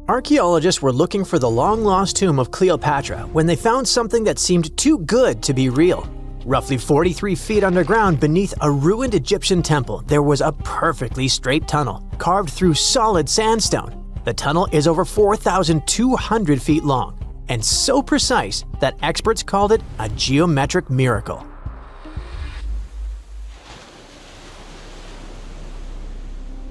Archaeologists were looking for the long-lost tomb of Cleopatra when they found something that seemed too good to be real. Roughly 43 feet underground beneath a ruined Egyptian temple, there was a perfectly straight tunnel, carved through solid sandstone. The tunnel is over 4,200 feet long, and so precise that experts called it a geometric miracle.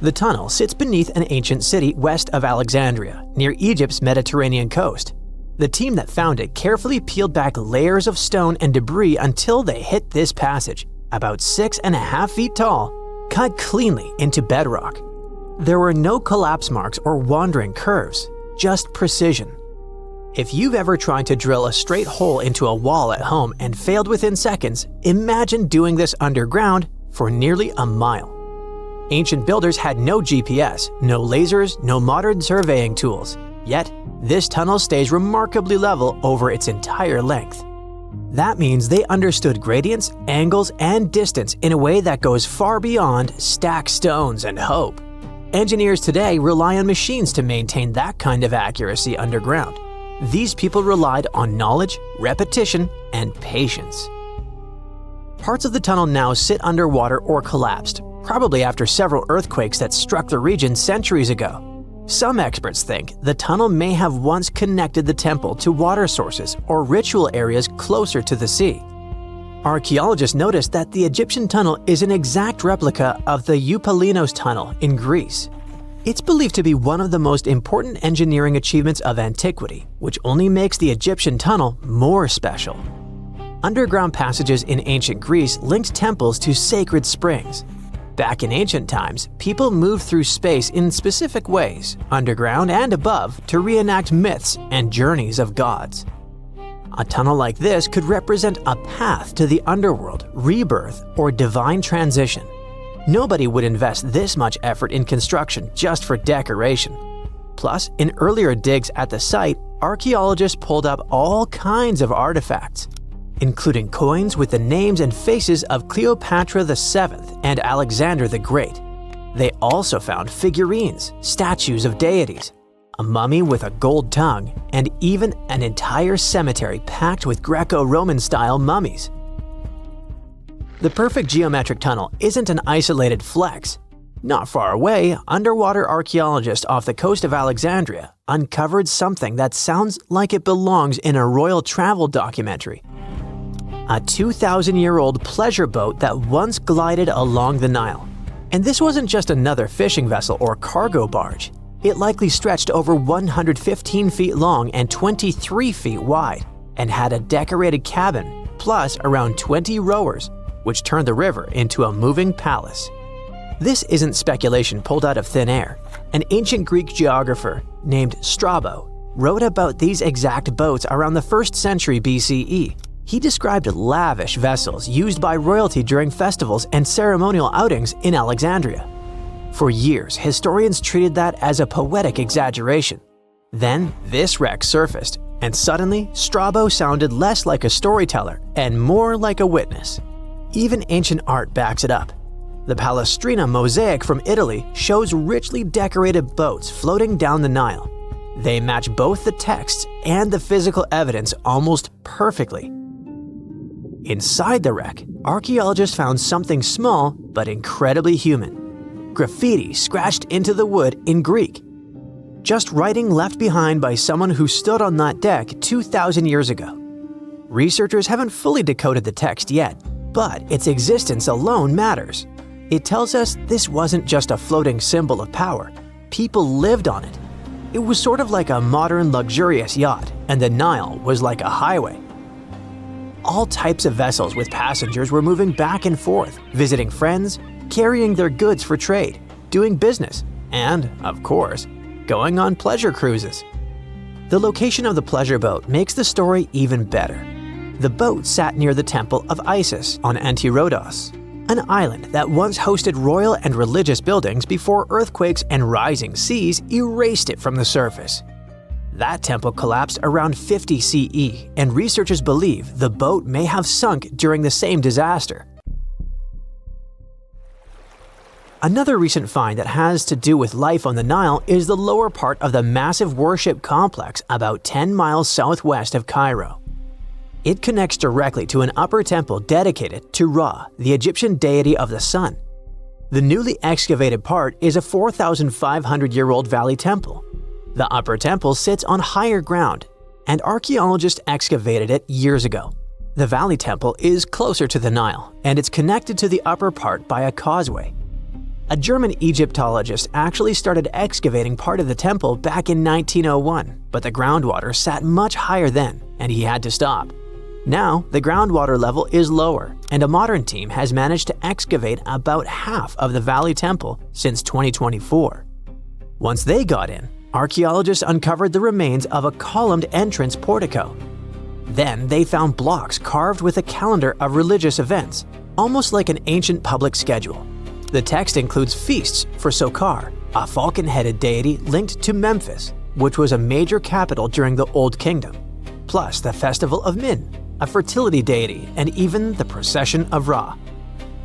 The tunnel sits beneath an ancient city west of Alexandria, near Egypt's Mediterranean coast. The team that found it carefully peeled back layers of stone and debris until they hit this passage, about 6.5 feet tall, cut cleanly into bedrock. There were no collapse marks or wandering curves, just precision. If you've ever tried to drill a straight hole into a wall at home and failed within seconds, imagine doing this underground for nearly a mile. Ancient builders had no GPS, no lasers, no modern surveying tools. Yet, this tunnel stays remarkably level over its entire length. That means they understood gradients, angles, and distance in a way that goes far beyond stack stones and hope. Engineers today rely on machines to maintain that kind of accuracy underground. These people relied on knowledge, repetition, and patience. Parts of the tunnel now sit underwater or collapsed, probably after several earthquakes that struck the region centuries ago. Some experts think the tunnel may have once connected the temple to water sources or ritual areas closer to the sea. Archaeologists noticed that the Egyptian tunnel is an exact replica of the Eupalinos tunnel in Greece. It's believed to be one of the most important engineering achievements of antiquity, which only makes the Egyptian tunnel more special. Underground passages in ancient Greece linked temples to sacred springs. Back in ancient times, people moved through space in specific ways, underground and above, to reenact myths and journeys of gods. A tunnel like this could represent a path to the underworld, rebirth, or divine transition. Nobody would invest this much effort in construction just for decoration. Plus, in earlier digs at the site, archaeologists pulled up all kinds of artifacts, including coins with the names and faces of Cleopatra VII and Alexander the Great. They also found figurines, statues of deities, a mummy with a gold tongue, and even an entire cemetery packed with Greco-Roman style mummies. The perfect geometric tunnel isn't an isolated flex. Not far away, underwater archaeologists off the coast of Alexandria uncovered something that sounds like it belongs in a royal travel documentary. A 2,000-year-old pleasure boat that once glided along the Nile. And this wasn't just another fishing vessel or cargo barge. It likely stretched over 115 feet long and 23 feet wide, and had a decorated cabin, plus around 20 rowers, which turned the river into a moving palace. This isn't speculation pulled out of thin air. An ancient Greek geographer named Strabo wrote about these exact boats around the 1st century BCE. He described lavish vessels used by royalty during festivals and ceremonial outings in Alexandria. For years, historians treated that as a poetic exaggeration. Then, this wreck surfaced, and suddenly, Strabo sounded less like a storyteller and more like a witness. Even ancient art backs it up. The Palestrina mosaic from Italy shows richly decorated boats floating down the Nile. They match both the texts and the physical evidence almost perfectly. Inside the wreck, archaeologists found something small but incredibly human. Graffiti scratched into the wood in Greek. Just writing left behind by someone who stood on that deck 2,000 years ago. Researchers haven't fully decoded the text yet, but its existence alone matters. It tells us this wasn't just a floating symbol of power. People lived on it. It was sort of like a modern luxurious yacht, and the Nile was like a highway. All types of vessels with passengers were moving back and forth, visiting friends, carrying their goods for trade, doing business, and, of course, going on pleasure cruises. The location of the pleasure boat makes the story even better. The boat sat near the temple of Isis on Antirodos, an island that once hosted royal and religious buildings before earthquakes and rising seas erased it from the surface. That temple collapsed around 50 CE, and researchers believe the boat may have sunk during the same disaster. Another recent find that has to do with life on the Nile is the lower part of the massive worship complex about 10 miles southwest of Cairo. It connects directly to an upper temple dedicated to Ra, the Egyptian deity of the sun. The newly excavated part is a 4,500-year-old valley temple. The upper temple sits on higher ground, and archaeologists excavated it years ago. The valley temple is closer to the Nile, and it's connected to the upper part by a causeway. A German Egyptologist actually started excavating part of the temple back in 1901, but the groundwater sat much higher then, and he had to stop. Now, the groundwater level is lower, and a modern team has managed to excavate about half of the Valley Temple since 2024. Once they got in, archaeologists uncovered the remains of a columned entrance portico. Then they found blocks carved with a calendar of religious events, almost like an ancient public schedule. The text includes feasts for Sokar, a falcon-headed deity linked to Memphis, which was a major capital during the Old Kingdom, plus the Festival of Min, a fertility deity, and even the Procession of Ra.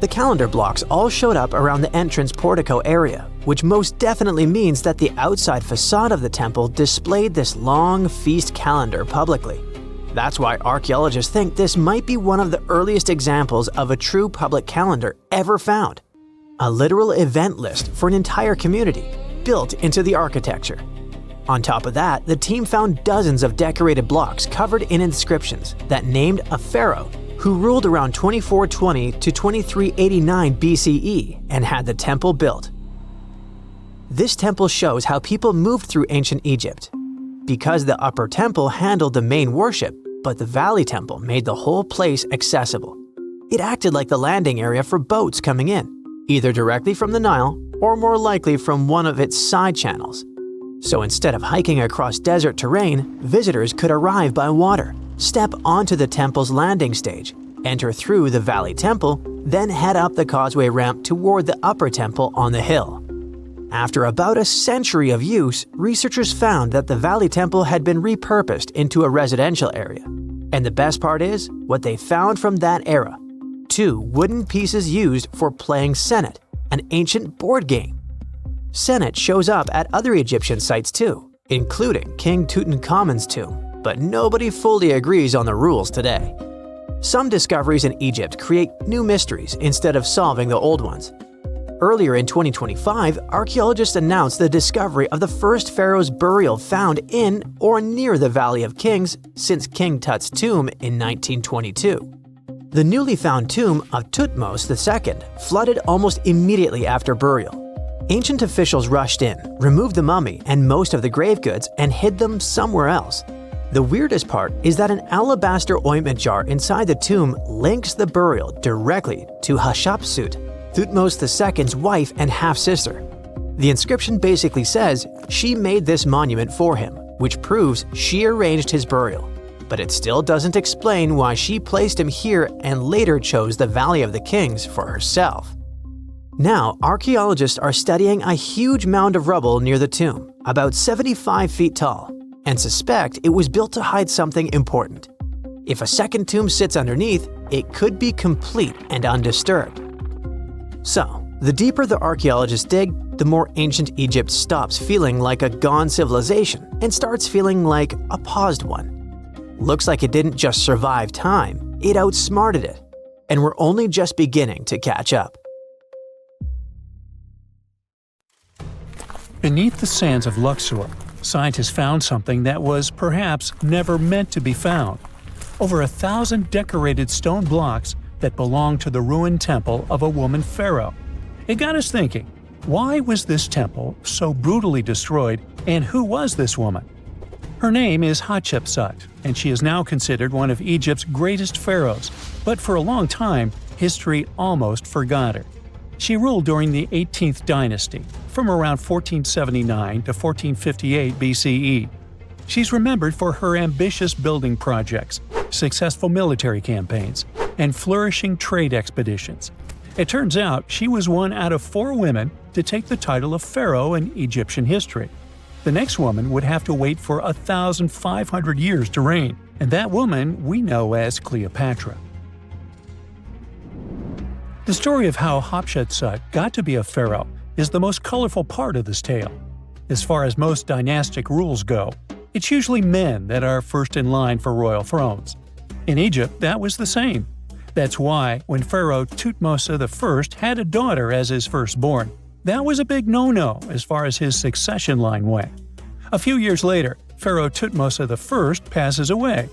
The calendar blocks all showed up around the entrance portico area, which most definitely means that the outside facade of the temple displayed this long feast calendar publicly. That's why archaeologists think this might be one of the earliest examples of a true public calendar ever found. A literal event list for an entire community, built into the architecture. On top of that, the team found dozens of decorated blocks covered in inscriptions that named a pharaoh who ruled around 2420 to 2389 BCE and had the temple built. This temple shows how people moved through ancient Egypt. Because the upper temple handled the main worship, but the valley temple made the whole place accessible. It acted like the landing area for boats coming in, either directly from the Nile or more likely from one of its side channels. So instead of hiking across desert terrain, visitors could arrive by water, step onto the temple's landing stage, enter through the valley temple, then head up the causeway ramp toward the upper temple on the hill. After about a century of use, researchers found that the valley temple had been repurposed into a residential area. And the best part is, what they found from that era: 2 wooden pieces used for playing Chanet, an ancient board game. Chanet shows up at other Egyptian sites too, including King Tutankhamun's tomb, but nobody fully agrees on the rules today. Some discoveries in Egypt create new mysteries instead of solving the old ones. Earlier in 2025, archaeologists announced the discovery of the first pharaoh's burial found in or near the Valley of Kings since King Tut's tomb in 1922. The newly found tomb of Thutmose II flooded almost immediately after burial. Ancient officials rushed in, removed the mummy and most of the grave goods, and hid them somewhere else. The weirdest part is that an alabaster ointment jar inside the tomb links the burial directly to Hatshepsut, Thutmose II's wife and half-sister. The inscription basically says she made this monument for him, which proves she arranged his burial. But it still doesn't explain why she placed him here and later chose the Valley of the Kings for herself. Now, archaeologists are studying a huge mound of rubble near the tomb, about 75 feet tall, and suspect it was built to hide something important. If a second tomb sits underneath, it could be complete and undisturbed. So, the deeper the archaeologists dig, the more ancient Egypt stops feeling like a gone civilization and starts feeling like a paused one. Looks like it didn't just survive time, it outsmarted it. And we're only just beginning to catch up. Beneath the sands of Luxor, scientists found something that was perhaps never meant to be found. Over 1,000 decorated stone blocks that belonged to the ruined temple of a woman pharaoh. It got us thinking, why was this temple so brutally destroyed, and who was this woman? Her name is Hatshepsut, and she is now considered one of Egypt's greatest pharaohs, but for a long time, history almost forgot her. She ruled during the 18th dynasty, from around 1479 to 1458 BCE. She's remembered for her ambitious building projects, successful military campaigns, and flourishing trade expeditions. It turns out she was one out of 4 women to take the title of pharaoh in Egyptian history. The next woman would have to wait for 1,500 years to reign, and that woman we know as Cleopatra. The The story of how Hatshepsut got to be a pharaoh is the most colorful part of this tale. As far as most dynastic rules go, it's usually men that are first in line for royal thrones. In Egypt, that was the same. That's why, when Pharaoh Thutmose I had a daughter as his firstborn, that was a big no-no as far as his succession line went. A few years later, Pharaoh Thutmose I passes away.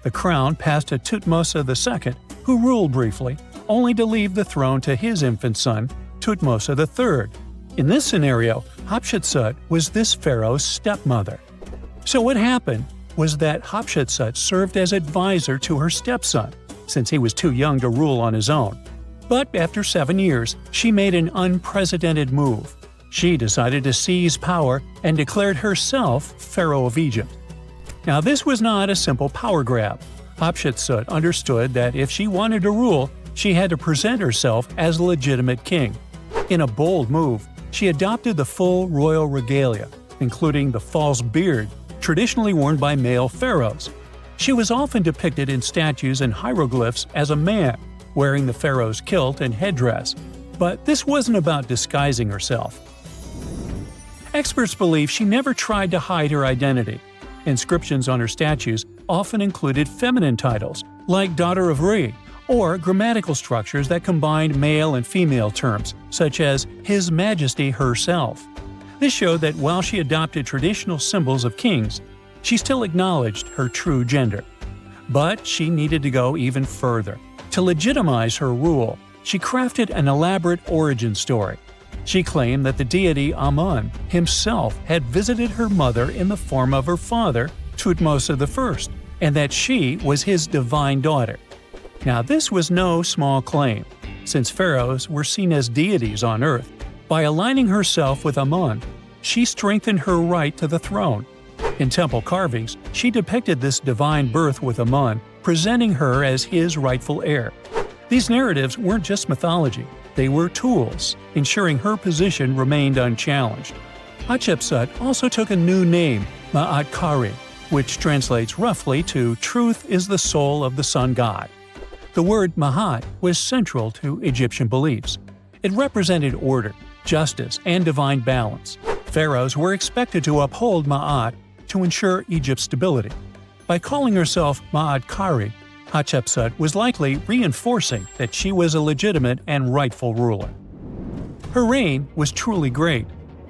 The crown passed to Thutmose II, who ruled briefly, only to leave the throne to his infant son, Thutmose III. In this scenario, Hatshepsut was this pharaoh's stepmother. So what happened was that Hatshepsut served as advisor to her stepson, since he was too young to rule on his own. But after 7 years, she made an unprecedented move. She decided to seize power and declared herself Pharaoh of Egypt. Now this was not a simple power grab. Hatshepsut understood that if she wanted to rule, she had to present herself as a legitimate king. In a bold move, she adopted the full royal regalia, including the false beard, traditionally worn by male pharaohs. She was often depicted in statues and hieroglyphs as a man, wearing the pharaoh's kilt and headdress. But this wasn't about disguising herself. Experts believe she never tried to hide her identity. Inscriptions on her statues often included feminine titles, like Daughter of Re, or grammatical structures that combined male and female terms, such as His Majesty herself. This showed that while she adopted traditional symbols of kings, she still acknowledged her true gender. But she needed to go even further. To legitimize her rule, she crafted an elaborate origin story. She claimed that the deity Amun himself had visited her mother in the form of her father, Thutmose I, and that she was his divine daughter. Now this was no small claim, since pharaohs were seen as deities on earth. By aligning herself with Amun, she strengthened her right to the throne. In temple carvings, she depicted this divine birth with Amun, presenting her as his rightful heir. These narratives weren't just mythology, they were tools, ensuring her position remained unchallenged. Hatshepsut also took a new name, Ma'at Kari, which translates roughly to "Truth is the soul of the sun god." The word Ma'at was central to Egyptian beliefs. It represented order, justice, and divine balance. Pharaohs were expected to uphold Ma'at to ensure Egypt's stability. By calling herself Ma'at Kari, Hatshepsut was likely reinforcing that she was a legitimate and rightful ruler. Her reign was truly great.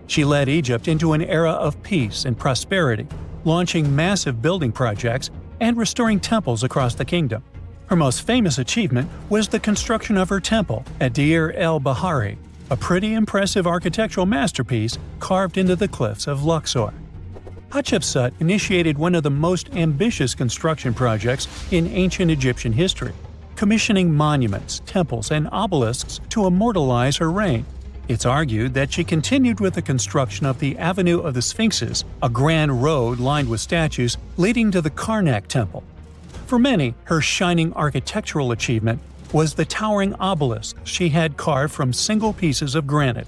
She led Egypt into an era of peace and prosperity, launching massive building projects and restoring temples across the kingdom. Her most famous achievement was the construction of her temple at Deir el-Bahari, a pretty impressive architectural masterpiece carved into the cliffs of Luxor. Hatshepsut initiated one of the most ambitious construction projects in ancient Egyptian history, commissioning monuments, temples, and obelisks to immortalize her reign. It's argued that she continued with the construction of the Avenue of the Sphinxes, a grand road lined with statues leading to the Karnak Temple. For many, her shining architectural achievement was the towering obelisk she had carved from single pieces of granite.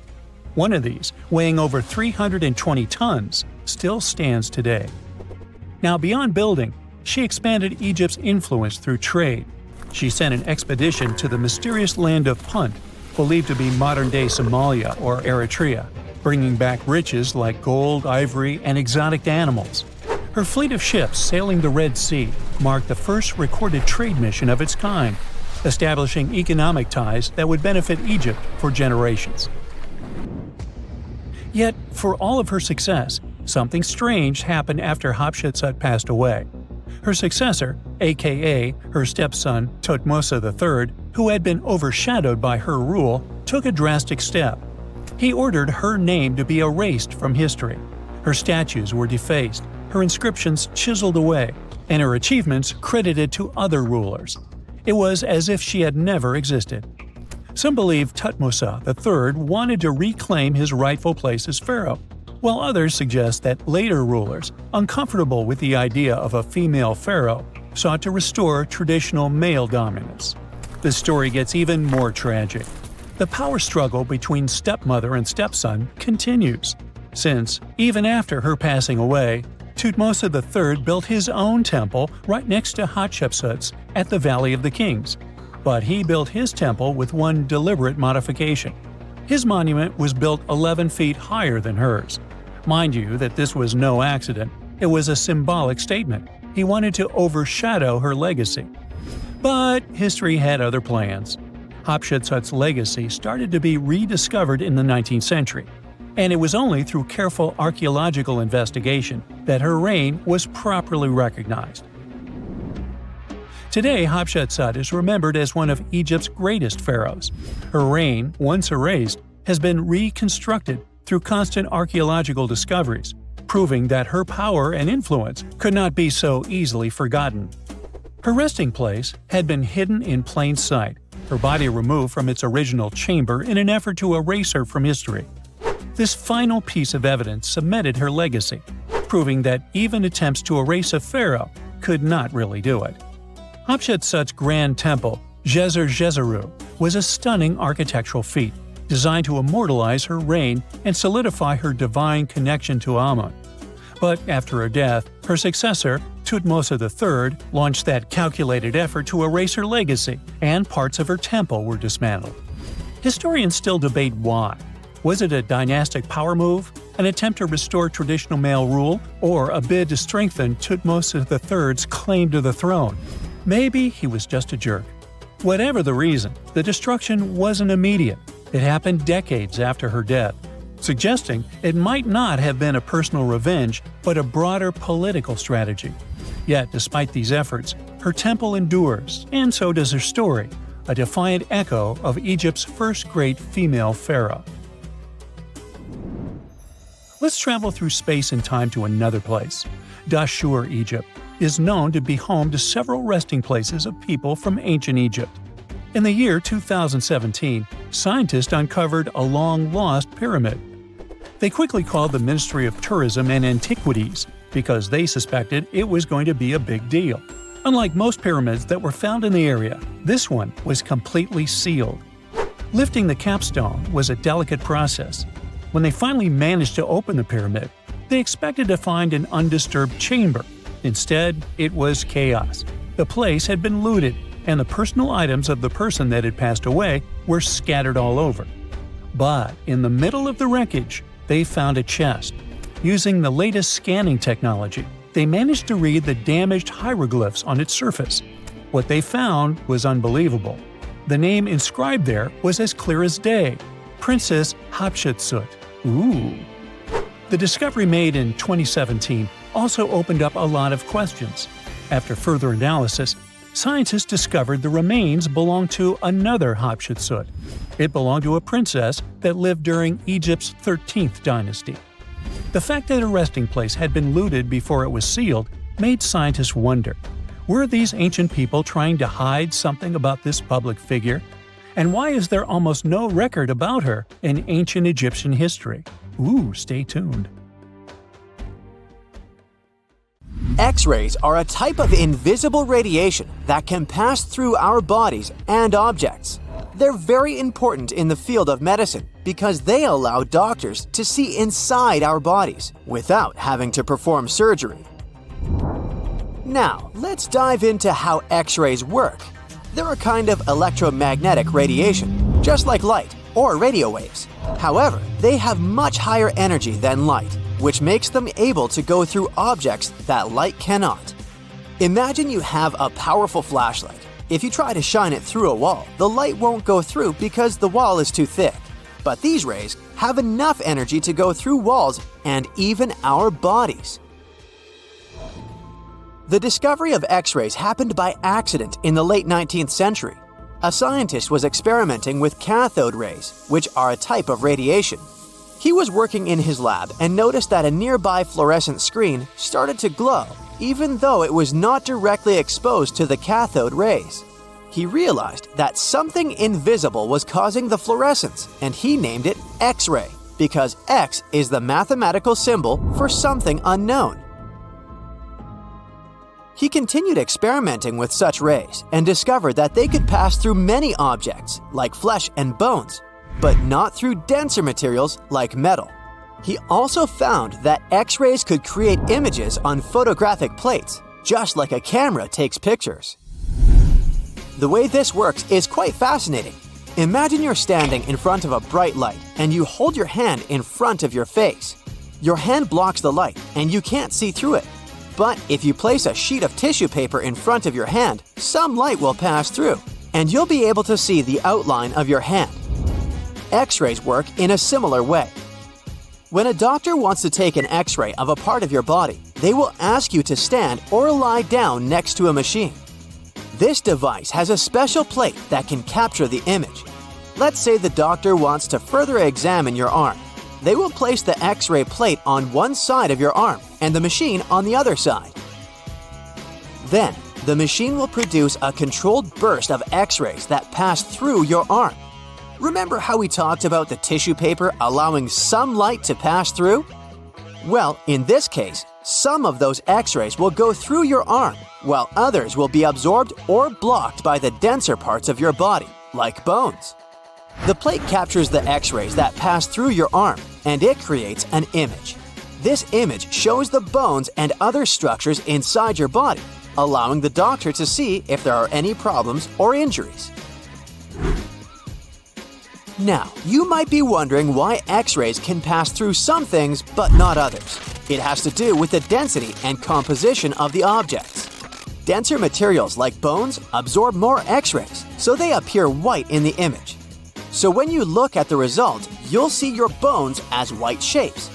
One of these, weighing over 320 tons, still stands today. Now, beyond building, she expanded Egypt's influence through trade. She sent an expedition to the mysterious land of Punt, believed to be modern-day Somalia or Eritrea, bringing back riches like gold, ivory, and exotic animals. Her fleet of ships sailing the Red Sea marked the first recorded trade mission of its kind, establishing economic ties that would benefit Egypt for generations. Yet, for all of her success, something strange happened after Hatshepsut passed away. Her successor, aka her stepson Thutmose III, who had been overshadowed by her rule, took a drastic step. He ordered her name to be erased from history. Her statues were defaced, her inscriptions chiseled away, and her achievements credited to other rulers. It was as if she had never existed. Some believe Thutmose III wanted to reclaim his rightful place as pharaoh, while others suggest that later rulers, uncomfortable with the idea of a female pharaoh, sought to restore traditional male dominance. The story gets even more tragic. The power struggle between stepmother and stepson continues, since, even after her passing away, Thutmose III built his own temple right next to Hatshepsut's at the Valley of the Kings. But he built his temple with one deliberate modification. His monument was built 11 feet higher than hers. Mind you that this was no accident. It was a symbolic statement. He wanted to overshadow her legacy. But history had other plans. Hatshepsut's legacy started to be rediscovered in the 19th century, and it was only through careful archaeological investigation that her reign was properly recognized. Today, Hatshepsut is remembered as one of Egypt's greatest pharaohs. Her reign, once erased, has been reconstructed through constant archaeological discoveries, proving that her power and influence could not be so easily forgotten. Her resting place had been hidden in plain sight, her body removed from its original chamber in an effort to erase her from history. This final piece of evidence cemented her legacy, proving that even attempts to erase a pharaoh could not really do it. Hatshepsut's grand temple, Djeser-Djeseru, was a stunning architectural feat, designed to immortalize her reign and solidify her divine connection to Amun. But after her death, her successor, Thutmose III, launched that calculated effort to erase her legacy, and parts of her temple were dismantled. Historians still debate why. Was it a dynastic power move, an attempt to restore traditional male rule, or a bid to strengthen Thutmose III's claim to the throne? Maybe he was just a jerk. Whatever the reason, the destruction wasn't immediate. It happened decades after her death, suggesting it might not have been a personal revenge but a broader political strategy. Yet, despite these efforts, her temple endures, and so does her story, a defiant echo of Egypt's first great female pharaoh. Let's travel through space and time to another place. Dashur, Egypt, is known to be home to several resting places of people from ancient Egypt. In the year 2017, scientists uncovered a long-lost pyramid. They quickly called the Ministry of Tourism and Antiquities because they suspected it was going to be a big deal. Unlike most pyramids that were found in the area, this one was completely sealed. Lifting the capstone was a delicate process. When they finally managed to open the pyramid, they expected to find an undisturbed chamber. Instead, it was chaos. The place had been looted, and the personal items of the person that had passed away were scattered all over. But in the middle of the wreckage, they found a chest. Using the latest scanning technology, they managed to read the damaged hieroglyphs on its surface. What they found was unbelievable. The name inscribed there was as clear as day: Princess Hatshepsut. Ooh. The discovery made in 2017 also opened up a lot of questions. After further analysis, scientists discovered the remains belonged to another Hatshepsut. It belonged to a princess that lived during Egypt's 13th dynasty. The fact that a resting place had been looted before it was sealed made scientists wonder, were these ancient people trying to hide something about this public figure? And why is there almost no record about her in ancient Egyptian history? Ooh, stay tuned. X-rays are a type of invisible radiation that can pass through our bodies and objects. They're very important in the field of medicine because they allow doctors to see inside our bodies without having to perform surgery. Now, let's dive into how X-rays work. They're a kind of electromagnetic radiation, just like light or radio waves. However, they have much higher energy than light, which makes them able to go through objects that light cannot. Imagine you have a powerful flashlight. If you try to shine it through a wall, the light won't go through because the wall is too thick. But these rays have enough energy to go through walls and even our bodies. The discovery of X-rays happened by accident in the late 19th century. A scientist was experimenting with cathode rays, which are a type of radiation. He was working in his lab and noticed that a nearby fluorescent screen started to glow, even though it was not directly exposed to the cathode rays. He realized that something invisible was causing the fluorescence, and he named it X-ray, because X is the mathematical symbol for something unknown. He continued experimenting with such rays and discovered that they could pass through many objects, like flesh and bones, but not through denser materials like metal. He also found that X-rays could create images on photographic plates, just like a camera takes pictures. The way this works is quite fascinating. Imagine you're standing in front of a bright light and you hold your hand in front of your face. Your hand blocks the light and you can't see through it. But if you place a sheet of tissue paper in front of your hand, some light will pass through, and you'll be able to see the outline of your hand. X-rays work in a similar way. When a doctor wants to take an X-ray of a part of your body, they will ask you to stand or lie down next to a machine. This device has a special plate that can capture the image. Let's say the doctor wants to further examine your arm. They will place the X-ray plate on one side of your arm and the machine on the other side. Then, the machine will produce a controlled burst of X-rays that pass through your arm. Remember how we talked about the tissue paper allowing some light to pass through? Well, in this case, some of those X-rays will go through your arm, while others will be absorbed or blocked by the denser parts of your body, like bones. The plate captures the X-rays that pass through your arm, and it creates an image. This image shows the bones and other structures inside your body, allowing the doctor to see if there are any problems or injuries. Now, you might be wondering why X-rays can pass through some things but not others. It has to do with the density and composition of the objects. Denser materials like bones absorb more X-rays, so they appear white in the image. So when you look at the result, you'll see your bones as white shapes.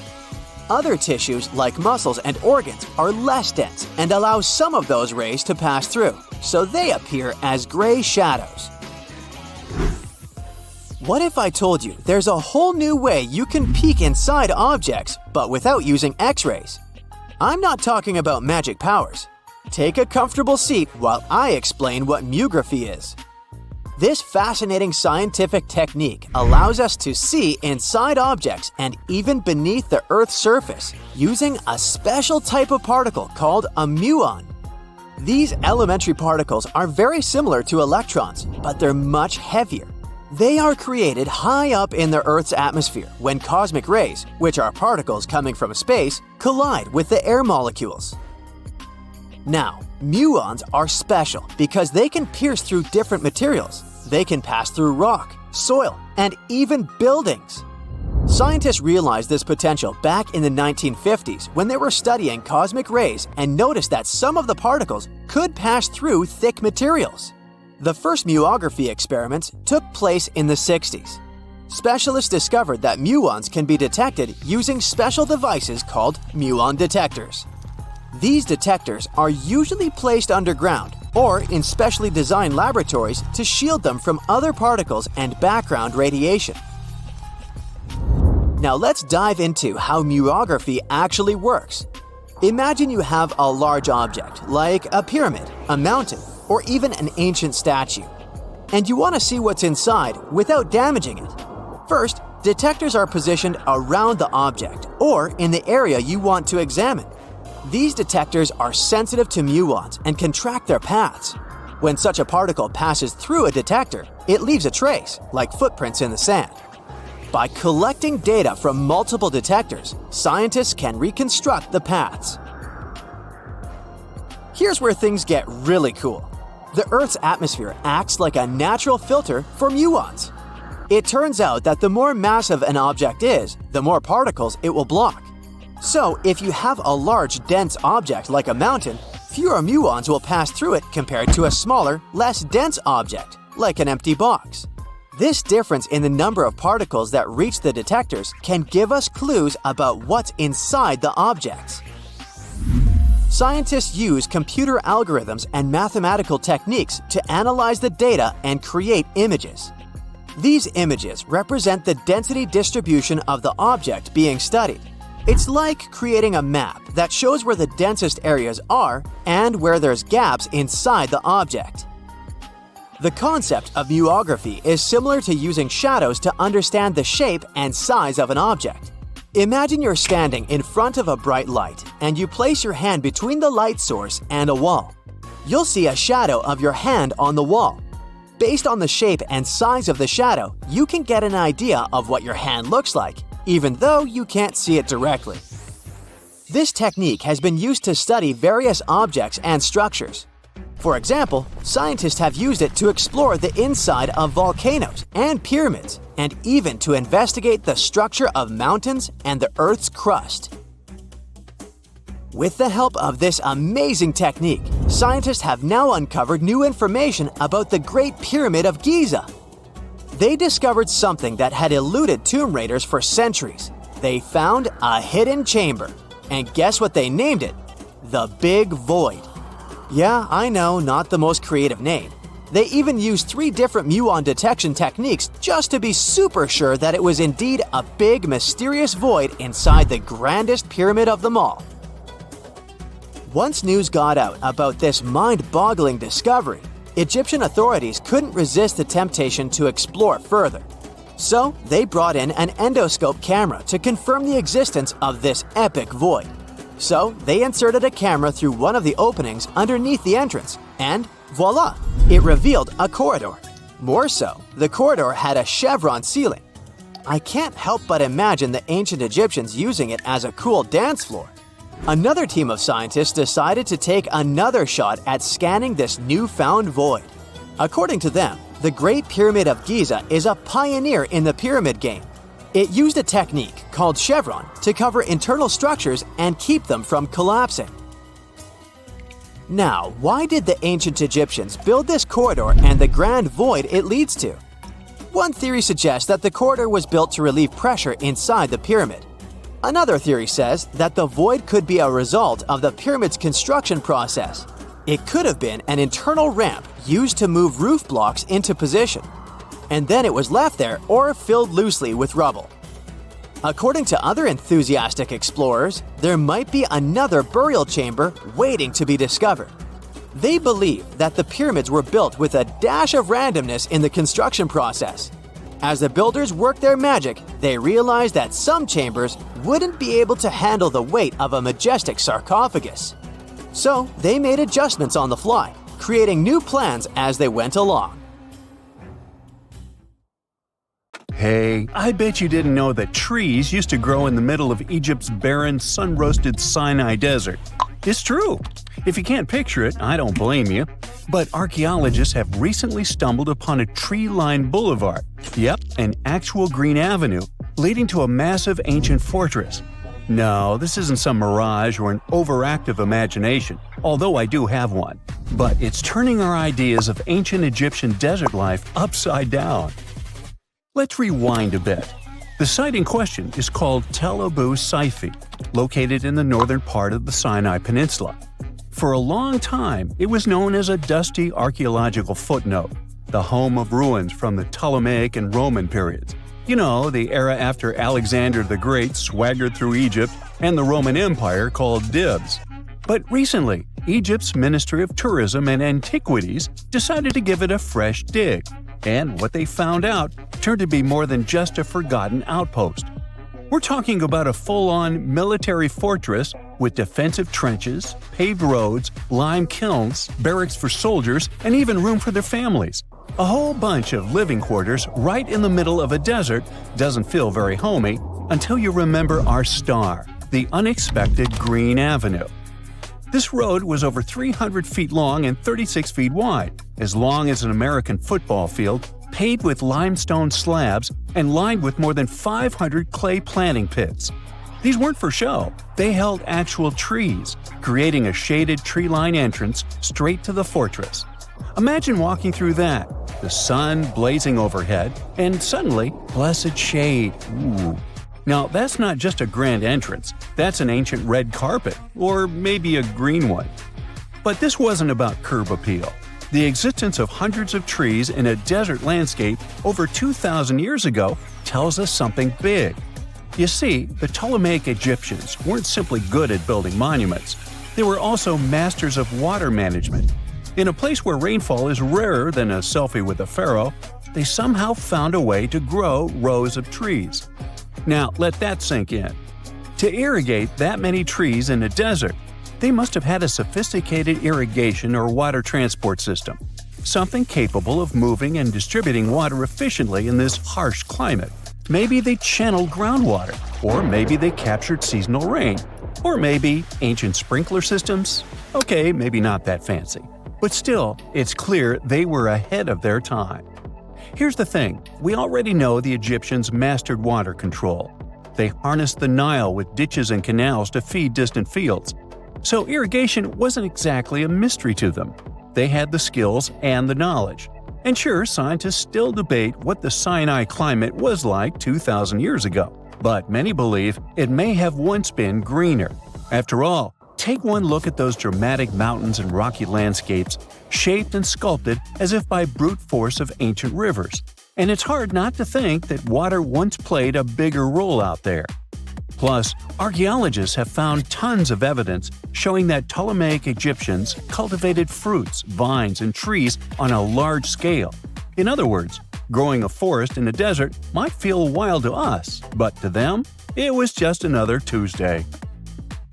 Other tissues like muscles and organs are less dense and allow some of those rays to pass through, so they appear as gray shadows. What if I told you there's a whole new way you can peek inside objects, but without using X-rays? I'm not talking about magic powers. Take a comfortable seat while I explain what mugography is. This fascinating scientific technique allows us to see inside objects and even beneath the Earth's surface using a special type of particle called a muon. These elementary particles are very similar to electrons, but they're much heavier. They are created high up in the Earth's atmosphere when cosmic rays, which are particles coming from space, collide with the air molecules. Now, muons are special because they can pierce through different materials. They can pass through rock, soil, and even buildings. Scientists realized this potential back in the 1950s when they were studying cosmic rays and noticed that some of the particles could pass through thick materials. The first muography experiments took place in the 60s. Specialists discovered that muons can be detected using special devices called muon detectors. These detectors are usually placed underground or in specially designed laboratories to shield them from other particles and background radiation. Now let's dive into how muography actually works. Imagine you have a large object, like a pyramid, a mountain, or even an ancient statue, and you want to see what's inside without damaging it. First, detectors are positioned around the object or in the area you want to examine. These detectors are sensitive to muons and can track their paths. When such a particle passes through a detector, it leaves a trace, like footprints in the sand. By collecting data from multiple detectors, scientists can reconstruct the paths. Here's where things get really cool. The Earth's atmosphere acts like a natural filter for muons. It turns out that the more massive an object is, the more particles it will block. So, if you have a large, dense object like a mountain, fewer muons will pass through it compared to a smaller, less dense object, like an empty box. This difference in the number of particles that reach the detectors can give us clues about what's inside the objects. Scientists use computer algorithms and mathematical techniques to analyze the data and create images. These images represent the density distribution of the object being studied. It's like creating a map that shows where the densest areas are and where there's gaps inside the object. The concept of muography is similar to using shadows to understand the shape and size of an object. Imagine you're standing in front of a bright light and you place your hand between the light source and a wall. You'll see a shadow of your hand on the wall. Based on the shape and size of the shadow, you can get an idea of what your hand looks like, even though you can't see it directly. This technique has been used to study various objects and structures. For example, scientists have used it to explore the inside of volcanoes and pyramids, and even to investigate the structure of mountains and the Earth's crust. With the help of this amazing technique, scientists have now uncovered new information about the Great Pyramid of Giza. They discovered something that had eluded tomb raiders for centuries. They found a hidden chamber. And guess what they named it? The Big Void. Yeah, I know, not the most creative name. They even used 3 different muon detection techniques just to be super sure that it was indeed a big, mysterious void inside the grandest pyramid of them all. Once news got out about this mind-boggling discovery, Egyptian authorities couldn't resist the temptation to explore further. So they brought in an endoscope camera to confirm the existence of this epic void. So they inserted a camera through one of the openings underneath the entrance, and voila! It revealed a corridor. More so, the corridor had a chevron ceiling. I can't help but imagine the ancient Egyptians using it as a cool dance floor. Another team of scientists decided to take another shot at scanning this newfound void. According to them, the Great Pyramid of Giza is a pioneer in the pyramid game. It used a technique called chevron to cover internal structures and keep them from collapsing. Now, why did the ancient Egyptians build this corridor and the grand void it leads to? One theory suggests that the corridor was built to relieve pressure inside the pyramid. Another theory says that the void could be a result of the pyramid's construction process. It could have been an internal ramp used to move roof blocks into position, and then it was left there or filled loosely with rubble. According to other enthusiastic explorers, there might be another burial chamber waiting to be discovered. They believe that the pyramids were built with a dash of randomness in the construction process. As the builders worked their magic, they realized that some chambers wouldn't be able to handle the weight of a majestic sarcophagus. So they made adjustments on the fly, creating new plans as they went along. Hey, I bet you didn't know that trees used to grow in the middle of Egypt's barren, sun-roasted Sinai desert. It's true. If you can't picture it, I don't blame you. But archaeologists have recently stumbled upon a tree-lined boulevard. Yep, an actual green avenue, leading to a massive ancient fortress. No, this isn't some mirage or an overactive imagination, although I do have one. But it's turning our ideas of ancient Egyptian desert life upside down. Let's rewind a bit. The site in question is called Tel Abu Saifi, located in the northern part of the Sinai Peninsula. For a long time, it was known as a dusty archaeological footnote, the home of ruins from the Ptolemaic and Roman periods. You know, the era after Alexander the Great swaggered through Egypt and the Roman Empire called dibs. But recently, Egypt's Ministry of Tourism and Antiquities decided to give it a fresh dig. And what they found out turned to be more than just a forgotten outpost. We're talking about a full-on military fortress with defensive trenches, paved roads, lime kilns, barracks for soldiers, and even room for their families. A whole bunch of living quarters right in the middle of a desert doesn't feel very homey until you remember our star, the unexpected Green Avenue. This road was over 300 feet long and 36 feet wide, as long as an American football field, paved with limestone slabs and lined with more than 500 clay planting pits. These weren't for show, they held actual trees, creating a shaded tree-line entrance straight to the fortress. Imagine walking through that, the sun blazing overhead, and suddenly, blessed shade. Ooh. Now, that's not just a grand entrance, that's an ancient red carpet, or maybe a green one. But this wasn't about curb appeal. The existence of hundreds of trees in a desert landscape over 2,000 years ago tells us something big. You see, the Ptolemaic Egyptians weren't simply good at building monuments, they were also masters of water management. In a place where rainfall is rarer than a selfie with a pharaoh, they somehow found a way to grow rows of trees. Now, let that sink in. To irrigate that many trees in a desert, they must have had a sophisticated irrigation or water transport system, something capable of moving and distributing water efficiently in this harsh climate. Maybe they channeled groundwater, or maybe they captured seasonal rain, or maybe ancient sprinkler systems. Okay, maybe not that fancy. But still, it's clear they were ahead of their time. Here's the thing, we already know the Egyptians mastered water control. They harnessed the Nile with ditches and canals to feed distant fields. So irrigation wasn't exactly a mystery to them. They had the skills and the knowledge. And sure, scientists still debate what the Sinai climate was like 2,000 years ago, but many believe it may have once been greener. After all, take one look at those dramatic mountains and rocky landscapes, shaped and sculpted as if by brute force of ancient rivers. And it's hard not to think that water once played a bigger role out there. Plus, archaeologists have found tons of evidence showing that Ptolemaic Egyptians cultivated fruits, vines, and trees on a large scale. In other words, growing a forest in a desert might feel wild to us, but to them, it was just another Tuesday.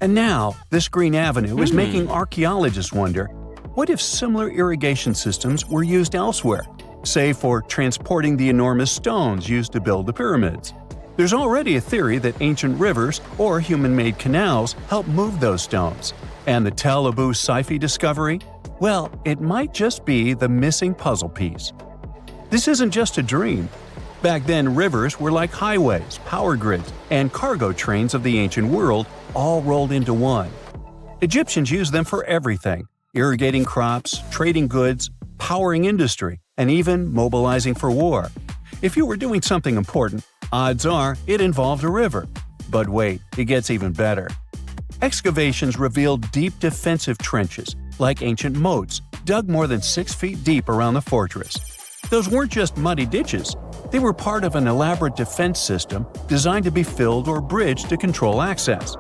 And now, this green avenue is making archaeologists wonder, what if similar irrigation systems were used elsewhere, say for transporting the enormous stones used to build the pyramids? There's already a theory that ancient rivers or human-made canals helped move those stones. And the Tel Abu Saifi discovery? Well, it might just be the missing puzzle piece. This isn't just a dream. Back then, rivers were like highways, power grids, and cargo trains of the ancient world, all rolled into one. Egyptians used them for everything: irrigating crops, trading goods, powering industry, and even mobilizing for war. If you were doing something important, odds are it involved a river. But wait, it gets even better. Excavations revealed deep defensive trenches, like ancient moats, dug more than 6 feet deep around the fortress. Those weren't just muddy ditches. They were part of an elaborate defense system designed to be filled or bridged to control access.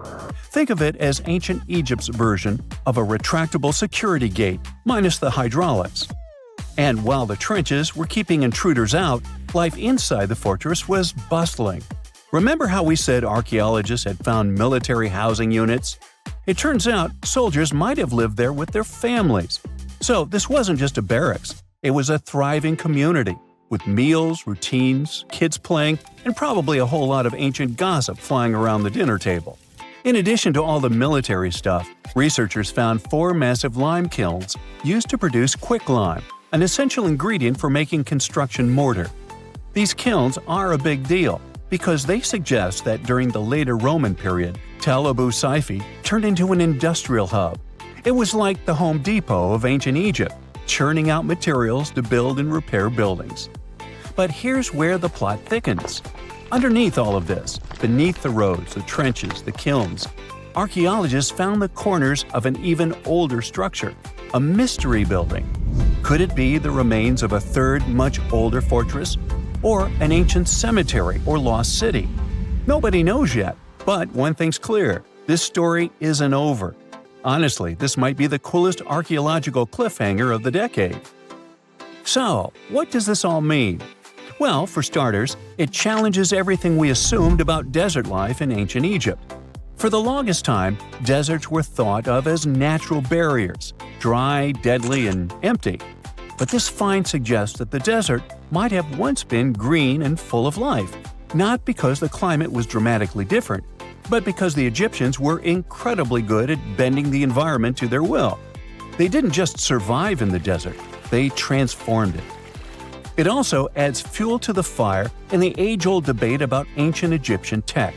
Think of it as ancient Egypt's version of a retractable security gate, minus the hydraulics. And while the trenches were keeping intruders out, life inside the fortress was bustling. Remember how we said archaeologists had found military housing units? It turns out soldiers might have lived there with their families. So this wasn't just a barracks, it was a thriving community, with meals, routines, kids playing, and probably a whole lot of ancient gossip flying around the dinner table. In addition to all the military stuff, researchers found 4 massive lime kilns used to produce quicklime, an essential ingredient for making construction mortar. These kilns are a big deal because they suggest that during the later Roman period, Tel Abu Saifi turned into an industrial hub. It was like the Home Depot of ancient Egypt, churning out materials to build and repair buildings. But here's where the plot thickens. Underneath all of this, beneath the roads, the trenches, the kilns, archaeologists found the corners of an even older structure, a mystery building. Could it be the remains of a third, much older fortress? Or an ancient cemetery or lost city? Nobody knows yet, but one thing's clear, this story isn't over. Honestly, this might be the coolest archaeological cliffhanger of the decade. So, what does this all mean? Well, for starters, it challenges everything we assumed about desert life in ancient Egypt. For the longest time, deserts were thought of as natural barriers, dry, deadly, and empty. But this find suggests that the desert might have once been green and full of life, not because the climate was dramatically different, but because the Egyptians were incredibly good at bending the environment to their will. They didn't just survive in the desert, they transformed it. It also adds fuel to the fire in the age-old debate about ancient Egyptian tech.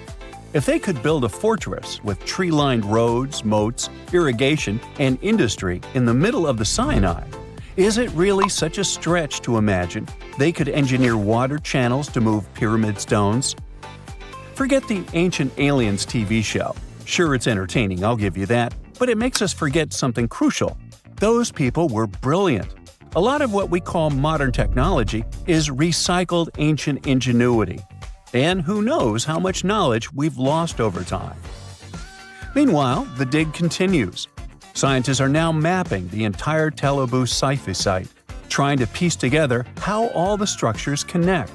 If they could build a fortress with tree-lined roads, moats, irrigation, and industry in the middle of the Sinai, is it really such a stretch to imagine they could engineer water channels to move pyramid stones? Forget the Ancient Aliens TV show. Sure, it's entertaining, I'll give you that, but it makes us forget something crucial. Those people were brilliant. A lot of what we call modern technology is recycled ancient ingenuity. And who knows how much knowledge we've lost over time. Meanwhile, the dig continues. Scientists are now mapping the entire Tel Abu Saifi site, trying to piece together how all the structures connect.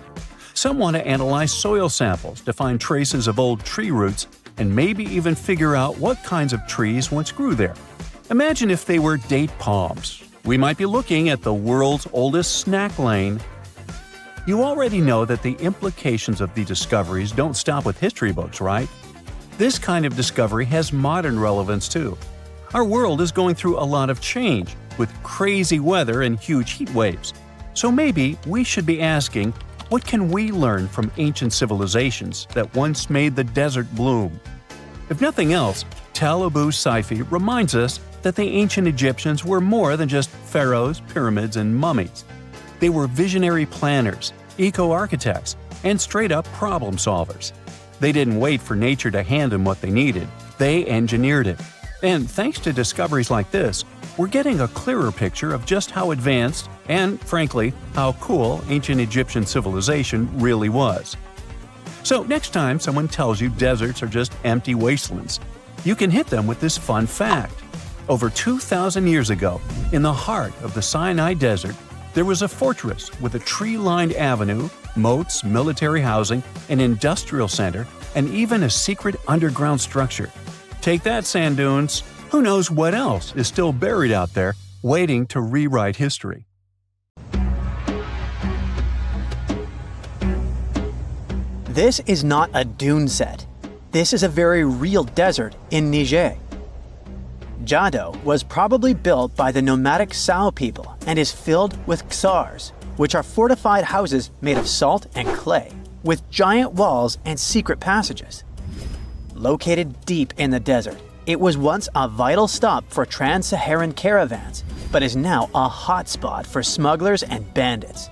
Some want to analyze soil samples to find traces of old tree roots and maybe even figure out what kinds of trees once grew there. Imagine if they were date palms. We might be looking at the world's oldest snack lane. You already know that the implications of the discoveries don't stop with history books, right? This kind of discovery has modern relevance too. Our world is going through a lot of change, with crazy weather and huge heat waves. So maybe we should be asking, what can we learn from ancient civilizations that once made the desert bloom? If nothing else, Tel Abu Saifi reminds us that the ancient Egyptians were more than just pharaohs, pyramids, and mummies. They were visionary planners, eco-architects, and straight-up problem solvers. They didn't wait for nature to hand them what they needed, they engineered it. And thanks to discoveries like this, we're getting a clearer picture of just how advanced and, frankly, how cool ancient Egyptian civilization really was. So next time someone tells you deserts are just empty wastelands, you can hit them with this fun fact. Over 2,000 years ago, in the heart of the Sinai desert, there was a fortress with a tree-lined avenue, moats, military housing, an industrial center, and even a secret underground structure. Take that, sand dunes! Who knows what else is still buried out there, waiting to rewrite history? This is not a dune set. This is a very real desert in Niger. Jado was probably built by the nomadic Sao people and is filled with ksars, which are fortified houses made of salt and clay, with giant walls and secret passages. Located deep in the desert, it was once a vital stop for trans-Saharan caravans, but is now a hotspot for smugglers and bandits.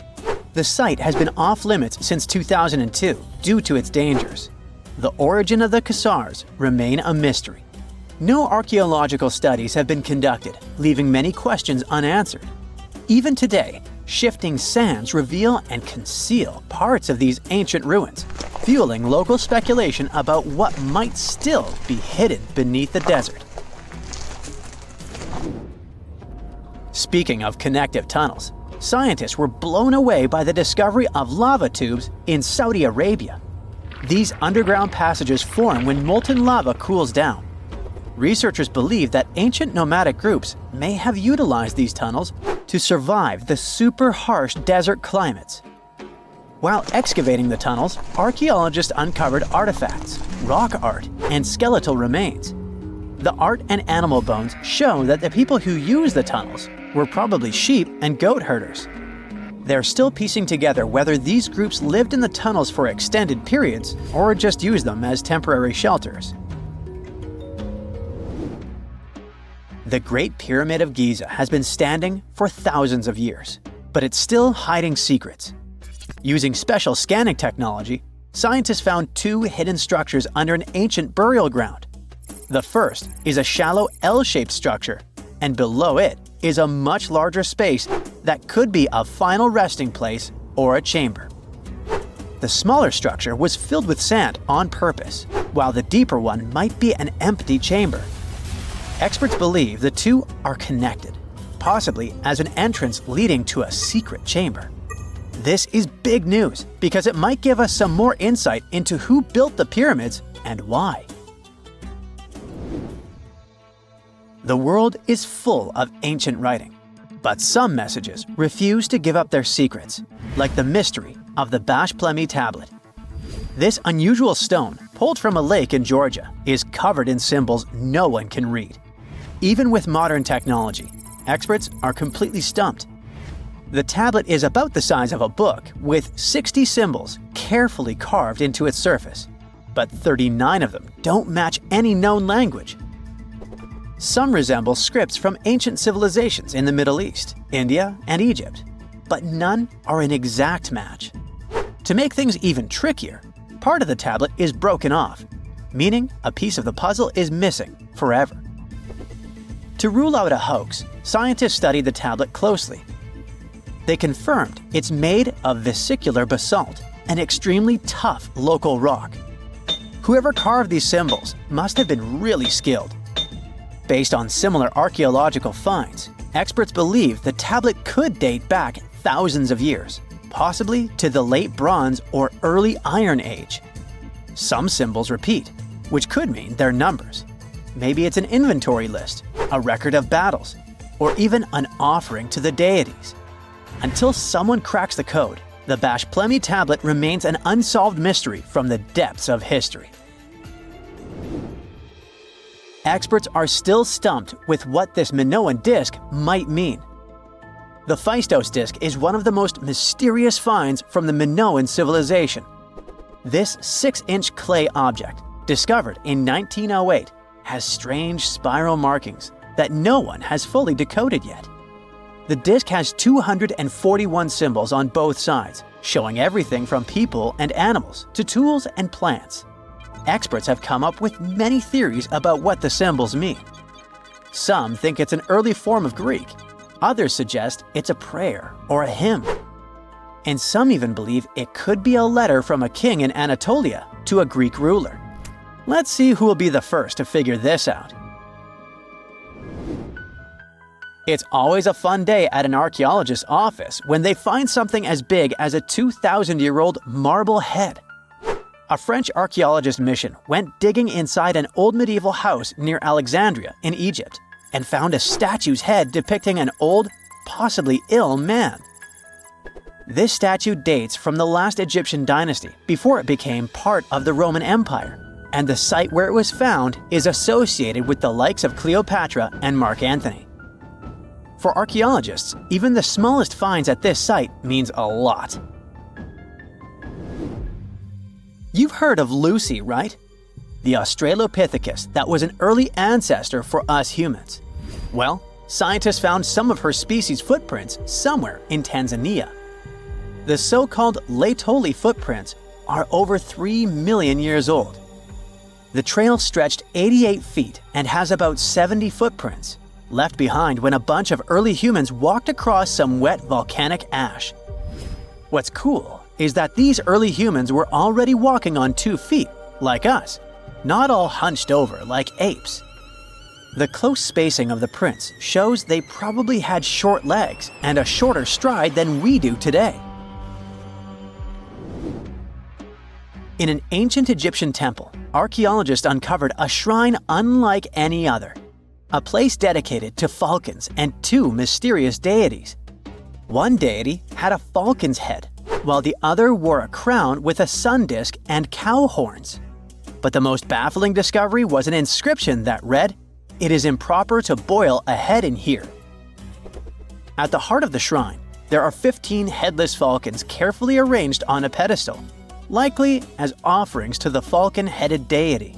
The site has been off-limits since 2002 due to its dangers. The origin of the ksars remain a mystery. No archaeological studies have been conducted, leaving many questions unanswered. Even today, shifting sands reveal and conceal parts of these ancient ruins, fueling local speculation about what might still be hidden beneath the desert. Speaking of connective tunnels, scientists were blown away by the discovery of lava tubes in Saudi Arabia. These underground passages form when molten lava cools down. Researchers believe that ancient nomadic groups may have utilized these tunnels to survive the super harsh desert climates. While excavating the tunnels, archaeologists uncovered artifacts, rock art, and skeletal remains. The art and animal bones show that the people who used the tunnels were probably sheep and goat herders. They're still piecing together whether these groups lived in the tunnels for extended periods or just used them as temporary shelters. The Great Pyramid of Giza has been standing for thousands of years, but it's still hiding secrets. Using special scanning technology, scientists found two hidden structures under an ancient burial ground. The first is a shallow L-shaped structure, and below it is a much larger space that could be a final resting place or a chamber. The smaller structure was filled with sand on purpose, while the deeper one might be an empty chamber. Experts believe the two are connected, possibly as an entrance leading to a secret chamber. This is big news because it might give us some more insight into who built the pyramids and why. The world is full of ancient writing, but some messages refuse to give up their secrets, like the mystery of the Bashplemi tablet. This unusual stone, pulled from a lake in Georgia, is covered in symbols no one can read. Even with modern technology, experts are completely stumped. The tablet is about the size of a book, with 60 symbols carefully carved into its surface, but 39 of them don't match any known language. Some resemble scripts from ancient civilizations in the Middle East, India, and Egypt, but none are an exact match. To make things even trickier, part of the tablet is broken off, meaning a piece of the puzzle is missing forever. To rule out a hoax, scientists studied the tablet closely. They confirmed it's made of vesicular basalt, an extremely tough local rock. Whoever carved these symbols must have been really skilled. Based on similar archaeological finds, experts believe the tablet could date back thousands of years, possibly to the late Bronze or early Iron Age. Some symbols repeat, which could mean they're numbers. Maybe it's an inventory list, a record of battles, or even an offering to the deities. Until someone cracks the code, the Bashplemi tablet remains an unsolved mystery from the depths of history. experts are still stumped with what this Minoan disc might mean. The Phaistos disc is one of the most mysterious finds from the Minoan civilization. This 6-inch clay object, discovered in 1908, has strange spiral markings that no one has fully decoded yet. The disc has 241 symbols on both sides, showing everything from people and animals to tools and plants. Experts have come up with many theories about what the symbols mean. Some think it's an early form of Greek. Others suggest it's a prayer or a hymn. And some even believe it could be a letter from a king in Anatolia to a Greek ruler. Let's see who will be the first to figure this out. It's always a fun day at an archaeologist's office when they find something as big as a 2,000-year-old marble head. A French archaeologist mission went digging inside an old medieval house near Alexandria in Egypt and found a statue's head depicting an old, possibly ill man. This statue dates from the last Egyptian dynasty before it became part of the Roman Empire, and the site where it was found is associated with the likes of Cleopatra and Mark Antony. For archaeologists, even the smallest finds at this site means a lot. You've heard of Lucy, right? The Australopithecus that was an early ancestor for us humans. Well, scientists found some of her species' footprints somewhere in Tanzania. The so-called Laetoli footprints are over 3 million years old. The trail stretched 88 feet and has about 70 footprints, left behind when a bunch of early humans walked across some wet volcanic ash. What's cool is that these early humans were already walking on 2 feet, like us, not all hunched over like apes. The close spacing of the prints shows they probably had short legs and a shorter stride than we do today. In an ancient Egyptian temple, archaeologists uncovered a shrine unlike any other, a place dedicated to falcons and 2 mysterious deities. One deity had a falcon's head, while the other wore a crown with a sun disk and cow horns. But the most baffling discovery was an inscription that read, "It is improper to boil a head in here." At the heart of the shrine, there are 15 headless falcons carefully arranged on a pedestal, likely as offerings to the falcon-headed deity.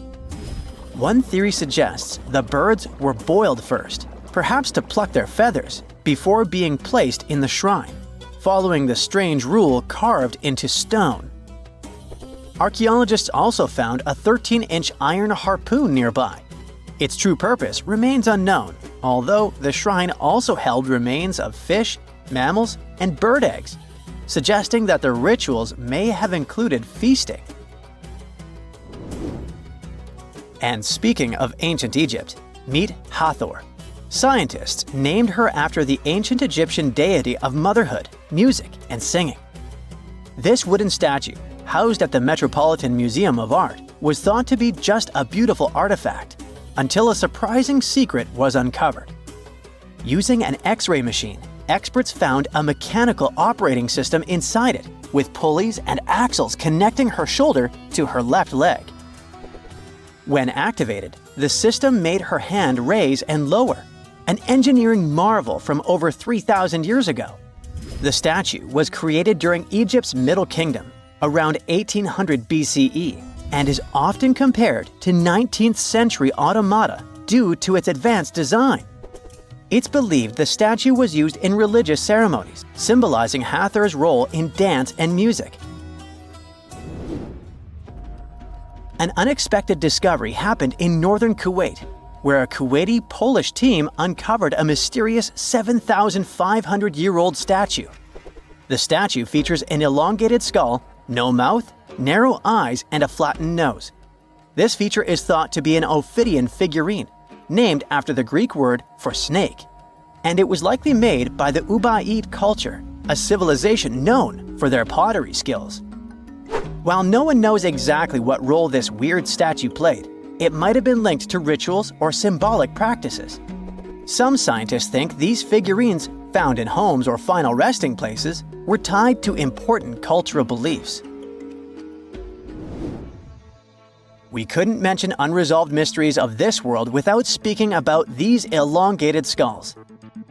One theory suggests the birds were boiled first, perhaps to pluck their feathers, before being placed in the shrine, following the strange rule carved into stone. Archaeologists also found a 13-inch iron harpoon nearby. Its true purpose remains unknown, although the shrine also held remains of fish, mammals, and bird eggs, suggesting that the rituals may have included feasting. And speaking of ancient Egypt, meet Hathor. Scientists named her after the ancient Egyptian deity of motherhood, music, and singing. This wooden statue, housed at the Metropolitan Museum of Art, was thought to be just a beautiful artifact, until a surprising secret was uncovered. Using an X-ray machine, experts found a mechanical operating system inside it, with pulleys and axles connecting her shoulder to her left leg. When activated, the system made her hand raise and lower, an engineering marvel from over 3,000 years ago. The statue was created during Egypt's Middle Kingdom, around 1800 BCE, and is often compared to 19th century automata due to its advanced design. It's believed the statue was used in religious ceremonies, symbolizing Hathor's role in dance and music. An unexpected discovery happened in northern Kuwait, where a Kuwaiti-Polish team uncovered a mysterious 7,500-year-old statue. The statue features an elongated skull, no mouth, narrow eyes, and a flattened nose. This feature is thought to be an Ophidian figurine, named after the Greek word for snake, and it was likely made by the Ubaid culture, a civilization known for their pottery skills. While no one knows exactly what role this weird statue played, it might have been linked to rituals or symbolic practices. Some scientists think these figurines, found in homes or final resting places, were tied to important cultural beliefs. We couldn't mention unresolved mysteries of this world without speaking about these elongated skulls.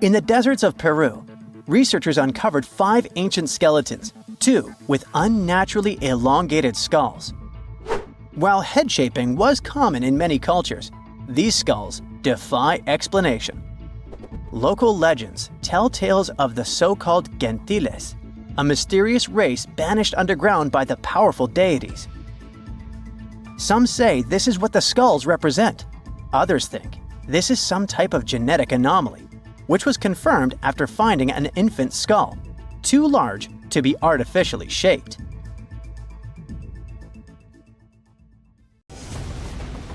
In the deserts of Peru, researchers uncovered 5 ancient skeletons, 2 with unnaturally elongated skulls. While head shaping was common in many cultures, these skulls defy explanation. Local legends tell tales of the so-called gentiles, a mysterious race banished underground by the powerful deities. Some say this is what the skulls represent. Others think this is some type of genetic anomaly, which was confirmed after finding an infant skull, too large to be artificially shaped.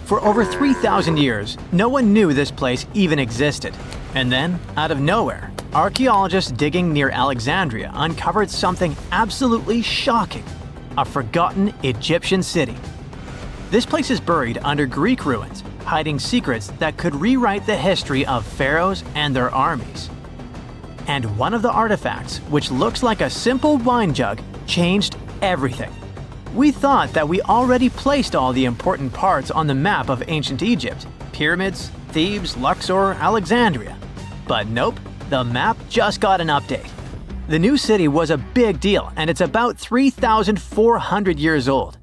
For over 3,000 years, no one knew this place even existed. And then, out of nowhere, archaeologists digging near Alexandria uncovered something absolutely shocking: a forgotten Egyptian city. This place is buried under Greek ruins, hiding secrets that could rewrite the history of pharaohs and their armies. And one of the artifacts, which looks like a simple wine jug, changed everything. We thought that we already placed all the important parts on the map of ancient Egypt: pyramids, Thebes, Luxor, Alexandria. But nope, the map just got an update. The new city was a big deal, and it's about 3,400 years old.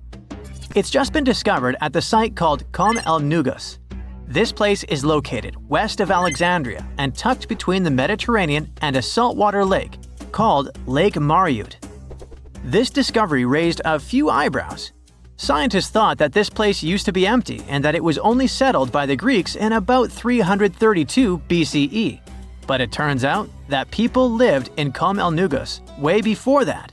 It's just been discovered at the site called Com el Nugus. This place is located west of Alexandria and tucked between the Mediterranean and a saltwater lake called Lake Mariut. This discovery raised a few eyebrows. Scientists thought that this place used to be empty and that it was only settled by the Greeks in about 332 BCE. But it turns out that people lived in Com el Nugus way before that.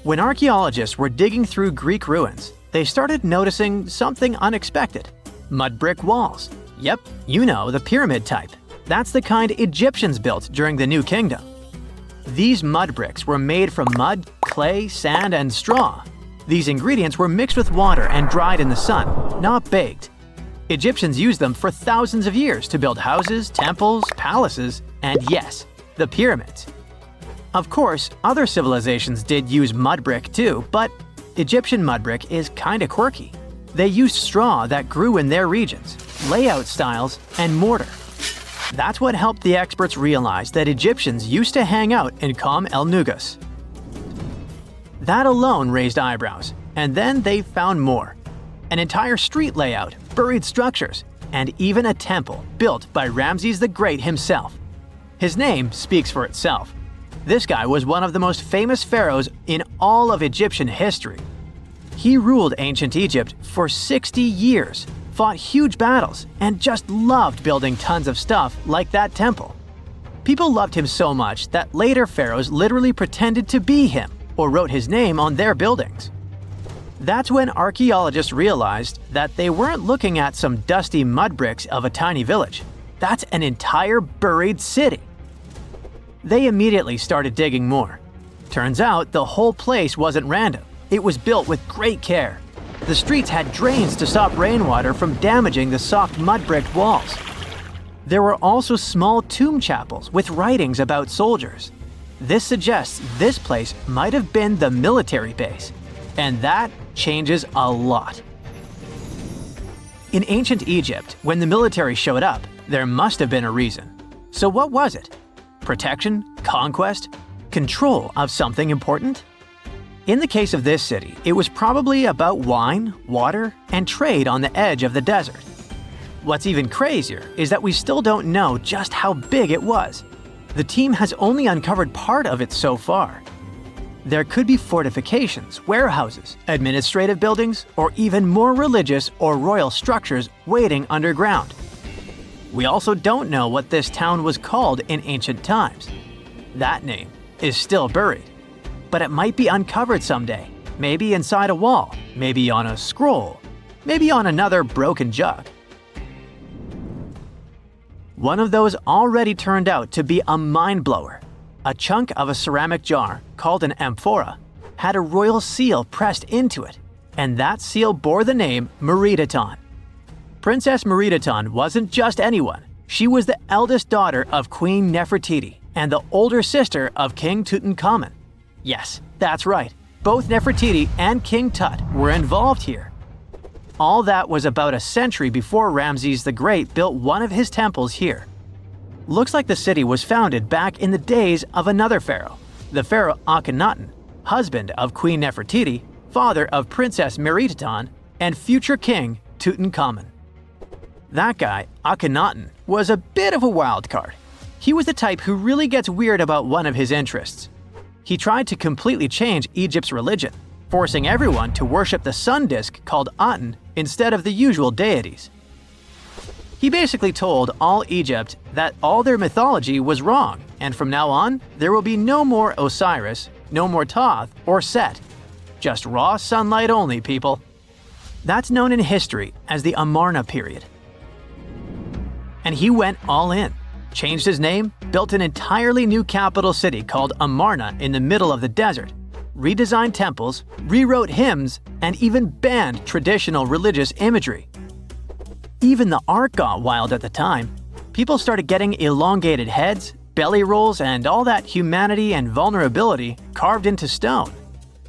When archaeologists were digging through Greek ruins, they started noticing something unexpected: mud brick walls. Yep, you know, the pyramid type. That's the kind Egyptians built during the New Kingdom. These mud bricks were made from mud, clay, sand, and straw. These ingredients were mixed with water and dried in the sun, not baked. Egyptians used them for thousands of years to build houses, temples, palaces, and yes, the pyramids. Of course, other civilizations did use mud brick too, but Egyptian mud brick is kinda quirky. They used straw that grew in their regions, layout styles, and mortar. That's what helped the experts realize that Egyptians used to hang out in Com el Nugus. That alone raised eyebrows, and then they found more. An entire street layout, buried structures, and even a temple built by Ramses the Great himself. His name speaks for itself. This guy was one of the most famous pharaohs in all of Egyptian history. He ruled ancient Egypt for 60 years, fought huge battles, and just loved building tons of stuff like that temple. People loved him so much that later pharaohs literally pretended to be him or wrote his name on their buildings. That's when archaeologists realized that they weren't looking at some dusty mud bricks of a tiny village. That's an entire buried city. They immediately started digging more. Turns out the whole place wasn't random. It was built with great care. The streets had drains to stop rainwater from damaging the soft mud-brick walls. There were also small tomb chapels with writings about soldiers. This suggests this place might have been the military base, and that changes a lot. In ancient Egypt, when the military showed up, there must have been a reason. So what was it? Protection? Conquest? Control of something important? In the case of this city, it was probably about wine, water, and trade on the edge of the desert. What's even crazier is that we still don't know just how big it was. The team has only uncovered part of it so far. There could be fortifications, warehouses, administrative buildings, or even more religious or royal structures waiting underground. We also don't know what this town was called in ancient times. That name is still buried. But it might be uncovered someday, maybe inside a wall, maybe on a scroll, maybe on another broken jug. One of those already turned out to be a mind-blower. A chunk of a ceramic jar, called an amphora, had a royal seal pressed into it, and that seal bore the name Meredaton. Princess Meredaton wasn't just anyone. She was the eldest daughter of Queen Nefertiti and the older sister of King Tutankhamun. Yes, that's right. both Nefertiti and King Tut were involved here. All that was about a century before Ramses the Great built one of his temples here. Looks like the city was founded back in the days of another pharaoh, the pharaoh Akhenaten, husband of Queen Nefertiti, father of Princess Merenptah, and future king Tutankhamun. That guy, Akhenaten, was a bit of a wild card. He was the type who really gets weird about one of his interests. He tried to completely change Egypt's religion, forcing everyone to worship the sun disk called Aten instead of the usual deities. He basically told all Egypt that all their mythology was wrong, and from now on, there will be no more Osiris, no more Thoth or Set. Just raw sunlight only, people. That's known in history as the Amarna period. And he went all in, changed his name, built an entirely new capital city called Amarna in the middle of the desert, redesigned temples, rewrote hymns, and even banned traditional religious imagery. Even the art got wild at the time. People started getting elongated heads, belly rolls, and all that humanity and vulnerability carved into stone.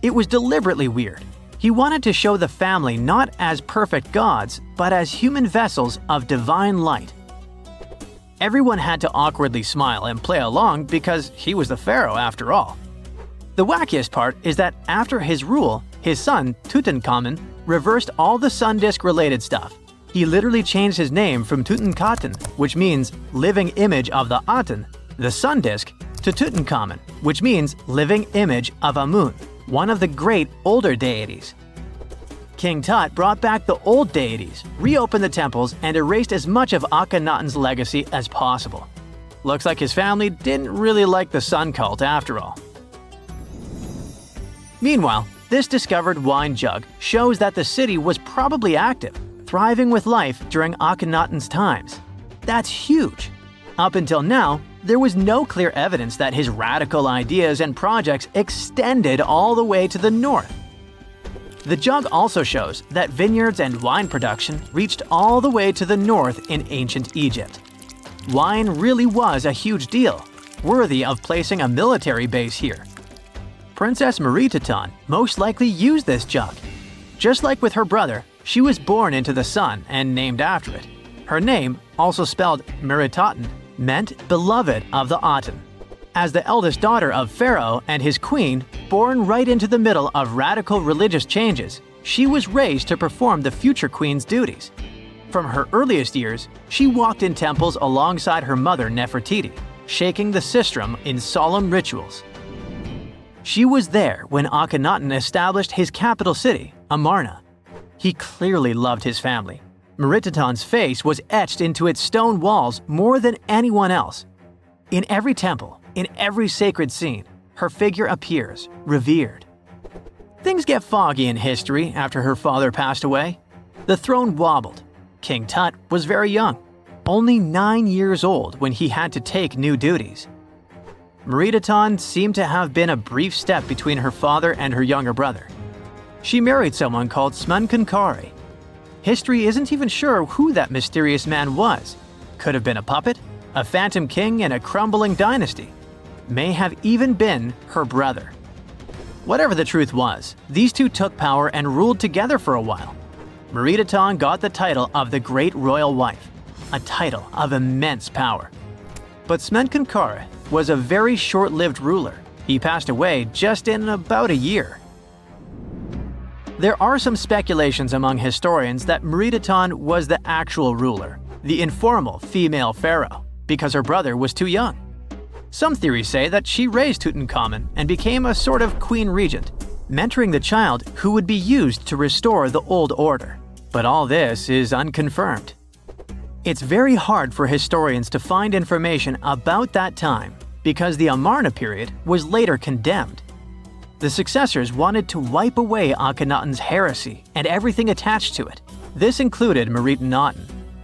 It was deliberately weird. He wanted to show the family not as perfect gods, but as human vessels of divine light. Everyone had to awkwardly smile and play along because he was the pharaoh after all. The wackiest part is that after his rule, his son, Tutankhamun, reversed all the sun disk-related stuff. He literally changed his name from Tutankhaten, which means living image of the Aten, the sun disk, to Tutankhamun, which means living image of Amun, one of the great older deities. King Tut brought back the old deities, reopened the temples, and erased as much of Akhenaten's legacy as possible. Looks like his family didn't really like the sun cult after all. Meanwhile, this discovered wine jug shows that the city was probably active, thriving with life during Akhenaten's times. That's huge. Up until now, there was no clear evidence that his radical ideas and projects extended all the way to the north. The jug also shows that vineyards and wine production reached all the way to the north in ancient Egypt. Wine really was a huge deal, worthy of placing a military base here. Princess Merenptah most likely used this jug. Just like with her brother, she was born into the sun and named after it. Her name, also spelled Merenptah, meant beloved of the Aten. As the eldest daughter of Pharaoh and his queen, born right into the middle of radical religious changes, she was raised to perform the future queen's duties. From her earliest years, she walked in temples alongside her mother Nefertiti, shaking the sistrum in solemn rituals. She was there when Akhenaten established his capital city, Amarna. He clearly loved his family. Merenptah's face was etched into its stone walls more than anyone else. In every temple, in every sacred scene, her figure appears, revered. Things get foggy in history after her father passed away. The throne wobbled. King Tut was very young, only 9 years old when he had to take new duties. Merenptah seemed to have been a brief step between her father and her younger brother. She married someone called Smenkhkare. History isn't even sure who that mysterious man was. Could have been a puppet, a phantom king in a crumbling dynasty. May have even been her brother. Whatever the truth was, these two took power and ruled together for a while. Merenptah got the title of the Great Royal Wife, a title of immense power. But Smenkhkare was a very short-lived ruler. He passed away just in about a year. There are some speculations among historians that Merenptah was the actual ruler, the informal female pharaoh, because her brother was too young. Some theories say that she raised Tutankhamun and became a sort of queen regent, mentoring the child who would be used to restore the old order. But all this is unconfirmed. It's very hard for historians to find information about that time because the Amarna period was later condemned. The successors wanted to wipe away Akhenaten's heresy and everything attached to it. This included Merenptah.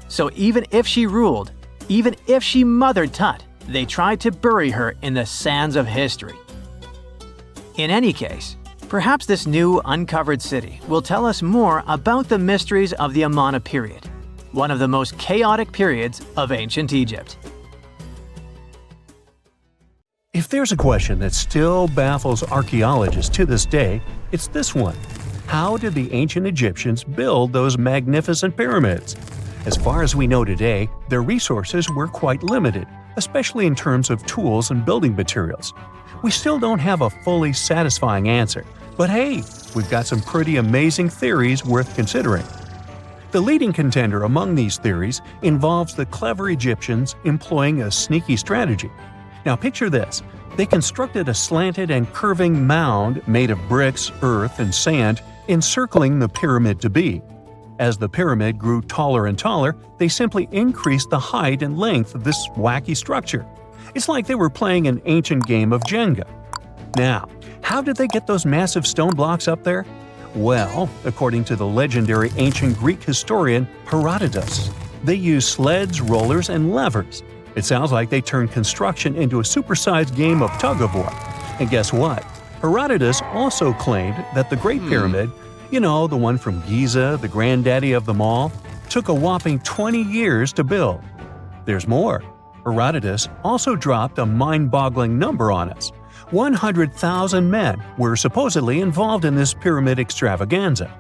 So even if she ruled, even if she mothered Tut, they tried to bury her in the sands of history. In any case, perhaps this new uncovered city will tell us more about the mysteries of the Amarna period, one of the most chaotic periods of ancient Egypt. If If there's a question that still baffles archaeologists to this day, it's this one. How did the ancient Egyptians build those magnificent pyramids? As far as we know today, their resources were quite limited, especially in terms of tools and building materials. We still don't have a fully satisfying answer, but hey, we've got some pretty amazing theories worth considering. The leading contender among these theories involves the clever Egyptians employing a sneaky strategy. Now picture this. They constructed a slanted and curving mound made of bricks, earth, and sand encircling the pyramid to be. As the pyramid grew taller and taller, they simply increased the height and length of this wacky structure. It's like they were playing an ancient game of Jenga. Now, how did they get those massive stone blocks up there? Well, according to the legendary ancient Greek historian Herodotus, they used sleds, rollers, and levers. It sounds like they turned construction into a supersized game of tug-of-war. And guess what? Herodotus also claimed that the Great Pyramid, the one from Giza, the granddaddy of them all, took a whopping 20 years to build. There's more. Herodotus also dropped a mind-boggling number on us. 100,000 men were supposedly involved in this pyramid extravaganza.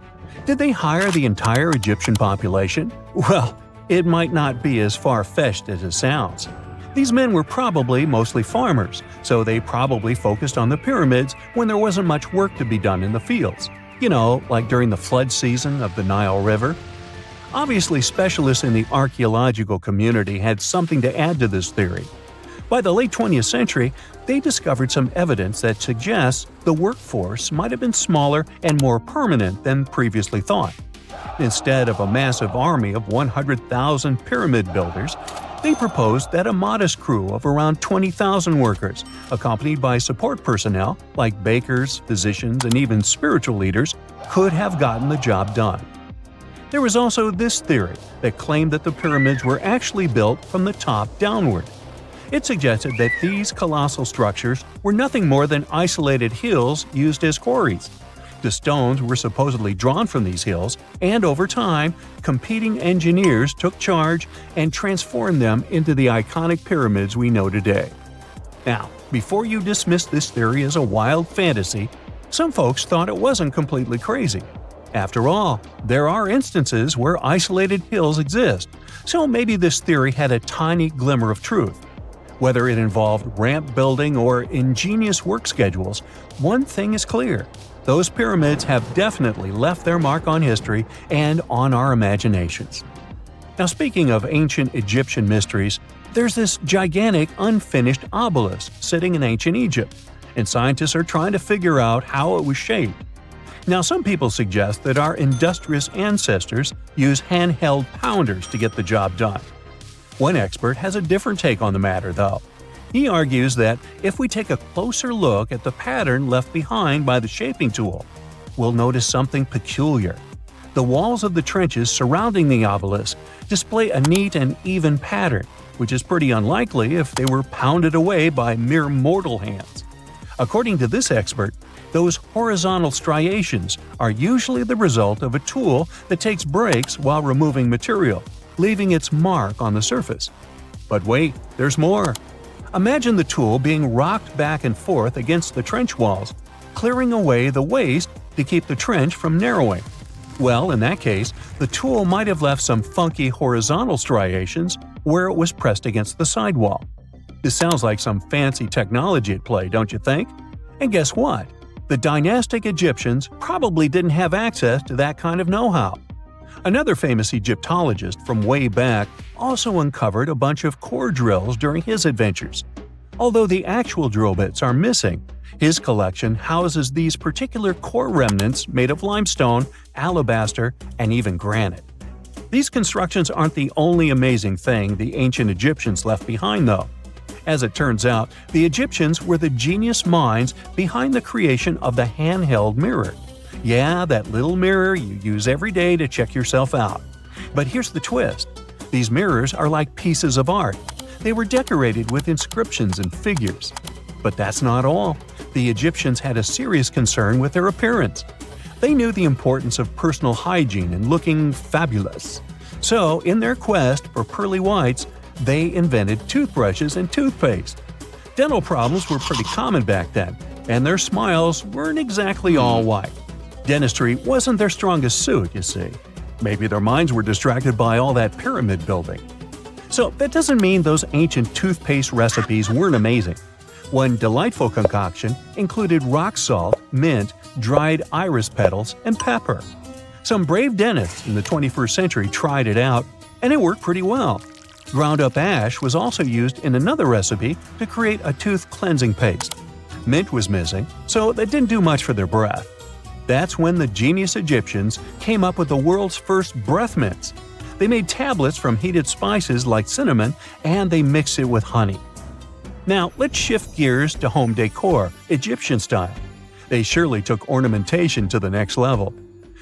Did they hire the entire Egyptian population? Well, it might not be as far-fetched as it sounds. These men were probably mostly farmers, so they probably focused on the pyramids when there wasn't much work to be done in the fields. Like during the flood season of the Nile River. Obviously, specialists in the archaeological community had something to add to this theory. By the late 20th century, they discovered some evidence that suggests the workforce might have been smaller and more permanent than previously thought. Instead of a massive army of 100,000 pyramid builders, they proposed that a modest crew of around 20,000 workers, accompanied by support personnel like bakers, physicians, and even spiritual leaders, could have gotten the job done. There was also this theory that claimed that the pyramids were actually built from the top downward. It suggested that these colossal structures were nothing more than isolated hills used as quarries. The stones were supposedly drawn from these hills, and over time, competing engineers took charge and transformed them into the iconic pyramids we know today. Now, before you dismiss this theory as a wild fantasy, some folks thought it wasn't completely crazy. After all, there are instances where isolated hills exist, so maybe this theory had a tiny glimmer of truth. Whether it involved ramp building or ingenious work schedules, one thing is clear. Those pyramids have definitely left their mark on history and on our imaginations. Now, speaking of ancient Egyptian mysteries, there's this gigantic unfinished obelisk sitting in ancient Egypt, and scientists are trying to figure out how it was shaped. Now, some people suggest that our industrious ancestors used handheld pounders to get the job done. One expert has a different take on the matter, though. He argues that if we take a closer look at the pattern left behind by the shaping tool, we'll notice something peculiar. The walls of the trenches surrounding the obelisk display a neat and even pattern, which is pretty unlikely if they were pounded away by mere mortal hands. According to this expert, those horizontal striations are usually the result of a tool that takes breaks while removing material, leaving its mark on the surface. But wait, there's more. Imagine the tool being rocked back and forth against the trench walls, clearing away the waste to keep the trench from narrowing. Well, in that case, the tool might have left some funky horizontal striations where it was pressed against the sidewall. This sounds like some fancy technology at play, don't you think? And guess what? The dynastic Egyptians probably didn't have access to that kind of know-how. Another famous Egyptologist from way back also uncovered a bunch of core drills during his adventures. Although the actual drill bits are missing, his collection houses these particular core remnants made of limestone, alabaster, and even granite. These constructions aren't the only amazing thing the ancient Egyptians left behind, though. As it turns out, the Egyptians were the genius minds behind the creation of the handheld mirror. Yeah, that little mirror you use every day to check yourself out. But here's the twist. These mirrors are like pieces of art. They were decorated with inscriptions and figures. But that's not all. The Egyptians had a serious concern with their appearance. They knew the importance of personal hygiene and looking fabulous. So, in their quest for pearly whites, they invented toothbrushes and toothpaste. Dental problems were pretty common back then, and their smiles weren't exactly all white. Dentistry wasn't their strongest suit, you see. Maybe their minds were distracted by all that pyramid building. So that doesn't mean those ancient toothpaste recipes weren't amazing. One delightful concoction included rock salt, mint, dried iris petals, and pepper. Some brave dentists in the 21st century tried it out, and it worked pretty well. Ground-up ash was also used in another recipe to create a tooth cleansing paste. Mint was missing, so that didn't do much for their breath. That's when the genius Egyptians came up with the world's first breath mints. They made tablets from heated spices like cinnamon, and they mixed it with honey. Now, let's shift gears to home decor, Egyptian style. They surely took ornamentation to the next level.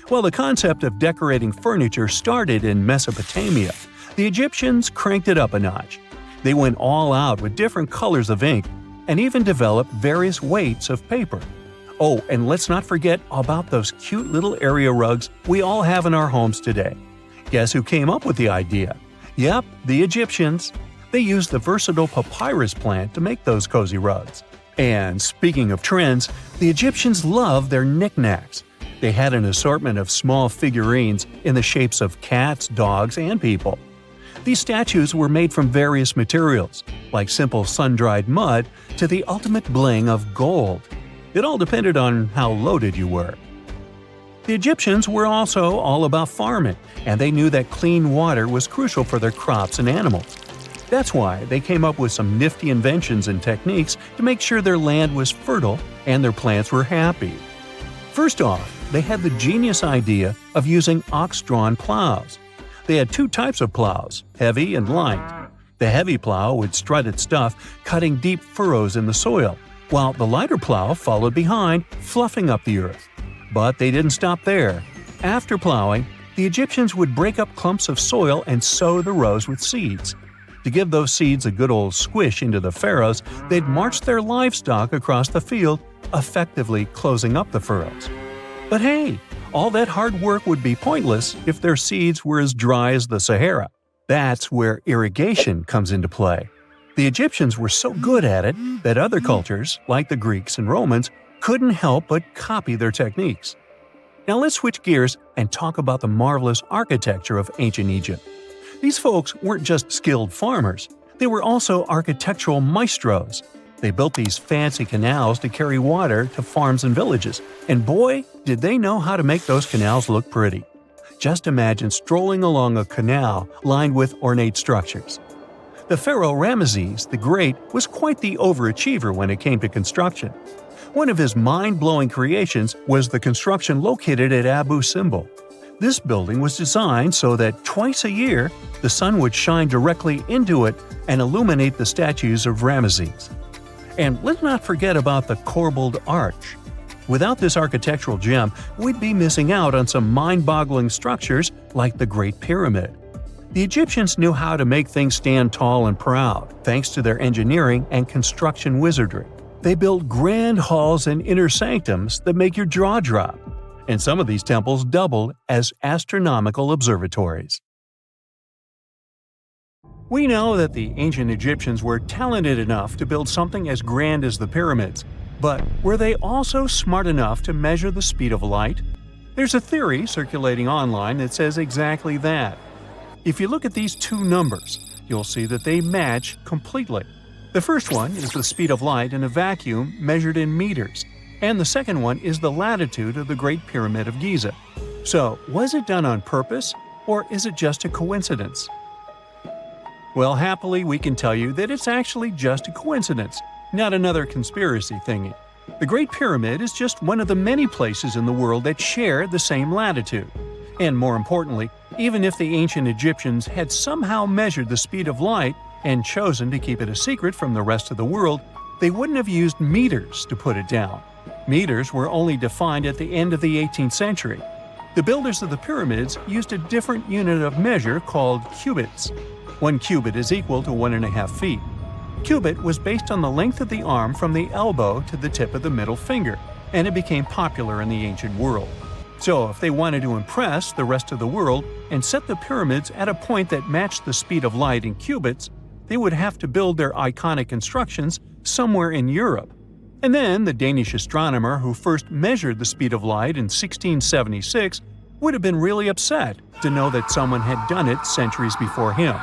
While the concept of decorating furniture started in Mesopotamia, the Egyptians cranked it up a notch. They went all out with different colors of ink and even developed various weights of paper. Oh, and let's not forget about those cute little area rugs we all have in our homes today. Guess who came up with the idea? Yep, the Egyptians. They used the versatile papyrus plant to make those cozy rugs. And speaking of trends, the Egyptians loved their knickknacks. They had an assortment of small figurines in the shapes of cats, dogs, and people. These statues were made from various materials, like simple sun-dried mud to the ultimate bling of gold. It all depended on how loaded you were. The Egyptians were also all about farming, and they knew that clean water was crucial for their crops and animals. That's why they came up with some nifty inventions and techniques to make sure their land was fertile and their plants were happy. First off, they had the genius idea of using ox-drawn plows. They had two types of plows, heavy and light. The heavy plow would strut its stuff, cutting deep furrows in the soil, while the lighter plow followed behind, fluffing up the earth. But they didn't stop there. After plowing, the Egyptians would break up clumps of soil and sow the rows with seeds. To give those seeds a good old squish into the furrows, they'd march their livestock across the field, effectively closing up the furrows. But hey, all that hard work would be pointless if their seeds were as dry as the Sahara. That's where irrigation comes into play. The Egyptians were so good at it that other cultures, like the Greeks and Romans, couldn't help but copy their techniques. Now let's switch gears and talk about the marvelous architecture of ancient Egypt. These folks weren't just skilled farmers, they were also architectural maestros. They built these fancy canals to carry water to farms and villages, and boy, did they know how to make those canals look pretty. Just imagine strolling along a canal lined with ornate structures. The pharaoh Ramesses the Great was quite the overachiever when it came to construction. One of his mind-blowing creations was the construction located at Abu Simbel. This building was designed so that twice a year, the sun would shine directly into it and illuminate the statues of Ramesses. And let's not forget about the corbelled arch. Without this architectural gem, we'd be missing out on some mind-boggling structures like the Great Pyramid. The Egyptians knew how to make things stand tall and proud, thanks to their engineering and construction wizardry. They built grand halls and inner sanctums that make your jaw drop. And some of these temples doubled as astronomical observatories. We know that the ancient Egyptians were talented enough to build something as grand as the pyramids, but were they also smart enough to measure the speed of light? There's a theory circulating online that says exactly that. If you look at these two numbers, you'll see that they match completely. The first one is the speed of light in a vacuum measured in meters, and the second one is the latitude of the Great Pyramid of Giza. So, was it done on purpose, or is it just a coincidence? Well, happily, we can tell you that it's actually just a coincidence, not another conspiracy thingy. The Great Pyramid is just one of the many places in the world that share the same latitude. And more importantly, even if the ancient Egyptians had somehow measured the speed of light and chosen to keep it a secret from the rest of the world, they wouldn't have used meters to put it down. Meters were only defined at the end of the 18th century. The builders of the pyramids used a different unit of measure called cubits. 1 cubit is equal to 1.5 feet. Cubit was based on the length of the arm from the elbow to the tip of the middle finger, and it became popular in the ancient world. So if they wanted to impress the rest of the world and set the pyramids at a point that matched the speed of light in cubits, they would have to build their iconic constructions somewhere in Europe. And then the Danish astronomer who first measured the speed of light in 1676 would have been really upset to know that someone had done it centuries before him.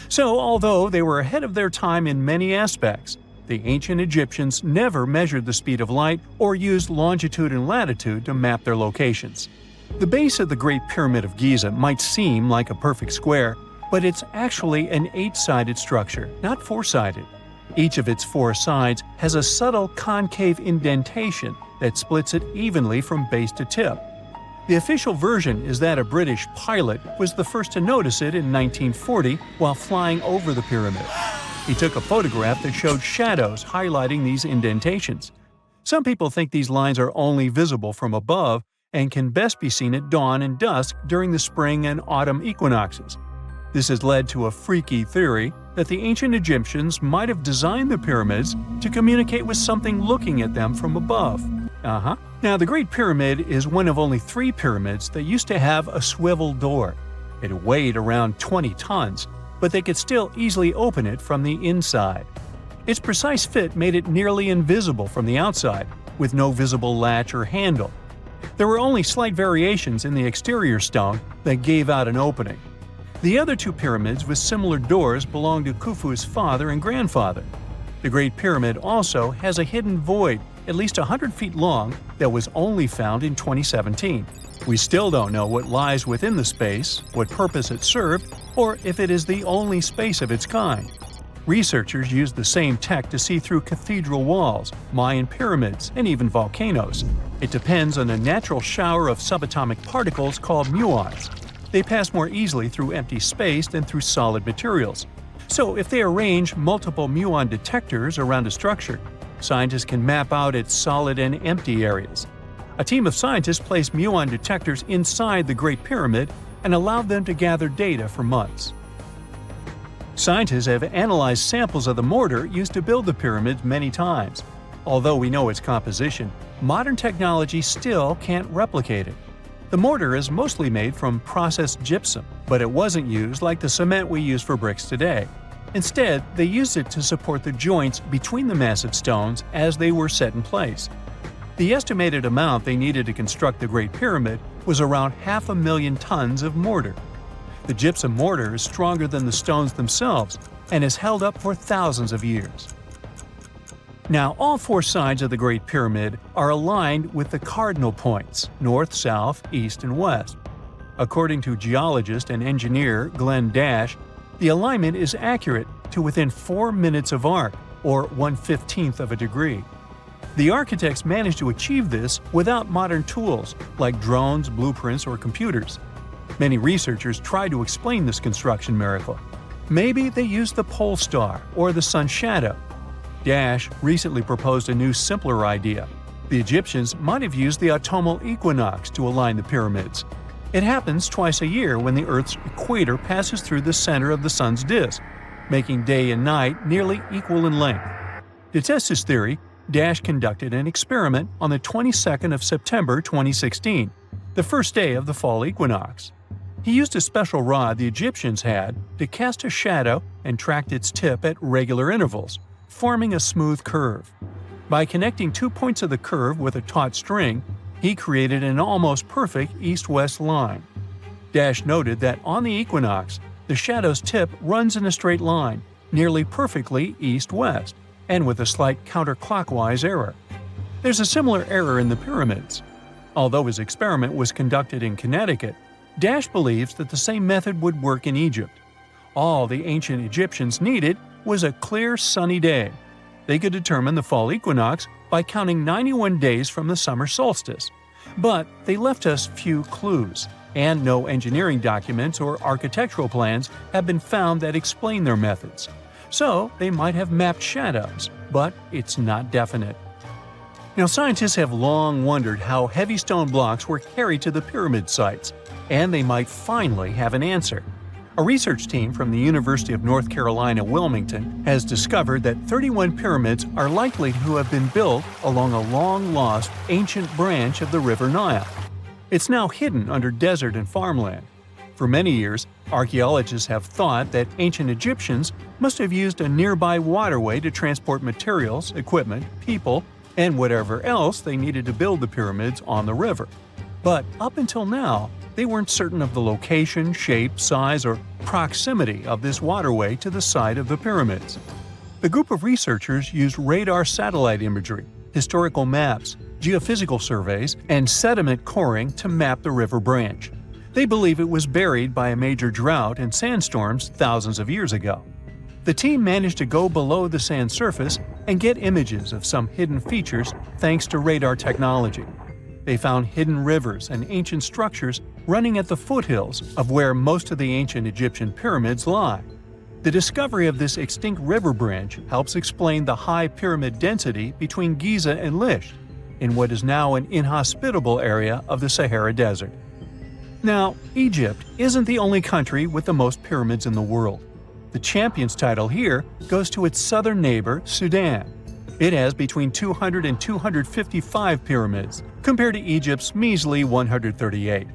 So, although they were ahead of their time in many aspects, the ancient Egyptians never measured the speed of light or used longitude and latitude to map their locations. The base of the Great Pyramid of Giza might seem like a perfect square, but it's actually an 8-sided structure, not 4-sided. Each of its 4 sides has a subtle concave indentation that splits it evenly from base to tip. The official version is that a British pilot was the first to notice it in 1940 while flying over the pyramid. He took a photograph that showed shadows highlighting these indentations. Some people think these lines are only visible from above and can best be seen at dawn and dusk during the spring and autumn equinoxes. This has led to a freaky theory that the ancient Egyptians might have designed the pyramids to communicate with something looking at them from above. Now, the Great Pyramid is one of only 3 pyramids that used to have a swivel door. It weighed around 20 tons, but they could still easily open it from the inside. Its precise fit made it nearly invisible from the outside, with no visible latch or handle. There were only slight variations in the exterior stone that gave out an opening. The other 2 pyramids with similar doors belonged to Khufu's father and grandfather. The Great Pyramid also has a hidden void at least 100 feet long that was only found in 2017. We still don't know what lies within the space, what purpose it served, or if it is the only space of its kind. Researchers used the same tech to see through cathedral walls, Mayan pyramids, and even volcanoes. It depends on a natural shower of subatomic particles called muons. They pass more easily through empty space than through solid materials. So if they arrange multiple muon detectors around a structure, scientists can map out its solid and empty areas. A team of scientists placed muon detectors inside the Great Pyramid and allowed them to gather data for months. Scientists have analyzed samples of the mortar used to build the pyramids many times. Although we know its composition, modern technology still can't replicate it. The mortar is mostly made from processed gypsum, but it wasn't used like the cement we use for bricks today. Instead, they used it to support the joints between the massive stones as they were set in place. The estimated amount they needed to construct the Great Pyramid was around 500,000 tons of mortar. The gypsum mortar is stronger than the stones themselves and has held up for thousands of years. Now, all 4 sides of the Great Pyramid are aligned with the cardinal points – north, south, east, and west. According to geologist and engineer Glenn Dash, the alignment is accurate to within 4 minutes of arc, or 1/15th of a degree. The architects managed to achieve this without modern tools like drones, blueprints, or computers. Many researchers try to explain this construction miracle. Maybe they used the pole star or the sun's shadow. Dash recently proposed a new, simpler idea. The Egyptians might have used the autumnal equinox to align the pyramids. It happens twice a year when the Earth's equator passes through the center of the sun's disk, making day and night nearly equal in length. To test his theory, Dash conducted an experiment on the 22nd of September 2016, the first day of the fall equinox. He used a special rod the Egyptians had to cast a shadow and tracked its tip at regular intervals, forming a smooth curve. By connecting 2 points of the curve with a taut string, he created an almost perfect east-west line. Dash noted that on the equinox, the shadow's tip runs in a straight line, nearly perfectly east-west, and with a slight counterclockwise error. There's a similar error in the pyramids. Although his experiment was conducted in Connecticut, Dash believes that the same method would work in Egypt. All the ancient Egyptians needed was a clear, sunny day. They could determine the fall equinox by counting 91 days from the summer solstice. But they left us few clues, and no engineering documents or architectural plans have been found that explain their methods. So they might have mapped shadows, but it's not definite. Now, scientists have long wondered how heavy stone blocks were carried to the pyramid sites, and they might finally have an answer. A research team from the University of North Carolina, Wilmington, has discovered that 31 pyramids are likely to have been built along a long-lost ancient branch of the River Nile. It's now hidden under desert and farmland. For many years, archaeologists have thought that ancient Egyptians must have used a nearby waterway to transport materials, equipment, people, and whatever else they needed to build the pyramids on the river. But up until now, they weren't certain of the location, shape, size, or proximity of this waterway to the site of the pyramids. The group of researchers used radar satellite imagery, historical maps, geophysical surveys, and sediment coring to map the river branch. They believe it was buried by a major drought and sandstorms thousands of years ago. The team managed to go below the sand surface and get images of some hidden features thanks to radar technology. They found hidden rivers and ancient structures running at the foothills of where most of the ancient Egyptian pyramids lie. The discovery of this extinct river branch helps explain the high pyramid density between Giza and Lisht, in what is now an inhospitable area of the Sahara Desert. Now, Egypt isn't the only country with the most pyramids in the world. The champion's title here goes to its southern neighbor, Sudan. It has between 200 and 255 pyramids, compared to Egypt's measly 138.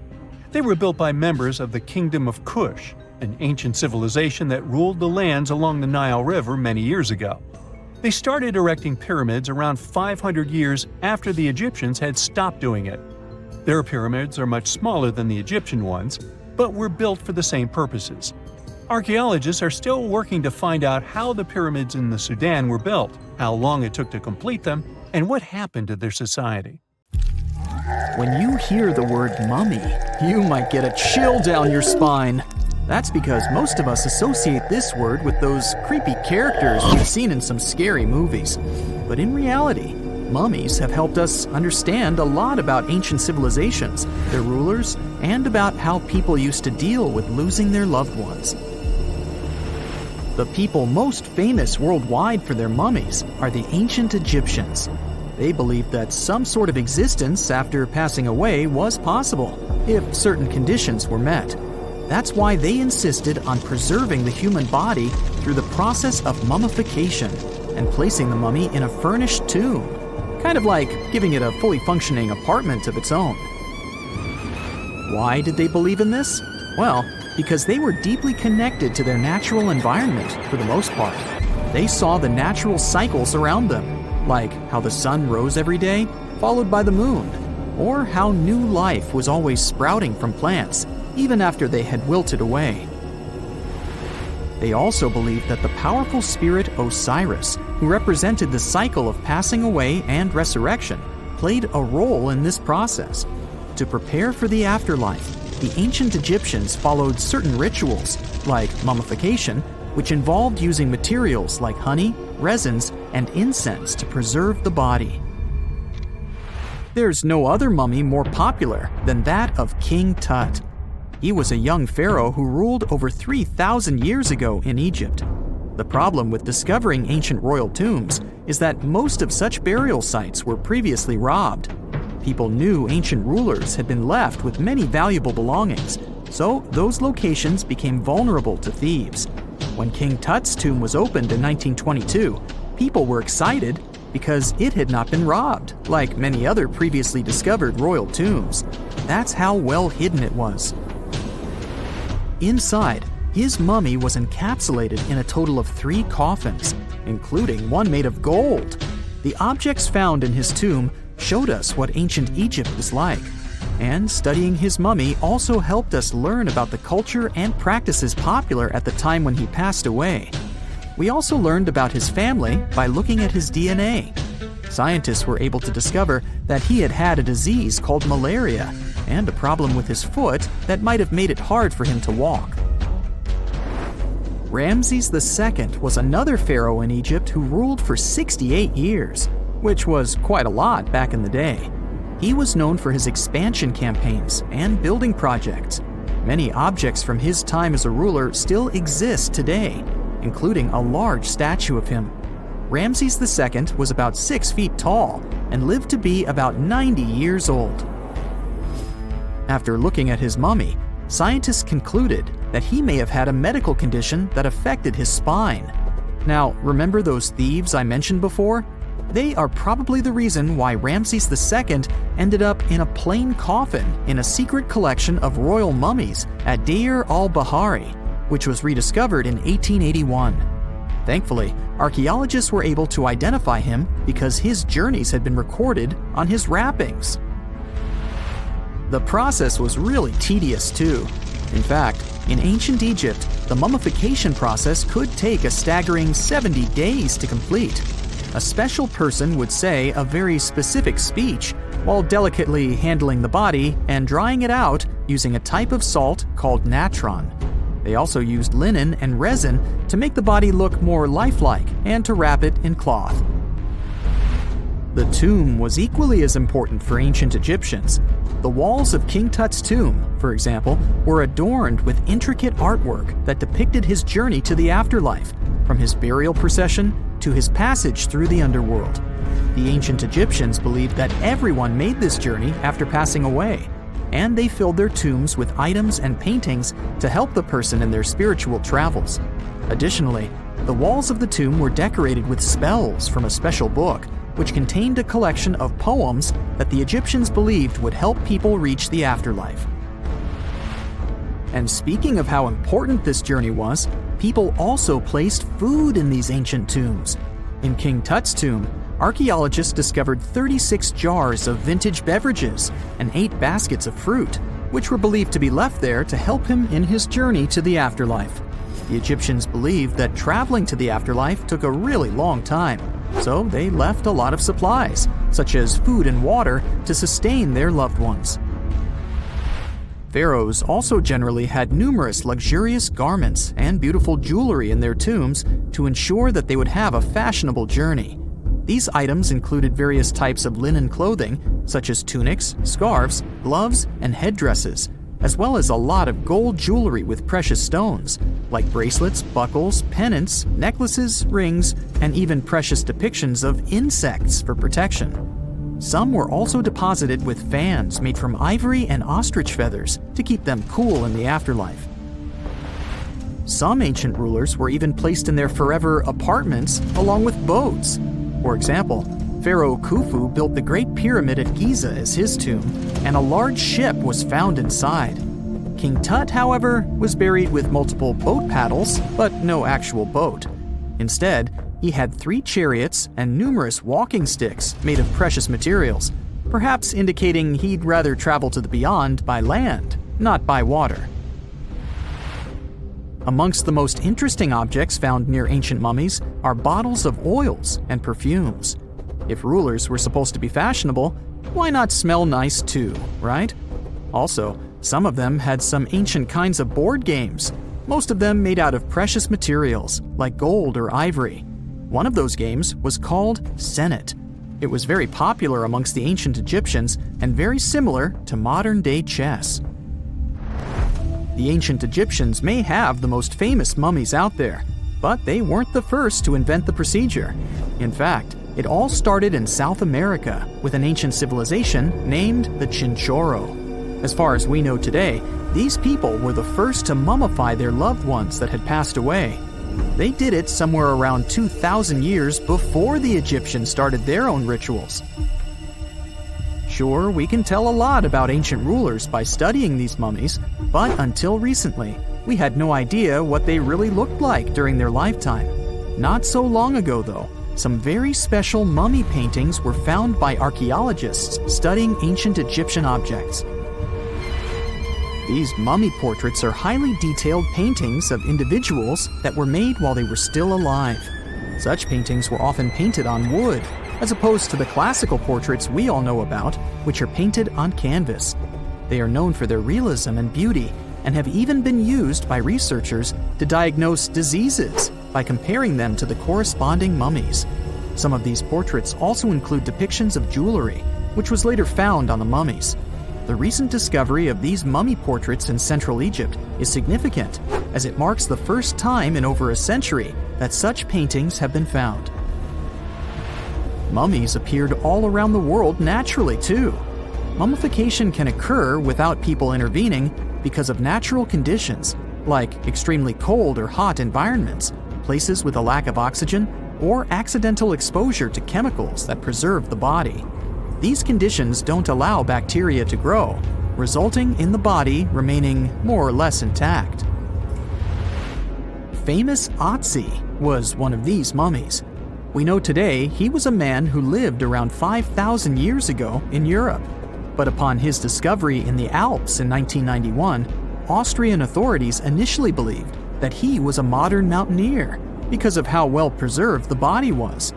They were built by members of the Kingdom of Kush, an ancient civilization that ruled the lands along the Nile River many years ago. They started erecting pyramids around 500 years after the Egyptians had stopped doing it. Their pyramids are much smaller than the Egyptian ones, but were built for the same purposes. Archaeologists are still working to find out how the pyramids in the Sudan were built, how long it took to complete them, and what happened to their society. When you hear the word mummy, you might get a chill down your spine. That's because most of us associate this word with those creepy characters we've seen in some scary movies. But in reality, mummies have helped us understand a lot about ancient civilizations, their rulers, and about how people used to deal with losing their loved ones. The people most famous worldwide for their mummies are the ancient Egyptians. They believed that some sort of existence after passing away was possible, if certain conditions were met. That's why they insisted on preserving the human body through the process of mummification and placing the mummy in a furnished tomb, kind of like giving it a fully functioning apartment of its own. Why did they believe in this? Well, because they were deeply connected to their natural environment for the most part. They saw the natural cycles around them, like how the sun rose every day, followed by the moon, or how new life was always sprouting from plants, even after they had wilted away. They also believed that the powerful spirit Osiris, who represented the cycle of passing away and resurrection, played a role in this process. To prepare for the afterlife, the ancient Egyptians followed certain rituals, like mummification, which involved using materials like honey, resins, and incense to preserve the body. There's no other mummy more popular than that of King Tut. He was a young pharaoh who ruled over 3,000 years ago in Egypt. The problem with discovering ancient royal tombs is that most of such burial sites were previously robbed. People knew ancient rulers had been left with many valuable belongings, so those locations became vulnerable to thieves. When King Tut's tomb was opened in 1922, people were excited because it had not been robbed, like many other previously discovered royal tombs. That's how well hidden it was. Inside, his mummy was encapsulated in a total of 3 coffins, including one made of gold. The objects found in his tomb showed us what ancient Egypt was like, and studying his mummy also helped us learn about the culture and practices popular at the time when he passed away. We also learned about his family by looking at his DNA. Scientists were able to discover that he had had a disease called malaria and a problem with his foot that might have made it hard for him to walk. Ramses II was another pharaoh in Egypt who ruled for 68 years, which was quite a lot back in the day. He was known for his expansion campaigns and building projects. Many objects from his time as a ruler still exist today, including a large statue of him. Ramses II was about 6 feet tall and lived to be about 90 years old. After looking at his mummy, scientists concluded that he may have had a medical condition that affected his spine. Now, remember those thieves I mentioned before? They are probably the reason why Ramses II ended up in a plain coffin in a secret collection of royal mummies at Deir al-Bahari, which was rediscovered in 1881. Thankfully, archaeologists were able to identify him because his journeys had been recorded on his wrappings. The process was really tedious too. In fact, in ancient Egypt, the mummification process could take a staggering 70 days to complete. A special person would say a very specific speech while delicately handling the body and drying it out using a type of salt called natron. They also used linen and resin to make the body look more lifelike and to wrap it in cloth. The tomb was equally as important for ancient Egyptians. The walls of King Tut's tomb, for example, were adorned with intricate artwork that depicted his journey to the afterlife, from his burial procession to his passage through the underworld. The ancient Egyptians believed that everyone made this journey after passing away, and they filled their tombs with items and paintings to help the person in their spiritual travels. Additionally, the walls of the tomb were decorated with spells from a special book, which contained a collection of poems that the Egyptians believed would help people reach the afterlife. And speaking of how important this journey was, people also placed food in these ancient tombs. In King Tut's tomb, archaeologists discovered 36 jars of vintage beverages and 8 baskets of fruit, which were believed to be left there to help him in his journey to the afterlife. The Egyptians believed that traveling to the afterlife took a really long time, so they left a lot of supplies, such as food and water, to sustain their loved ones. Pharaohs also generally had numerous luxurious garments and beautiful jewelry in their tombs to ensure that they would have a fashionable journey. These items included various types of linen clothing, such as tunics, scarves, gloves, and headdresses, as well as a lot of gold jewelry with precious stones, like bracelets, buckles, pendants, necklaces, rings, and even precious depictions of insects for protection. Some were also deposited with fans made from ivory and ostrich feathers to keep them cool in the afterlife. Some ancient rulers were even placed in their forever apartments along with boats. For example, Pharaoh Khufu built the Great Pyramid at Giza as his tomb, and a large ship was found inside. King Tut, however, was buried with multiple boat paddles, but no actual boat. Instead, he had 3 chariots and numerous walking sticks made of precious materials, perhaps indicating he'd rather travel to the beyond by land, not by water. Amongst the most interesting objects found near ancient mummies are bottles of oils and perfumes. If rulers were supposed to be fashionable, why not smell nice too, right? Also, some of them had some ancient kinds of board games, most of them made out of precious materials like gold or ivory. One of those games was called Chanet. It was very popular amongst the ancient Egyptians and very similar to modern-day chess. The ancient Egyptians may have the most famous mummies out there, but they weren't the first to invent the procedure. In fact, it all started in South America with an ancient civilization named the Chinchorro. As far as we know today, these people were the first to mummify their loved ones that had passed away. They did it somewhere around 2,000 years before the Egyptians started their own rituals. Sure, we can tell a lot about ancient rulers by studying these mummies, but until recently, we had no idea what they really looked like during their lifetime. Not so long ago, though, some very special mummy paintings were found by archaeologists studying ancient Egyptian objects. These mummy portraits are highly detailed paintings of individuals that were made while they were still alive. Such paintings were often painted on wood, as opposed to the classical portraits we all know about, which are painted on canvas. They are known for their realism and beauty, and have even been used by researchers to diagnose diseases by comparing them to the corresponding mummies. Some of these portraits also include depictions of jewelry, which was later found on the mummies. The recent discovery of these mummy portraits in Central Egypt is significant, as it marks the first time in over a century that such paintings have been found. Mummies appeared all around the world naturally, too. Mummification can occur without people intervening because of natural conditions, like extremely cold or hot environments, places with a lack of oxygen, or accidental exposure to chemicals that preserve the body. These conditions don't allow bacteria to grow, resulting in the body remaining more or less intact. Famous Otzi was one of these mummies. We know today he was a man who lived around 5,000 years ago in Europe. But upon his discovery in the Alps in 1991, Austrian authorities initially believed that he was a modern mountaineer because of how well preserved the body was.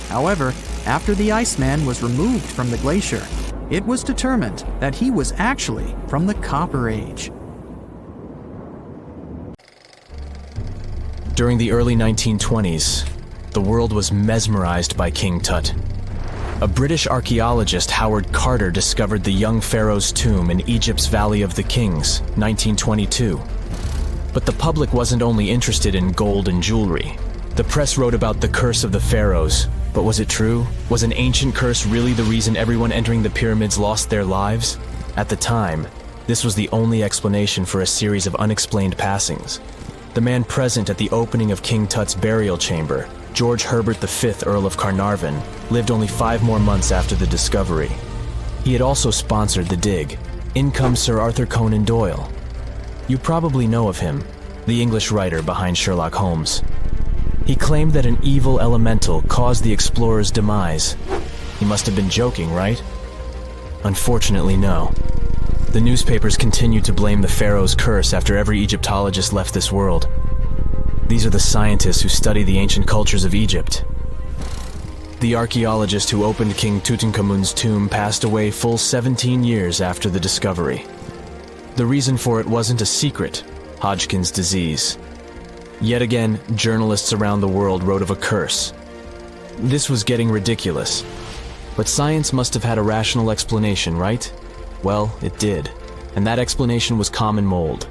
However, after the Iceman was removed from the glacier, it was determined that he was actually from the Copper Age. During the early 1920s, the world was mesmerized by King Tut. A British archaeologist, Howard Carter, discovered the young pharaoh's tomb in Egypt's Valley of the Kings, 1922. But the public wasn't only interested in gold and jewelry. The press wrote about the curse of the pharaohs, but was it true? Was an ancient curse really the reason everyone entering the pyramids lost their lives? At the time, this was the only explanation for a series of unexplained passings. The man present at the opening of King Tut's burial chamber, George Herbert V, Earl of Carnarvon, lived only 5 more months after the discovery. He had also sponsored the dig. In comes Sir Arthur Conan Doyle. You probably know of him, the English writer behind Sherlock Holmes. He claimed that an evil elemental caused the explorer's demise. He must have been joking, right? Unfortunately, no. The newspapers continued to blame the pharaoh's curse after every Egyptologist left this world. These are the scientists who study the ancient cultures of Egypt. The archaeologist who opened King Tutankhamun's tomb passed away full 17 years after the discovery. The reason for it wasn't a secret: Hodgkin's disease. Yet again, journalists around the world wrote of a curse. This was getting ridiculous. But science must have had a rational explanation, right? Well, it did. And that explanation was common mold.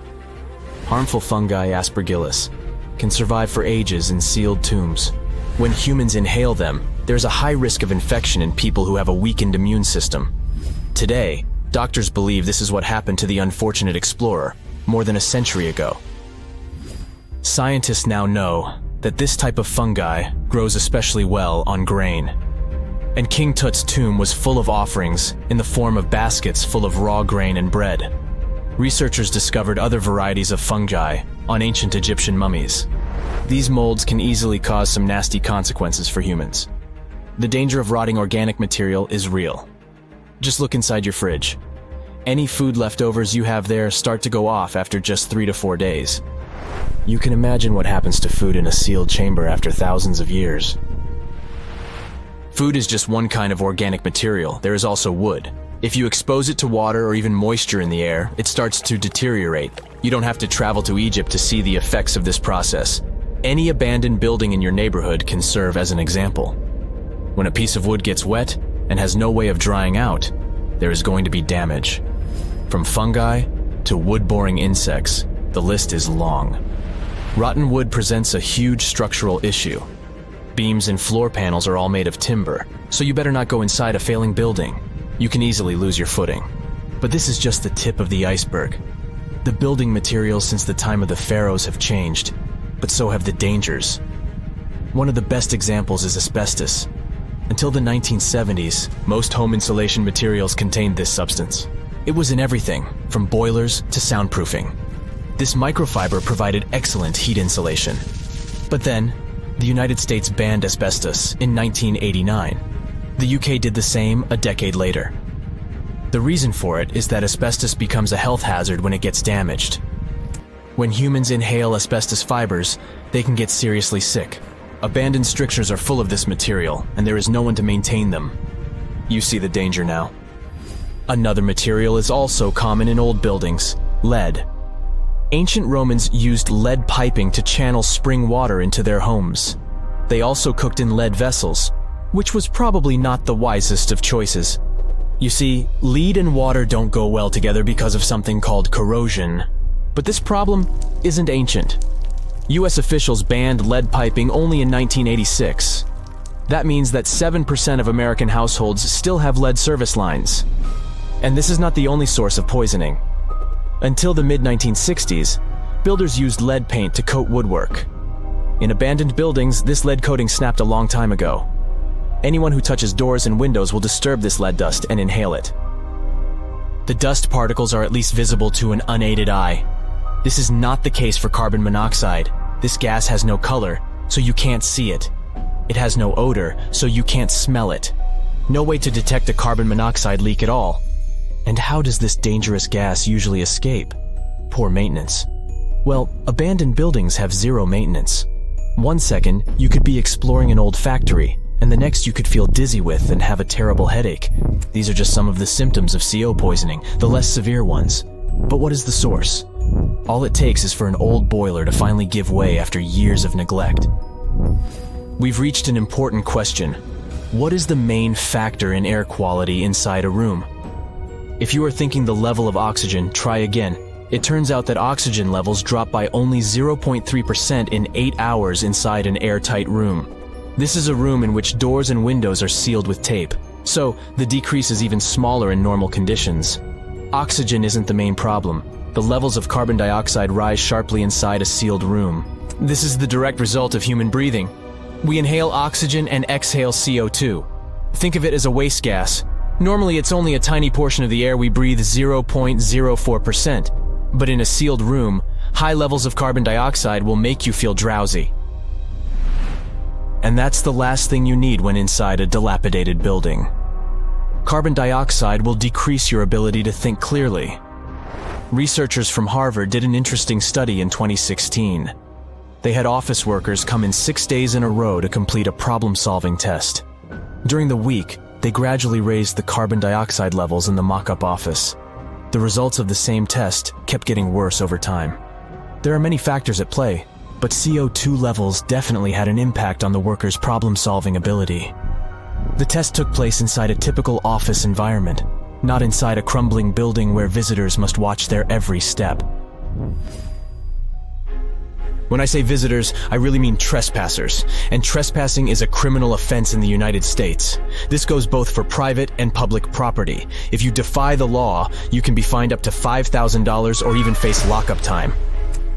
Harmful fungi, Aspergillus, can survive for ages in sealed tombs. When humans inhale them, there's a high risk of infection in people who have a weakened immune system. Today, doctors believe this is what happened to the unfortunate explorer more than a century ago. Scientists now know that this type of fungi grows especially well on grain. And King Tut's tomb was full of offerings in the form of baskets full of raw grain and bread. Researchers discovered other varieties of fungi on ancient Egyptian mummies. These molds can easily cause some nasty consequences for humans. The danger of rotting organic material is real. Just look inside your fridge. Any food leftovers you have there start to go off after just 3 to 4 days. You can imagine what happens to food in a sealed chamber after thousands of years. Food is just one kind of organic material. There is also wood. If you expose it to water or even moisture in the air, it starts to deteriorate. You don't have to travel to Egypt to see the effects of this process. Any abandoned building in your neighborhood can serve as an example. When a piece of wood gets wet and has no way of drying out, there is going to be damage. From fungi to wood-boring insects, the list is long. Rotten wood presents a huge structural issue. Beams and floor panels are all made of timber, so you better not go inside a failing building. You can easily lose your footing. But this is just the tip of the iceberg. The building materials since the time of the pharaohs have changed, but so have the dangers. One of the best examples is asbestos. Until the 1970s, most home insulation materials contained this substance. It was in everything, from boilers to soundproofing. This microfiber provided excellent heat insulation. But then, the United States banned asbestos in 1989. The UK did the same a decade later. The reason for it is that asbestos becomes a health hazard when it gets damaged. When humans inhale asbestos fibers, they can get seriously sick. Abandoned strictures are full of this material, and there is no one to maintain them. You see the danger now. Another material is also common in old buildings: lead. Ancient Romans used lead piping to channel spring water into their homes. They also cooked in lead vessels, which was probably not the wisest of choices. You see, lead and water don't go well together because of something called corrosion. But this problem isn't ancient. US officials banned lead piping only in 1986. That means that 7% of American households still have lead service lines. And this is not the only source of poisoning. Until the mid-1960s, builders used lead paint to coat woodwork. In abandoned buildings, this lead coating snapped a long time ago. Anyone who touches doors and windows will disturb this lead dust and inhale it. The dust particles are at least visible to an unaided eye. This is not the case for carbon monoxide. This gas has no color, so you can't see it. It has no odor, so you can't smell it. No way to detect a carbon monoxide leak at all. And how does this dangerous gas usually escape? Poor maintenance. Well, abandoned buildings have zero maintenance. 1 second, you could be exploring an old factory, and the next you could feel dizzy with and have a terrible headache. These are just some of the symptoms of CO poisoning, the less severe ones. But what is the source? All it takes is for an old boiler to finally give way after years of neglect. We've reached an important question. What is the main factor in air quality inside a room? If you are thinking the level of oxygen, try again. It turns out that oxygen levels drop by only 0.3% in 8 hours inside an airtight room. This is a room in which doors and windows are sealed with tape, so the decrease is even smaller in normal conditions. Oxygen isn't the main problem. The levels of carbon dioxide rise sharply inside a sealed room. This is the direct result of human breathing. We inhale oxygen and exhale CO2. Think of it as a waste gas. Normally it's only a tiny portion of the air we breathe, 0.04%. But in a sealed room, high levels of carbon dioxide will make you feel drowsy. And that's the last thing you need when inside a dilapidated building. Carbon dioxide will decrease your ability to think clearly. Researchers from Harvard did an interesting study in 2016. They had office workers come in 6 days in a row to complete a problem-solving test. During the week, they gradually raised the carbon dioxide levels in the mock-up office. The results of the same test kept getting worse over time. There are many factors at play, but CO2 levels definitely had an impact on the workers' problem-solving ability. The test took place inside a typical office environment, not inside a crumbling building where visitors must watch their every step. When I say visitors, I really mean trespassers, and trespassing is a criminal offense in the United States. This goes both for private and public property. If you defy the law, you can be fined up to $5,000 or even face lockup time.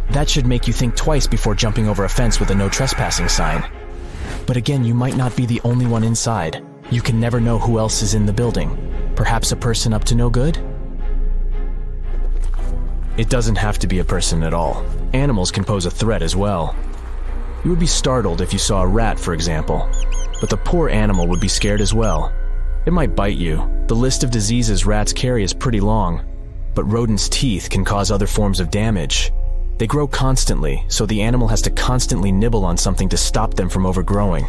That should make you think twice before jumping over a fence with a no trespassing sign. But again, you might not be the only one inside. You can never know who else is in the building. Perhaps a person up to no good? It doesn't have to be a person at all. Animals can pose a threat as well. You would be startled if you saw a rat, for example. But the poor animal would be scared as well. It might bite you. The list of diseases rats carry is pretty long. But rodents' teeth can cause other forms of damage. They grow constantly, so the animal has to constantly nibble on something to stop them from overgrowing.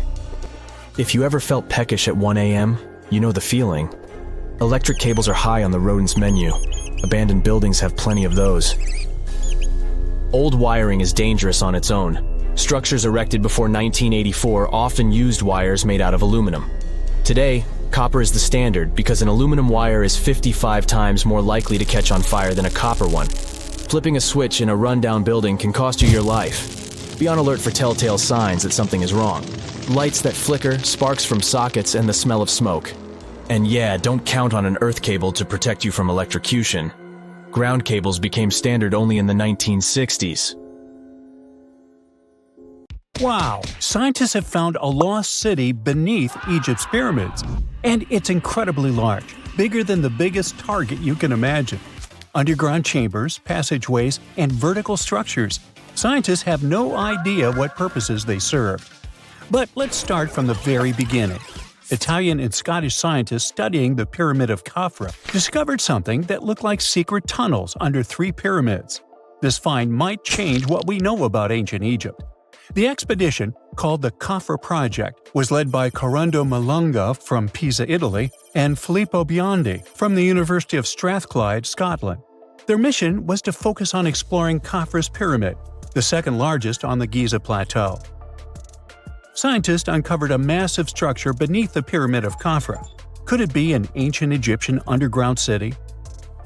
If you ever felt peckish at 1 a.m., you know the feeling. Electric cables are high on the rodents' menu. Abandoned buildings have plenty of those. Old wiring is dangerous on its own. Structures erected before 1984 often used wires made out of aluminum. Today, copper is the standard because an aluminum wire is 55 times more likely to catch on fire than a copper one. Flipping a switch in a rundown building can cost you your life. Be on alert for telltale signs that something is wrong. Lights that flicker, sparks from sockets, and the smell of smoke. And yeah, don't count on an earth cable to protect you from electrocution. Ground cables became standard only in the 1960s. Wow! Scientists have found a lost city beneath Egypt's pyramids. And it's incredibly large, bigger than the biggest target you can imagine. Underground chambers, passageways, and vertical structures. Scientists have no idea what purposes they serve. But let's start from the very beginning. Italian and Scottish scientists studying the Pyramid of Khafra discovered something that looked like secret tunnels under 3 pyramids. This find might change what we know about ancient Egypt. The expedition, called the Khafra Project, was led by Corrado Malunga from Pisa, Italy, and Filippo Biondi from the University of Strathclyde, Scotland. Their mission was to focus on exploring Khafra's pyramid, the second largest on the Giza Plateau. Scientists uncovered a massive structure beneath the Pyramid of Khafra. Could it be an ancient Egyptian underground city?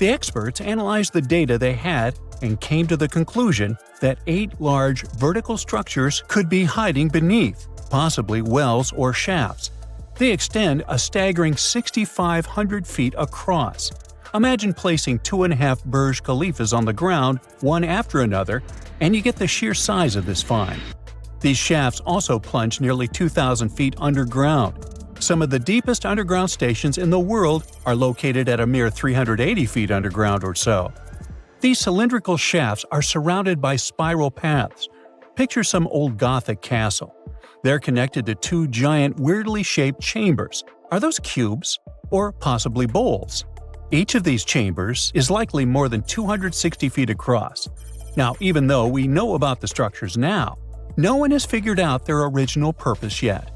The experts analyzed the data they had and came to the conclusion that 8 large vertical structures could be hiding beneath, possibly wells or shafts. They extend a staggering 6,500 feet across. Imagine placing 2.5 Burj Khalifas on the ground, one after another, and you get the sheer size of this find. These shafts also plunge nearly 2,000 feet underground. Some of the deepest underground stations in the world are located at a mere 380 feet underground or so. These cylindrical shafts are surrounded by spiral paths. Picture some old Gothic castle. They're connected to two giant, weirdly shaped chambers. Are those cubes? Or possibly bowls? Each of these chambers is likely more than 260 feet across. Now, even though we know about the structures now, no one has figured out their original purpose yet.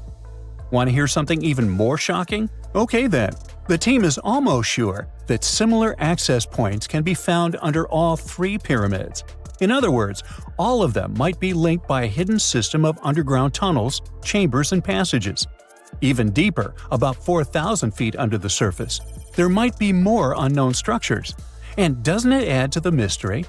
Want to hear something even more shocking? Okay then, the team is almost sure that similar access points can be found under all three pyramids. In other words, all of them might be linked by a hidden system of underground tunnels, chambers, and passages. Even deeper, about 4,000 feet under the surface, there might be more unknown structures. And doesn't it add to the mystery?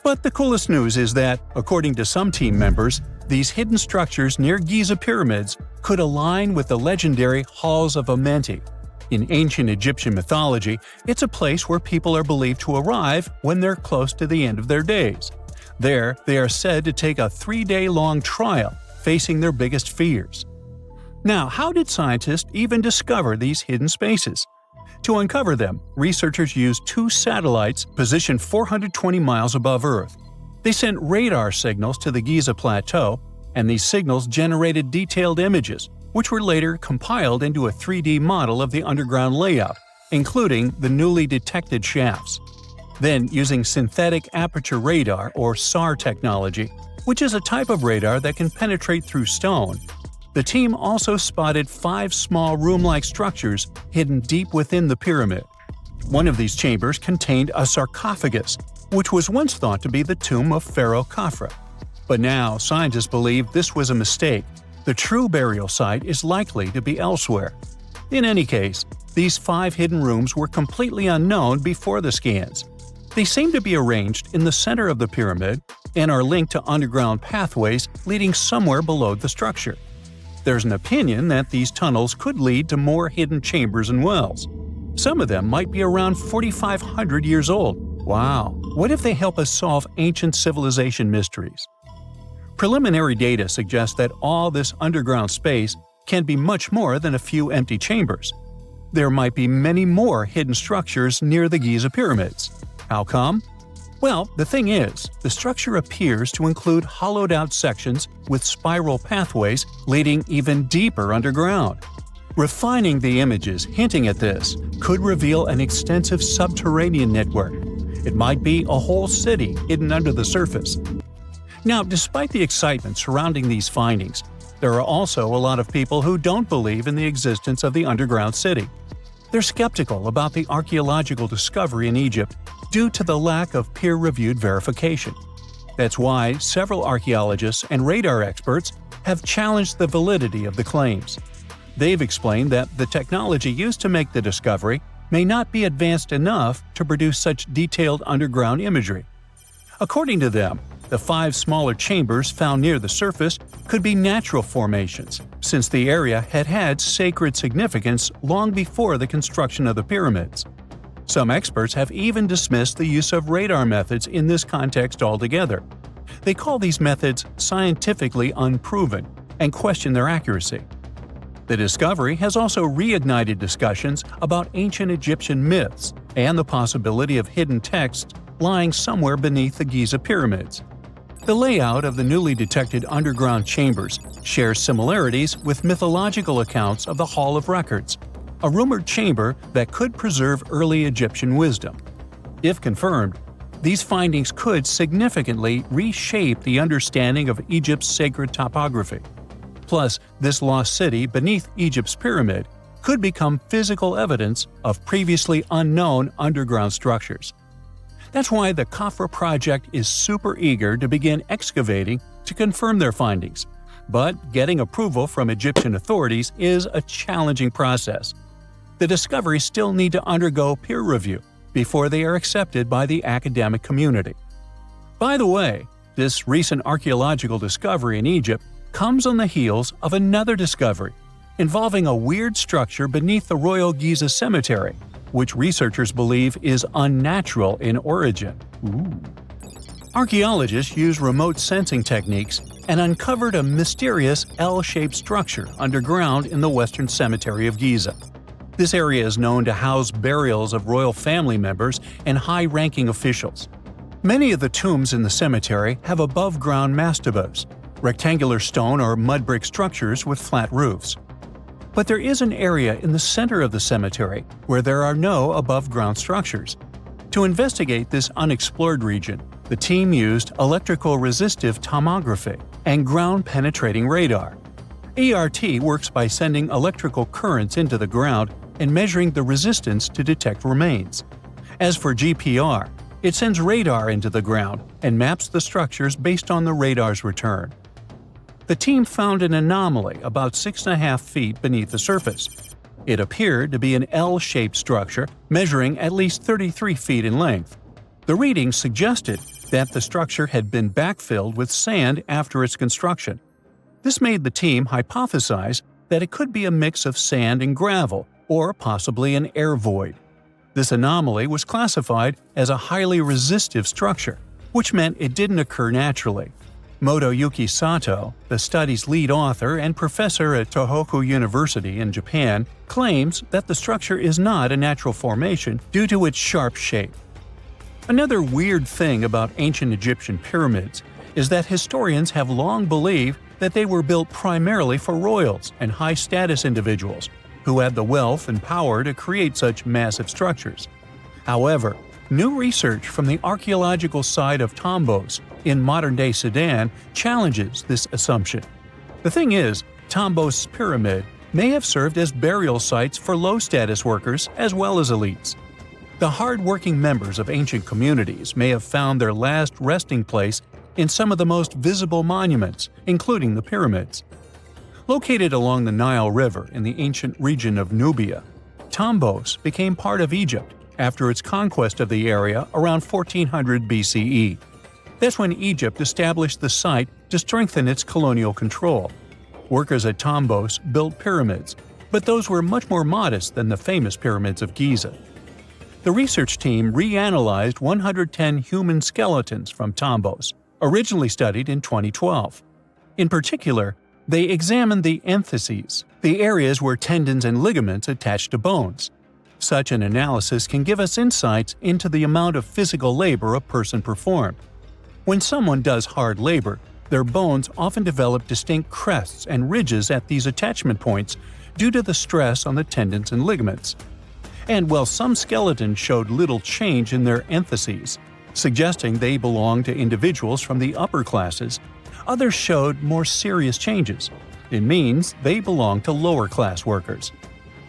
But the coolest news is that, according to some team members, these hidden structures near Giza pyramids could align with the legendary Halls of Amenti. In ancient Egyptian mythology, it's a place where people are believed to arrive when they're close to the end of their days. There, they are said to take a 3-day-long trial, facing their biggest fears. Now, how did scientists even discover these hidden spaces? To uncover them, researchers used 2 satellites positioned 420 miles above Earth. They sent radar signals to the Giza Plateau, and these signals generated detailed images, which were later compiled into a 3D model of the underground layout, including the newly detected shafts. Then, using synthetic aperture radar or SAR technology, which is a type of radar that can penetrate through stone, the team also spotted 5 small room-like structures hidden deep within the pyramid. One of these chambers contained a sarcophagus, which was once thought to be the tomb of Pharaoh Khafre. But now, scientists believe this was a mistake. The true burial site is likely to be elsewhere. In any case, these 5 hidden rooms were completely unknown before the scans. They seem to be arranged in the center of the pyramid and are linked to underground pathways leading somewhere below the structure. There's an opinion that these tunnels could lead to more hidden chambers and wells. Some of them might be around 4,500 years old. Wow, what if they help us solve ancient civilization mysteries? Preliminary data suggests that all this underground space can be much more than a few empty chambers. There might be many more hidden structures near the Giza pyramids. How come? Well, the thing is, the structure appears to include hollowed-out sections with spiral pathways leading even deeper underground. Refining the images hinting at this could reveal an extensive subterranean network. It might be a whole city hidden under the surface. Now, despite the excitement surrounding these findings, there are also a lot of people who don't believe in the existence of the underground city. They're skeptical about the archaeological discovery in Egypt due to the lack of peer-reviewed verification. That's why several archaeologists and radar experts have challenged the validity of the claims. They've explained that the technology used to make the discovery may not be advanced enough to produce such detailed underground imagery. According to them, the 5 smaller chambers found near the surface could be natural formations, since the area had had sacred significance long before the construction of the pyramids. Some experts have even dismissed the use of radar methods in this context altogether. They call these methods scientifically unproven and question their accuracy. The discovery has also reignited discussions about ancient Egyptian myths and the possibility of hidden texts lying somewhere beneath the Giza pyramids. The layout of the newly detected underground chambers shares similarities with mythological accounts of the Hall of Records, a rumored chamber that could preserve early Egyptian wisdom. If confirmed, these findings could significantly reshape the understanding of Egypt's sacred topography. Plus, this lost city beneath Egypt's pyramid could become physical evidence of previously unknown underground structures. That's why the Khafre project is super eager to begin excavating to confirm their findings. But getting approval from Egyptian authorities is a challenging process. The discoveries still need to undergo peer review before they are accepted by the academic community. By the way, this recent archaeological discovery in Egypt comes on the heels of another discovery involving a weird structure beneath the Royal Giza Cemetery, which researchers believe is unnatural in origin. Archaeologists use remote sensing techniques and uncovered a mysterious L-shaped structure underground in the Western Cemetery of Giza. This area is known to house burials of royal family members and high-ranking officials. Many of the tombs in the cemetery have above-ground mastabas, rectangular stone or mud brick structures with flat roofs. But there is an area in the center of the cemetery where there are no above-ground structures. To investigate this unexplored region, the team used electrical resistive tomography and ground-penetrating radar. ERT works by sending electrical currents into the ground and measuring the resistance to detect remains. As for GPR, it sends radar into the ground and maps the structures based on the radar's return. The team found an anomaly about 6.5 feet beneath the surface. It appeared to be an L-shaped structure measuring at least 33 feet in length. The readings suggested that the structure had been backfilled with sand after its construction. This made the team hypothesize that it could be a mix of sand and gravel, or possibly an air void. This anomaly was classified as a highly resistive structure, which meant it didn't occur naturally. Motoyuki Sato, the study's lead author and professor at Tohoku University in Japan, claims that the structure is not a natural formation due to its sharp shape. Another weird thing about ancient Egyptian pyramids is that historians have long believed that they were built primarily for royals and high-status individuals who had the wealth and power to create such massive structures. However, new research from the archaeological site of Tombos in modern-day Sudan challenges this assumption. The thing is, Tombos' pyramid may have served as burial sites for low-status workers as well as elites. The hard-working members of ancient communities may have found their last resting place in some of the most visible monuments, including the pyramids. Located along the Nile River in the ancient region of Nubia, Tombos became part of Egypt after its conquest of the area around 1400 BCE. That's when Egypt established the site to strengthen its colonial control. Workers at Tombos built pyramids, but those were much more modest than the famous pyramids of Giza. The research team reanalyzed 110 human skeletons from Tombos, originally studied in 2012. In particular, they examined the entheses, the areas where tendons and ligaments attach to bones. Such an analysis can give us insights into the amount of physical labor a person performed. When someone does hard labor, their bones often develop distinct crests and ridges at these attachment points due to the stress on the tendons and ligaments. And while some skeletons showed little change in their entheses, suggesting they belonged to individuals from the upper classes, others showed more serious changes. It means they belong to lower-class workers.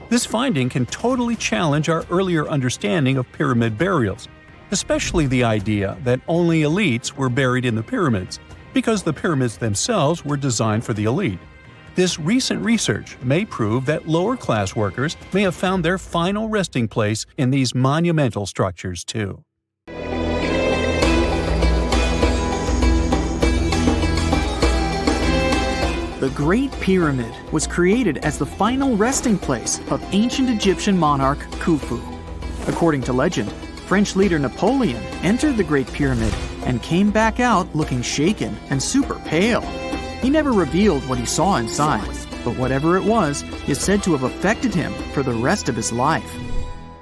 This finding can totally challenge our earlier understanding of pyramid burials, especially the idea that only elites were buried in the pyramids, because the pyramids themselves were designed for the elite. This recent research may prove that lower-class workers may have found their final resting place in these monumental structures too. The Great Pyramid was created as the final resting place of ancient Egyptian monarch Khufu. According to legend, French leader Napoleon entered the Great Pyramid and came back out looking shaken and super pale. He never revealed what he saw inside, but whatever it was is said to have affected him for the rest of his life.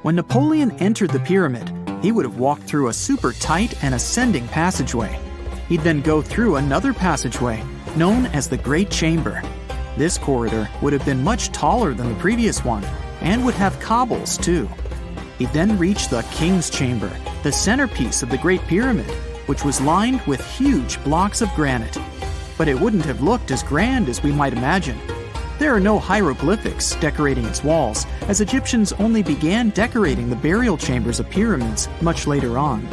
When Napoleon entered the pyramid, he would have walked through a super tight and ascending passageway. He'd then go through another passageway, known as the Great Chamber. This corridor would have been much taller than the previous one, and would have cobbles too. He'd then reach the King's Chamber, the centerpiece of the Great Pyramid, which was lined with huge blocks of granite. But it wouldn't have looked as grand as we might imagine. There are no hieroglyphics decorating its walls, as Egyptians only began decorating the burial chambers of pyramids much later on.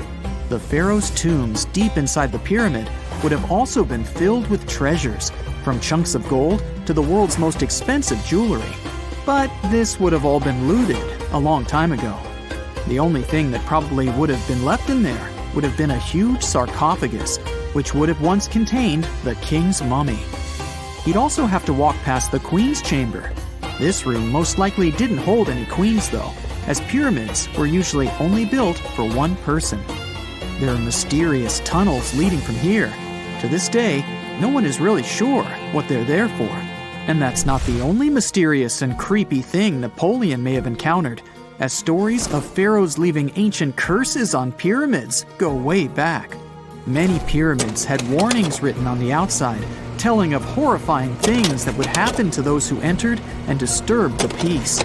The pharaoh's tombs deep inside the pyramid would have also been filled with treasures, from chunks of gold to the world's most expensive jewelry. But this would have all been looted a long time ago. The only thing that probably would have been left in there would have been a huge sarcophagus, which would have once contained the king's mummy. He'd also have to walk past the queen's chamber. This room most likely didn't hold any queens though, as pyramids were usually only built for one person. There are mysterious tunnels leading from here. To this day, no one is really sure what they're there for. And that's not the only mysterious and creepy thing Napoleon may have encountered, as stories of pharaohs leaving ancient curses on pyramids go way back. Many pyramids had warnings written on the outside, telling of horrifying things that would happen to those who entered and disturbed the peace.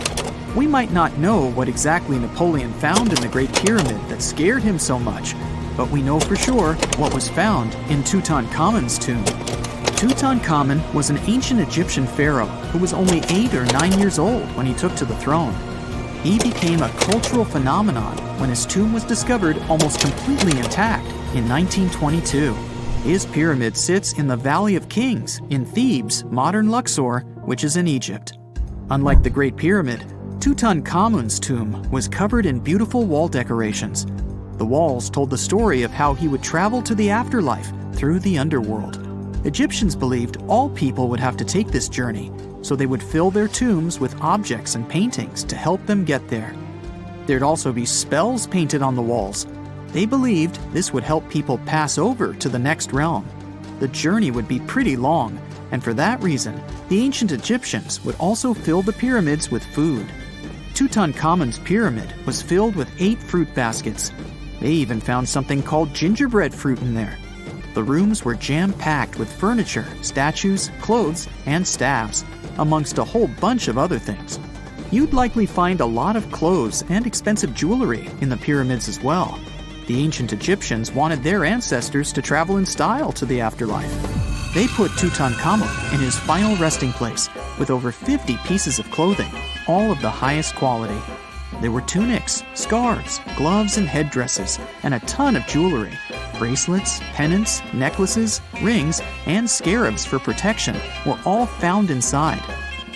We might not know what exactly Napoleon found in the Great Pyramid that scared him so much, but we know for sure what was found in Tutankhamun's tomb. Tutankhamun was an ancient Egyptian pharaoh who was only 8 or 9 years old when he took to the throne. He became a cultural phenomenon when his tomb was discovered almost completely intact in 1922. His pyramid sits in the Valley of Kings in Thebes, modern Luxor, which is in Egypt. Unlike the Great Pyramid, Tutankhamun's tomb was covered in beautiful wall decorations. The walls told the story of how he would travel to the afterlife through the underworld. Egyptians believed all people would have to take this journey, so they would fill their tombs with objects and paintings to help them get there. There'd also be spells painted on the walls. They believed this would help people pass over to the next realm. The journey would be pretty long, and for that reason, the ancient Egyptians would also fill the pyramids with food. Tutankhamun's pyramid was filled with 8 fruit baskets. They even found something called gingerbread fruit in there. The rooms were jam-packed with furniture, statues, clothes, and staffs, amongst a whole bunch of other things. You'd likely find a lot of clothes and expensive jewelry in the pyramids as well. The ancient Egyptians wanted their ancestors to travel in style to the afterlife. They put Tutankhamun in his final resting place with over 50 pieces of clothing, all of the highest quality. There were tunics, scarves, gloves, and headdresses, and a ton of jewelry. Bracelets, pendants, necklaces, rings, and scarabs for protection were all found inside.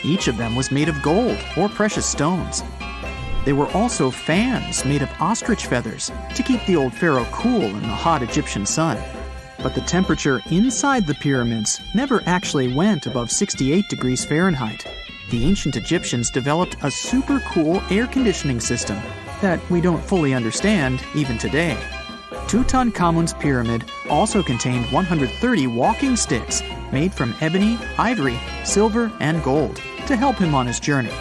Each of them was made of gold or precious stones. There were also fans made of ostrich feathers to keep the old pharaoh cool in the hot Egyptian sun. But the temperature inside the pyramids never actually went above 68 degrees Fahrenheit. The ancient Egyptians developed a super cool air conditioning system that we don't fully understand even today. Tutankhamun's pyramid also contained 130 walking sticks made from ebony, ivory, silver, and gold to help him on his journey.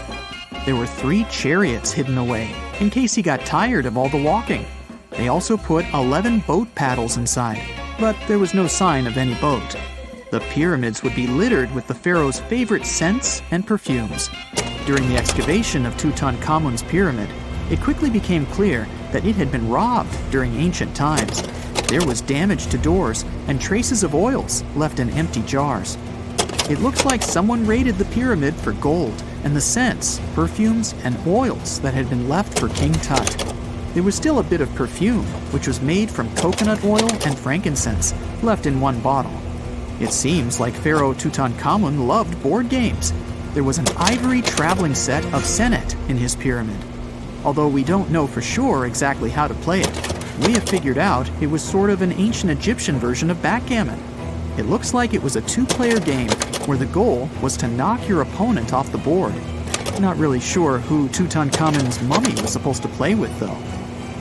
There were 3 chariots hidden away in case he got tired of all the walking. They also put 11 boat paddles inside, but there was no sign of any boat. The pyramids would be littered with the pharaoh's favorite scents and perfumes. During the excavation of Tutankhamun's pyramid, it quickly became clear that it had been robbed during ancient times. There was damage to doors and traces of oils left in empty jars. It looks like someone raided the pyramid for gold and the scents, perfumes, and oils that had been left for King Tut. There was still a bit of perfume, which was made from coconut oil and frankincense, left in one bottle. It seems like Pharaoh Tutankhamun loved board games. There was an ivory traveling set of Chanet in his pyramid. Although we don't know for sure exactly how to play it, we have figured out it was sort of an ancient Egyptian version of backgammon. It looks like it was a 2-player game where the goal was to knock your opponent off the board. Not really sure who Tutankhamun's mummy was supposed to play with, though.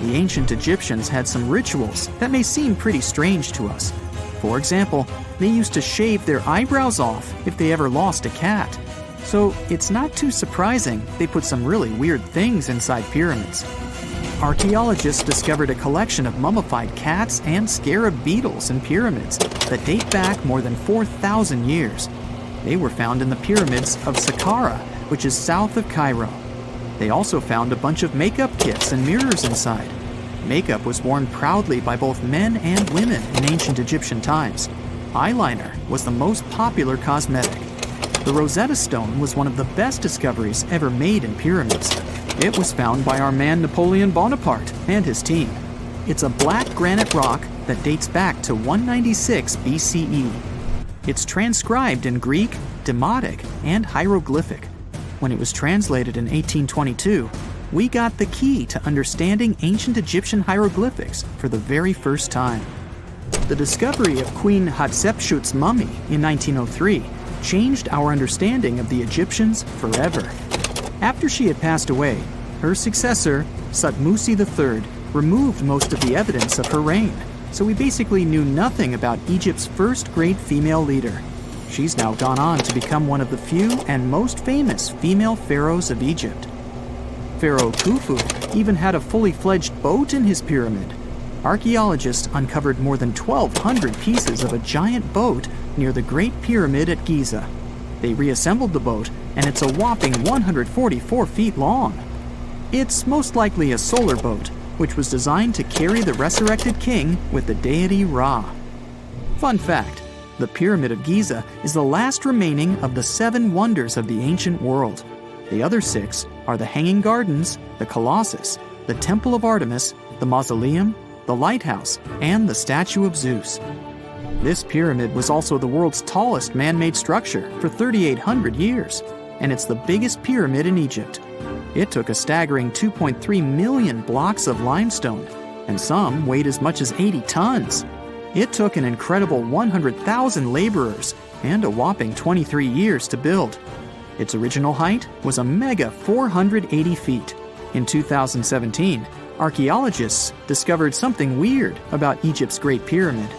The ancient Egyptians had some rituals that may seem pretty strange to us. For example, they used to shave their eyebrows off if they ever lost a cat. So it's not too surprising they put some really weird things inside pyramids. Archaeologists discovered a collection of mummified cats and scarab beetles in pyramids that date back more than 4,000 years. They were found in the pyramids of Saqqara, which is south of Cairo. They also found a bunch of makeup kits and mirrors inside. Makeup was worn proudly by both men and women in ancient Egyptian times. Eyeliner was the most popular cosmetic. The Rosetta Stone was one of the best discoveries ever made in pyramids. It was found by our man Napoleon Bonaparte and his team. It's a black granite rock that dates back to 196 BCE. It's transcribed in Greek, Demotic, and hieroglyphic. When it was translated in 1822, we got the key to understanding ancient Egyptian hieroglyphics for the very first time. The discovery of Queen Hatshepsut's mummy in 1903 changed our understanding of the Egyptians forever. After she had passed away, her successor, Thutmose III, removed most of the evidence of her reign. so we basically knew nothing about Egypt's first great female leader. She's now gone on to become one of the few and most famous female pharaohs of Egypt. Pharaoh Khufu even had a fully fledged boat in his pyramid. Archaeologists uncovered more than 1,200 pieces of a giant boat near the Great Pyramid at Giza. They reassembled the boat, and it's a whopping 144 feet long. It's most likely a solar boat, which was designed to carry the resurrected king with the deity Ra. Fun fact, the Pyramid of Giza is the last remaining of the 7 wonders of the ancient world. The other 6 are the Hanging Gardens, the Colossus, the Temple of Artemis, the Mausoleum, the Lighthouse, and the Statue of Zeus. This pyramid was also the world's tallest man-made structure for 3,800 years, and it's the biggest pyramid in Egypt. It took a staggering 2.3 million blocks of limestone, and some weighed as much as 80 tons. It took an incredible 100,000 laborers and a whopping 23 years to build. Its original height was a mega 480 feet. In 2017, archaeologists discovered something weird about Egypt's Great Pyramid.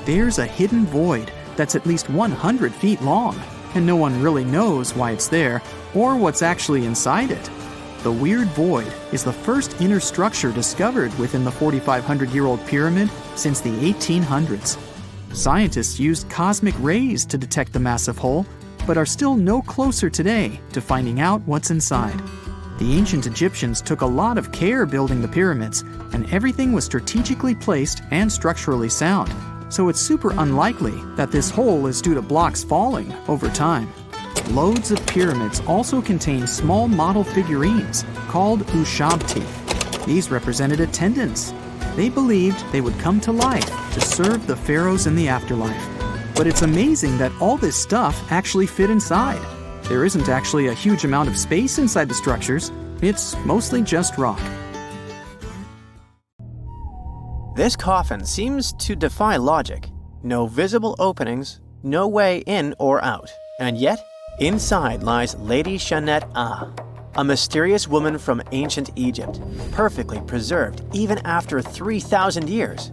There's a hidden void that's at least 100 feet long, and no one really knows why it's there or what's actually inside it. The weird void is the first inner structure discovered within the 4,500-year-old pyramid since the 1800s. Scientists used cosmic rays to detect the massive hole, but are still no closer today to finding out what's inside. The ancient Egyptians took a lot of care building the pyramids, and everything was strategically placed and structurally sound, so it's super unlikely that this hole is due to blocks falling over time. Loads of pyramids also contain small model figurines called ushabti. These represented attendants. They believed they would come to life to serve the pharaohs in the afterlife. But it's amazing that all this stuff actually fit inside. There isn't actually a huge amount of space inside the structures. It's mostly just rock. This coffin seems to defy logic. No visible openings, no way in or out. And yet, inside lies Lady Chanet, a mysterious woman from ancient Egypt, perfectly preserved even after 3,000 years.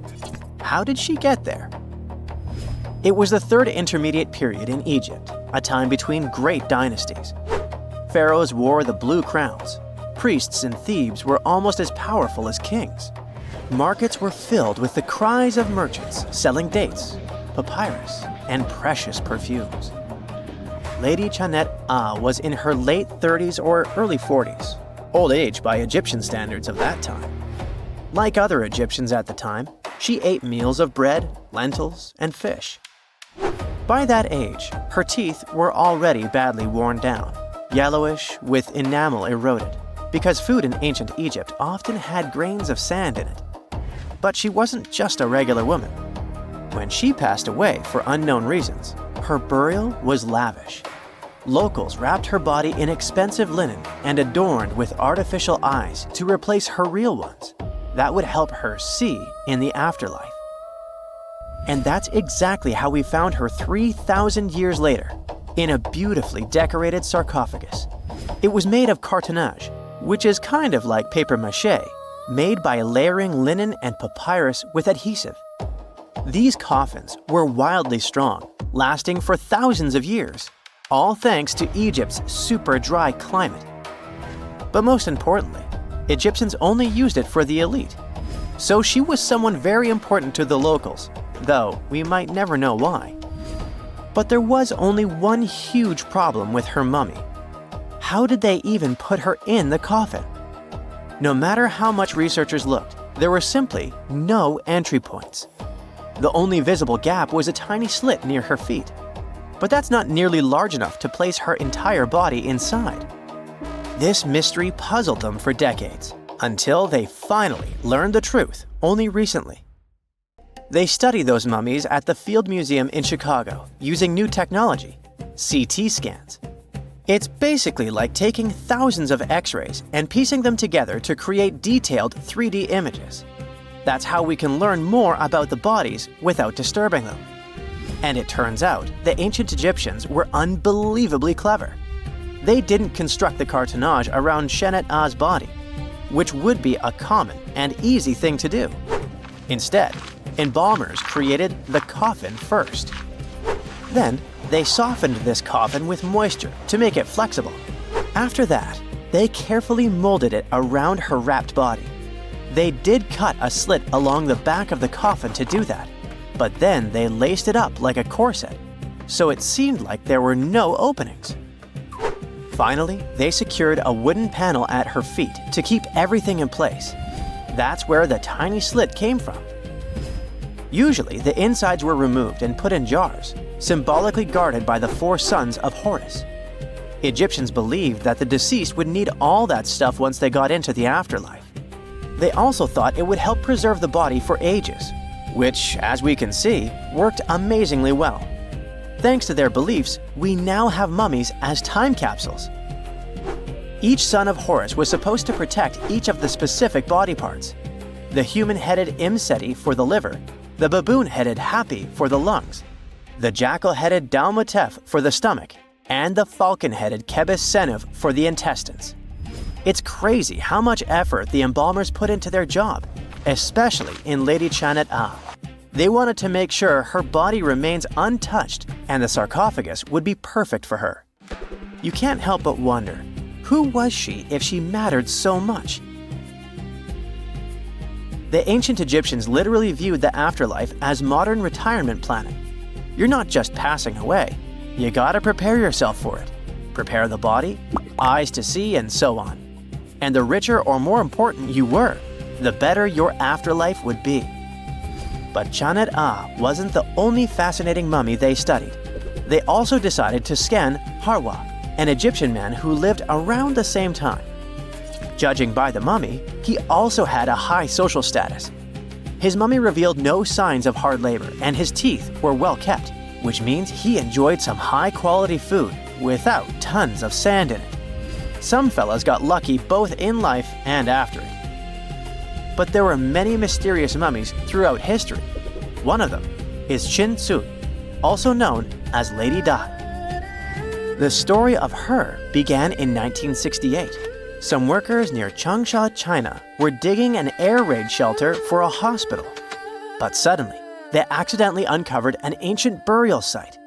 How did she get there? It was the third intermediate period in Egypt, a time between great dynasties. Pharaohs wore the blue crowns. Priests in Thebes were almost as powerful as kings. Markets were filled with the cries of merchants selling dates, papyrus, and precious perfumes. Lady Chanet was in her late 30s or early 40s, old age by Egyptian standards of that time. Like other Egyptians at the time, she ate meals of bread, lentils, and fish. By that age, her teeth were already badly worn down, yellowish with enamel eroded, because food in ancient Egypt often had grains of sand in it. But she wasn't just a regular woman. When she passed away for unknown reasons, her burial was lavish. Locals wrapped her body in expensive linen and adorned with artificial eyes to replace her real ones. That would help her see in the afterlife. And that's exactly how we found her 3,000 years later, in a beautifully decorated sarcophagus. It was made of cartonnage, which is kind of like papier-mâché, made by layering linen and papyrus with adhesive. These coffins were wildly strong, lasting for thousands of years, all thanks to Egypt's super dry climate. But most importantly, Egyptians only used it for the elite. So she was someone very important to the locals, though we might never know why. But there was only one huge problem with her mummy. How did they even put her in the coffin? No matter how much researchers looked, there were simply no entry points. The only visible gap was a tiny slit near her feet. But that's not nearly large enough to place her entire body inside. This mystery puzzled them for decades, until they finally learned the truth only recently. They study those mummies at the Field Museum in Chicago using new technology, CT scans. It's basically like taking thousands of X-rays and piecing them together to create detailed 3D images. That's how we can learn more about the bodies without disturbing them. And it turns out the ancient Egyptians were unbelievably clever. They didn't construct the cartonnage around Chanet-A's body, which would be a common and easy thing to do. Instead, Embalmers created the coffin first. Then, they softened this coffin with moisture to make it flexible. After that, they carefully molded it around her wrapped body. They did cut a slit along the back of the coffin to do that, but then they laced it up like a corset, so it seemed like there were no openings. Finally, they secured a wooden panel at her feet to keep everything in place. That's where the tiny slit came from. Usually, the insides were removed and put in jars, symbolically guarded by the 4 sons of Horus. Egyptians believed that the deceased would need all that stuff once they got into the afterlife. They also thought it would help preserve the body for ages, which, as we can see, worked amazingly well. Thanks to their beliefs, we now have mummies as time capsules. Each son of Horus was supposed to protect each of the specific body parts. The human-headed Imseti for the liver, the baboon-headed Hapi for the lungs, the jackal-headed Dalmatef for the stomach, and the falcon-headed Kebis Senuv for the intestines. It's crazy how much effort the embalmers put into their job, especially in Lady Chanet. They wanted to make sure her body remains untouched and the sarcophagus would be perfect for her. You can't help but wonder, who was she if she mattered so much? The ancient Egyptians literally viewed the afterlife as modern retirement planning. You're not just passing away, you gotta prepare yourself for it. Prepare the body, eyes to see, and so on. And the richer or more important you were, the better your afterlife would be. But Chanet wasn't the only fascinating mummy they studied. They also decided to scan Harwa, an Egyptian man who lived around the same time. Judging by the mummy, he also had a high social status. His mummy revealed no signs of hard labor, and his teeth were well kept, which means he enjoyed some high-quality food without tons of sand in it. Some fellas got lucky both in life and after it. But there were many mysterious mummies throughout history. One of them is Hatshepsut, also known as Lady Di. The story of her began in 1968. Some workers near Changsha, China, were digging an air raid shelter for a hospital. But suddenly, they accidentally uncovered an ancient burial site.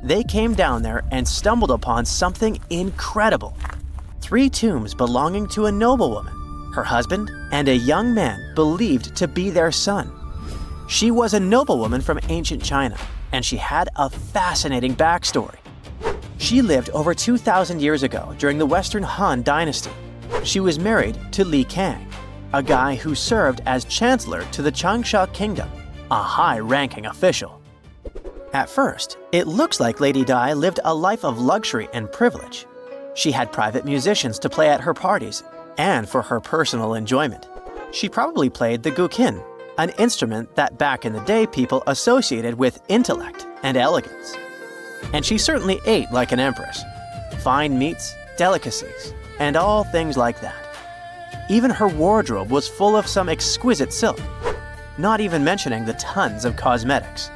They came down there and stumbled upon something incredible. 3 tombs belonging to a noblewoman, her husband, and a young man believed to be their son. She was a noblewoman from ancient China, and she had a fascinating backstory. She lived over 2,000 years ago during the Western Han Dynasty. She was married to Li Kang, a guy who served as chancellor to the Changsha Kingdom, a high-ranking official. At first, it looks like Lady Di lived a life of luxury and privilege. She had private musicians to play at her parties, and for her personal enjoyment. She probably played the guqin, an instrument that back in the day people associated with intellect and elegance. And she certainly ate like an empress. Fine meats, delicacies, and all things like that. Even her wardrobe was full of some exquisite silk, not even mentioning the tons of cosmetics.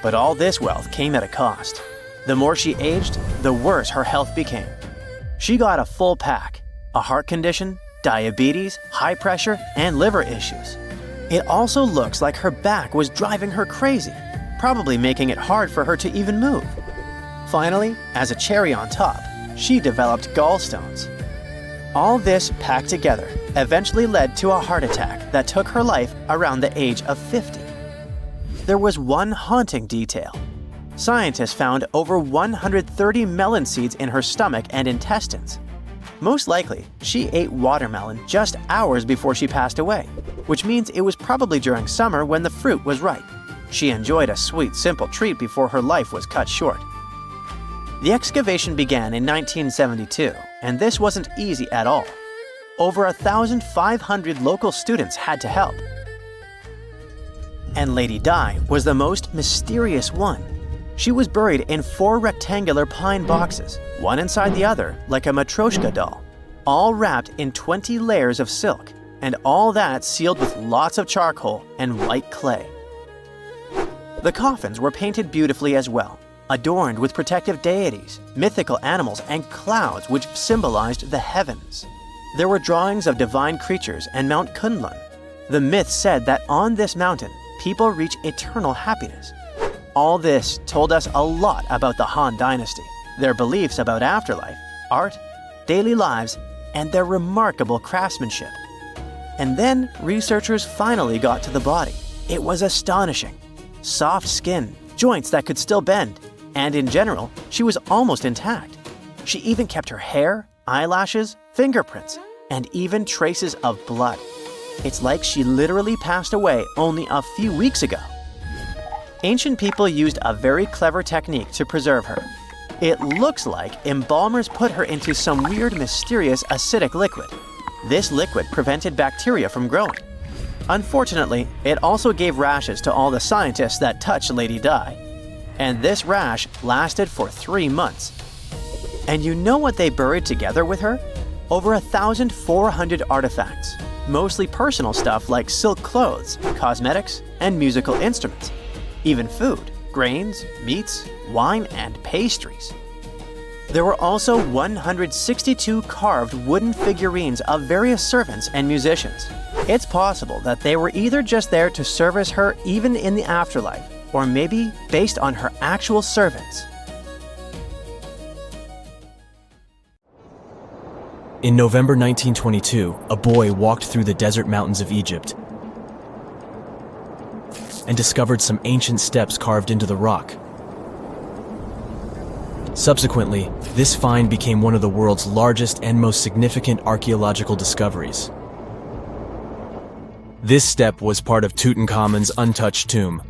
But all this wealth came at a cost. The more she aged, the worse her health became. She got a full pack: a heart condition, diabetes, high pressure, and liver issues. It also looks like her back was driving her crazy, probably making it hard for her to even move. Finally, as a cherry on top, she developed gallstones. All this packed together eventually led to a heart attack that took her life around the age of 50. There was one haunting detail. Scientists found over 130 melon seeds in her stomach and intestines. Most likely, she ate watermelon just hours before she passed away, which means it was probably during summer when the fruit was ripe. She enjoyed a sweet, simple treat before her life was cut short. The excavation began in 1972, and this wasn't easy at all. Over 1,500 local students had to help. And Lady Di was the most mysterious one. She was buried in 4 rectangular pine boxes, one inside the other like a Matryoshka doll, all wrapped in 20 layers of silk, and all that sealed with lots of charcoal and white clay. The coffins were painted beautifully as well, adorned with protective deities, mythical animals, and clouds which symbolized the heavens. There were drawings of divine creatures and Mount Kunlun. The myth said that on this mountain, people reach eternal happiness. All this told us a lot about the Han Dynasty, their beliefs about afterlife, art, daily lives, and their remarkable craftsmanship. And then researchers finally got to the body. It was astonishing. Soft skin, joints that could still bend, and in general, she was almost intact. She even kept her hair, eyelashes, fingerprints, and even traces of blood. It's like she literally passed away only a few weeks ago. Ancient people used a very clever technique to preserve her. It looks like embalmers put her into some weird, mysterious acidic liquid. This liquid prevented bacteria from growing. Unfortunately, it also gave rashes to all the scientists that touched Lady Di. And this rash lasted for 3 months. And you know what they buried together with her? Over 1,400 artifacts, mostly personal stuff like silk clothes, cosmetics, and musical instruments. Even food, grains, meats, wine, and pastries. There were also 162 carved wooden figurines of various servants and musicians. It's possible that they were either just there to service her even in the afterlife, or maybe based on her actual servants. In November 1922, a boy walked through the desert mountains of Egypt and discovered some ancient steps carved into the rock. Subsequently, this find became one of the world's largest and most significant archaeological discoveries. This step was part of Tutankhamun's untouched tomb.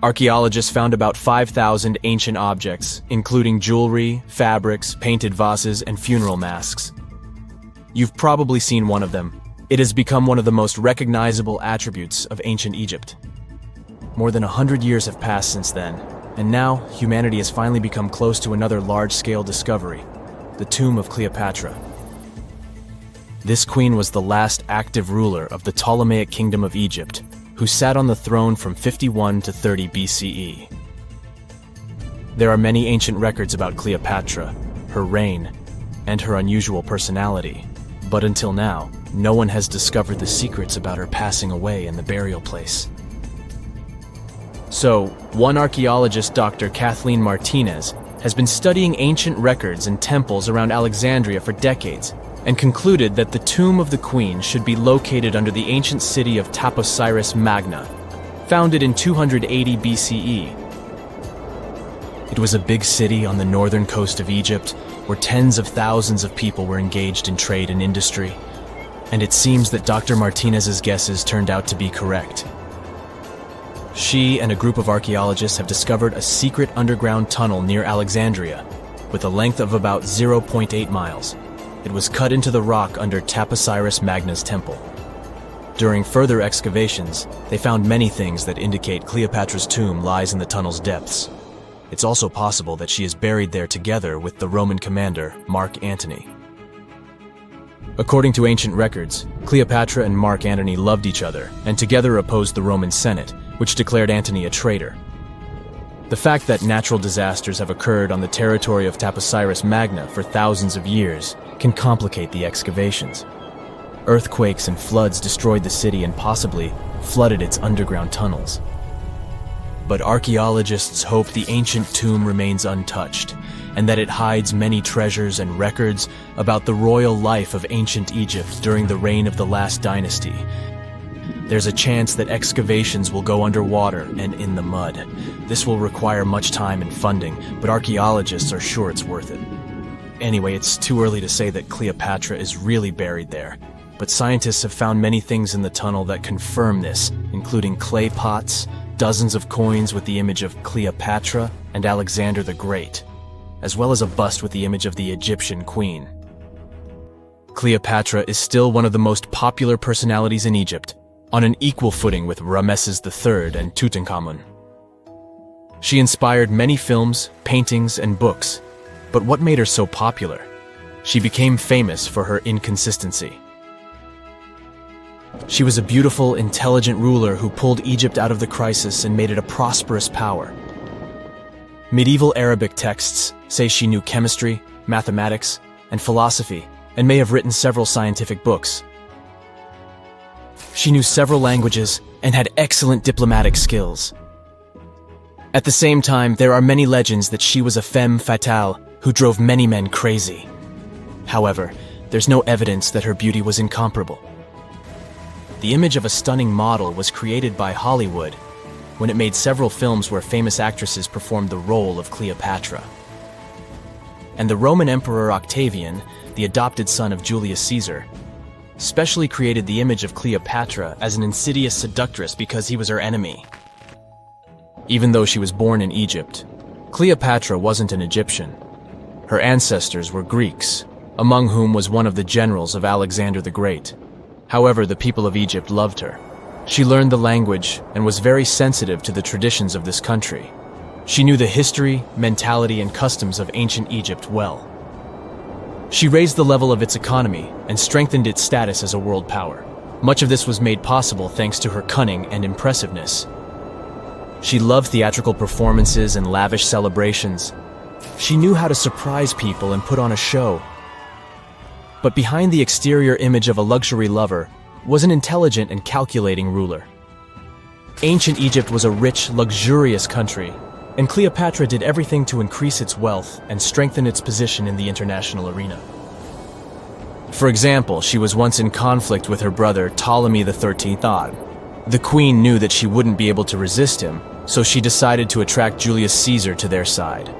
Archaeologists found about 5,000 ancient objects, including jewelry, fabrics, painted vases, and funeral masks. You've probably seen one of them. It has become one of the most recognizable attributes of ancient Egypt. More than 100 years have passed since then, and now humanity has finally become close to another large-scale discovery, the tomb of Cleopatra. This queen was the last active ruler of the Ptolemaic Kingdom of Egypt, who sat on the throne from 51 to 30 BCE. There are many ancient records about Cleopatra, her reign, and her unusual personality, but until now, no one has discovered the secrets about her passing away in the burial place. So, one archaeologist, Dr. Kathleen Martinez, has been studying ancient records and temples around Alexandria for decades, and concluded that the tomb of the queen should be located under the ancient city of Taposiris Magna, founded in 280 BCE. It was a big city on the northern coast of Egypt, where tens of thousands of people were engaged in trade and industry, and it seems that Dr. Martinez's guesses turned out to be correct. She and a group of archaeologists have discovered a secret underground tunnel near Alexandria, with a length of about 0.8 miles. It was cut into the rock under Taposiris Magna's temple. During further excavations, they found many things that indicate Cleopatra's tomb lies in the tunnel's depths. It's also possible that she is buried there together with the Roman commander, Mark Antony. According to ancient records, Cleopatra and Mark Antony loved each other and together opposed the Roman Senate, which declared Antony a traitor. The fact that natural disasters have occurred on the territory of Taposiris Magna for thousands of years can complicate the excavations. Earthquakes and floods destroyed the city and possibly flooded its underground tunnels. But archaeologists hope the ancient tomb remains untouched, and that it hides many treasures and records about the royal life of ancient Egypt during the reign of the last dynasty. There's a chance that excavations will go underwater and in the mud. This will require much time and funding, but archaeologists are sure it's worth it. Anyway, it's too early to say that Cleopatra is really buried there, but scientists have found many things in the tunnel that confirm this, including clay pots, dozens of coins with the image of Cleopatra and Alexander the Great, as well as a bust with the image of the Egyptian queen. Cleopatra is still one of the most popular personalities in Egypt, on an equal footing with Ramesses III and Tutankhamun. She inspired many films, paintings, and books, but what made her so popular? She became famous for her inconsistency. She was a beautiful, intelligent ruler who pulled Egypt out of the crisis and made it a prosperous power. Medieval Arabic texts say she knew chemistry, mathematics, and philosophy, and may have written several scientific books. She knew several languages and had excellent diplomatic skills. At the same time, there are many legends that she was a femme fatale who drove many men crazy. However, there's no evidence that her beauty was incomparable. The image of a stunning model was created by Hollywood when it made several films where famous actresses performed the role of Cleopatra. And the Roman Emperor Octavian, the adopted son of Julius Caesar, specially created the image of Cleopatra as an insidious seductress because he was her enemy. Even though she was born in Egypt, Cleopatra wasn't an Egyptian. Her ancestors were Greeks, among whom was one of the generals of Alexander the Great. However, the people of Egypt loved her. She learned the language and was very sensitive to the traditions of this country. She knew the history, mentality, and customs of ancient Egypt well. She raised the level of its economy and strengthened its status as a world power. Much of this was made possible thanks to her cunning and impressiveness. She loved theatrical performances and lavish celebrations. She knew how to surprise people and put on a show. But behind the exterior image of a luxury lover was an intelligent and calculating ruler. Ancient Egypt was a rich, luxurious country, and Cleopatra did everything to increase its wealth and strengthen its position in the international arena. For example, she was once in conflict with her brother Ptolemy XIII. The queen knew that she wouldn't be able to resist him, so she decided to attract Julius Caesar to their side.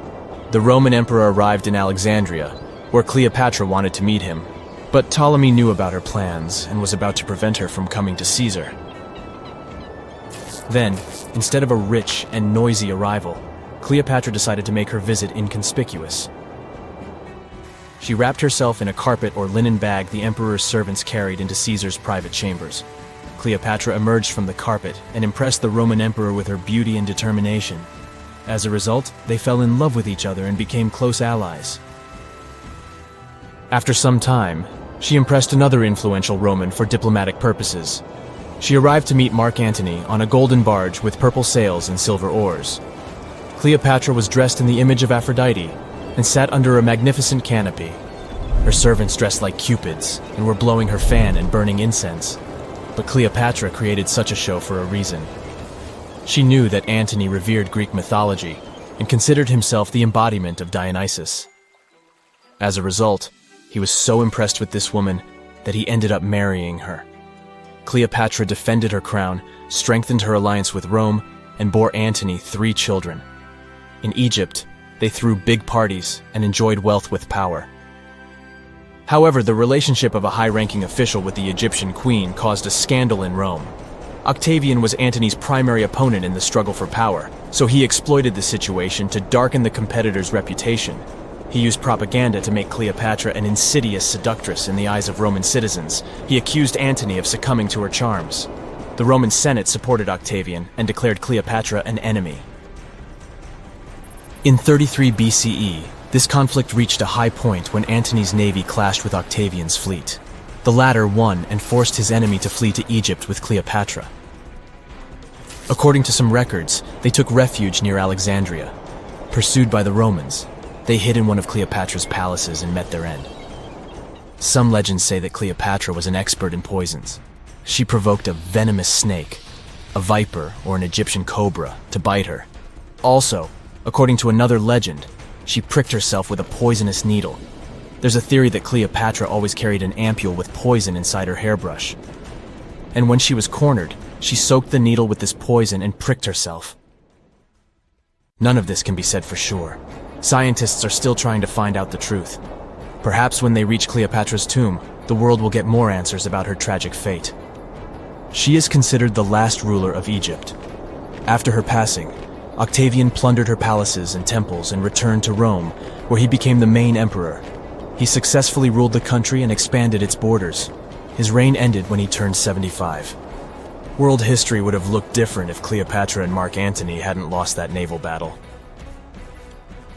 The Roman emperor arrived in Alexandria, where Cleopatra wanted to meet him, but Ptolemy knew about her plans and was about to prevent her from coming to Caesar. Then, instead of a rich and noisy arrival, Cleopatra decided to make her visit inconspicuous. She wrapped herself in a carpet or linen bag the emperor's servants carried into Caesar's private chambers. Cleopatra emerged from the carpet and impressed the Roman emperor with her beauty and determination. As a result, they fell in love with each other and became close allies. After some time, she impressed another influential Roman for diplomatic purposes. She arrived to meet Mark Antony on a golden barge with purple sails and silver oars. Cleopatra was dressed in the image of Aphrodite and sat under a magnificent canopy. Her servants dressed like cupids and were blowing her fan and burning incense. But Cleopatra created such a show for a reason. She knew that Antony revered Greek mythology and considered himself the embodiment of Dionysus. As a result, he was so impressed with this woman that he ended up marrying her. Cleopatra defended her crown, strengthened her alliance with Rome, and bore Antony 3 children. In Egypt, they threw big parties and enjoyed wealth with power. However, the relationship of a high-ranking official with the Egyptian queen caused a scandal in Rome. Octavian was Antony's primary opponent in the struggle for power, so he exploited the situation to darken the competitor's reputation. He used propaganda to make Cleopatra an insidious seductress in the eyes of Roman citizens. He accused Antony of succumbing to her charms. The Roman Senate supported Octavian and declared Cleopatra an enemy. In 33 BCE, this conflict reached a high point when Antony's navy clashed with Octavian's fleet. The latter won and forced his enemy to flee to Egypt with Cleopatra. According to some records, they took refuge near Alexandria. Pursued by the Romans, they hid in one of Cleopatra's palaces and met their end. Some legends say that Cleopatra was an expert in poisons. She provoked a venomous snake, a viper or an Egyptian cobra, to bite her. Also, according to another legend, she pricked herself with a poisonous needle. There's a theory that Cleopatra always carried an ampule with poison inside her hairbrush. And when she was cornered, she soaked the needle with this poison and pricked herself. None of this can be said for sure. Scientists are still trying to find out the truth. Perhaps when they reach Cleopatra's tomb, the world will get more answers about her tragic fate. She is considered the last ruler of Egypt. After her passing, Octavian plundered her palaces and temples and returned to Rome, where he became the main emperor. He successfully ruled the country and expanded its borders. His reign ended when he turned 75. World history would have looked different if Cleopatra and Mark Antony hadn't lost that naval battle.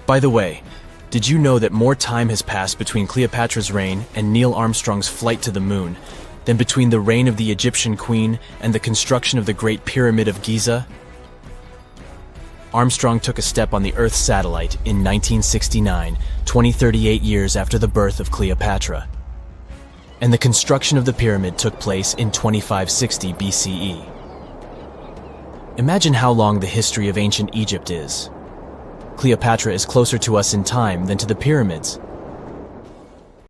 By the way, did you know that more time has passed between Cleopatra's reign and Neil Armstrong's flight to the moon than between the reign of the Egyptian queen and the construction of the Great Pyramid of Giza? Armstrong took a step on the Earth satellite in 1969, 38 years after the birth of Cleopatra. and the construction of the pyramid took place in 2560 BCE. Imagine how long the history of ancient Egypt is. Cleopatra is closer to us in time than to the pyramids,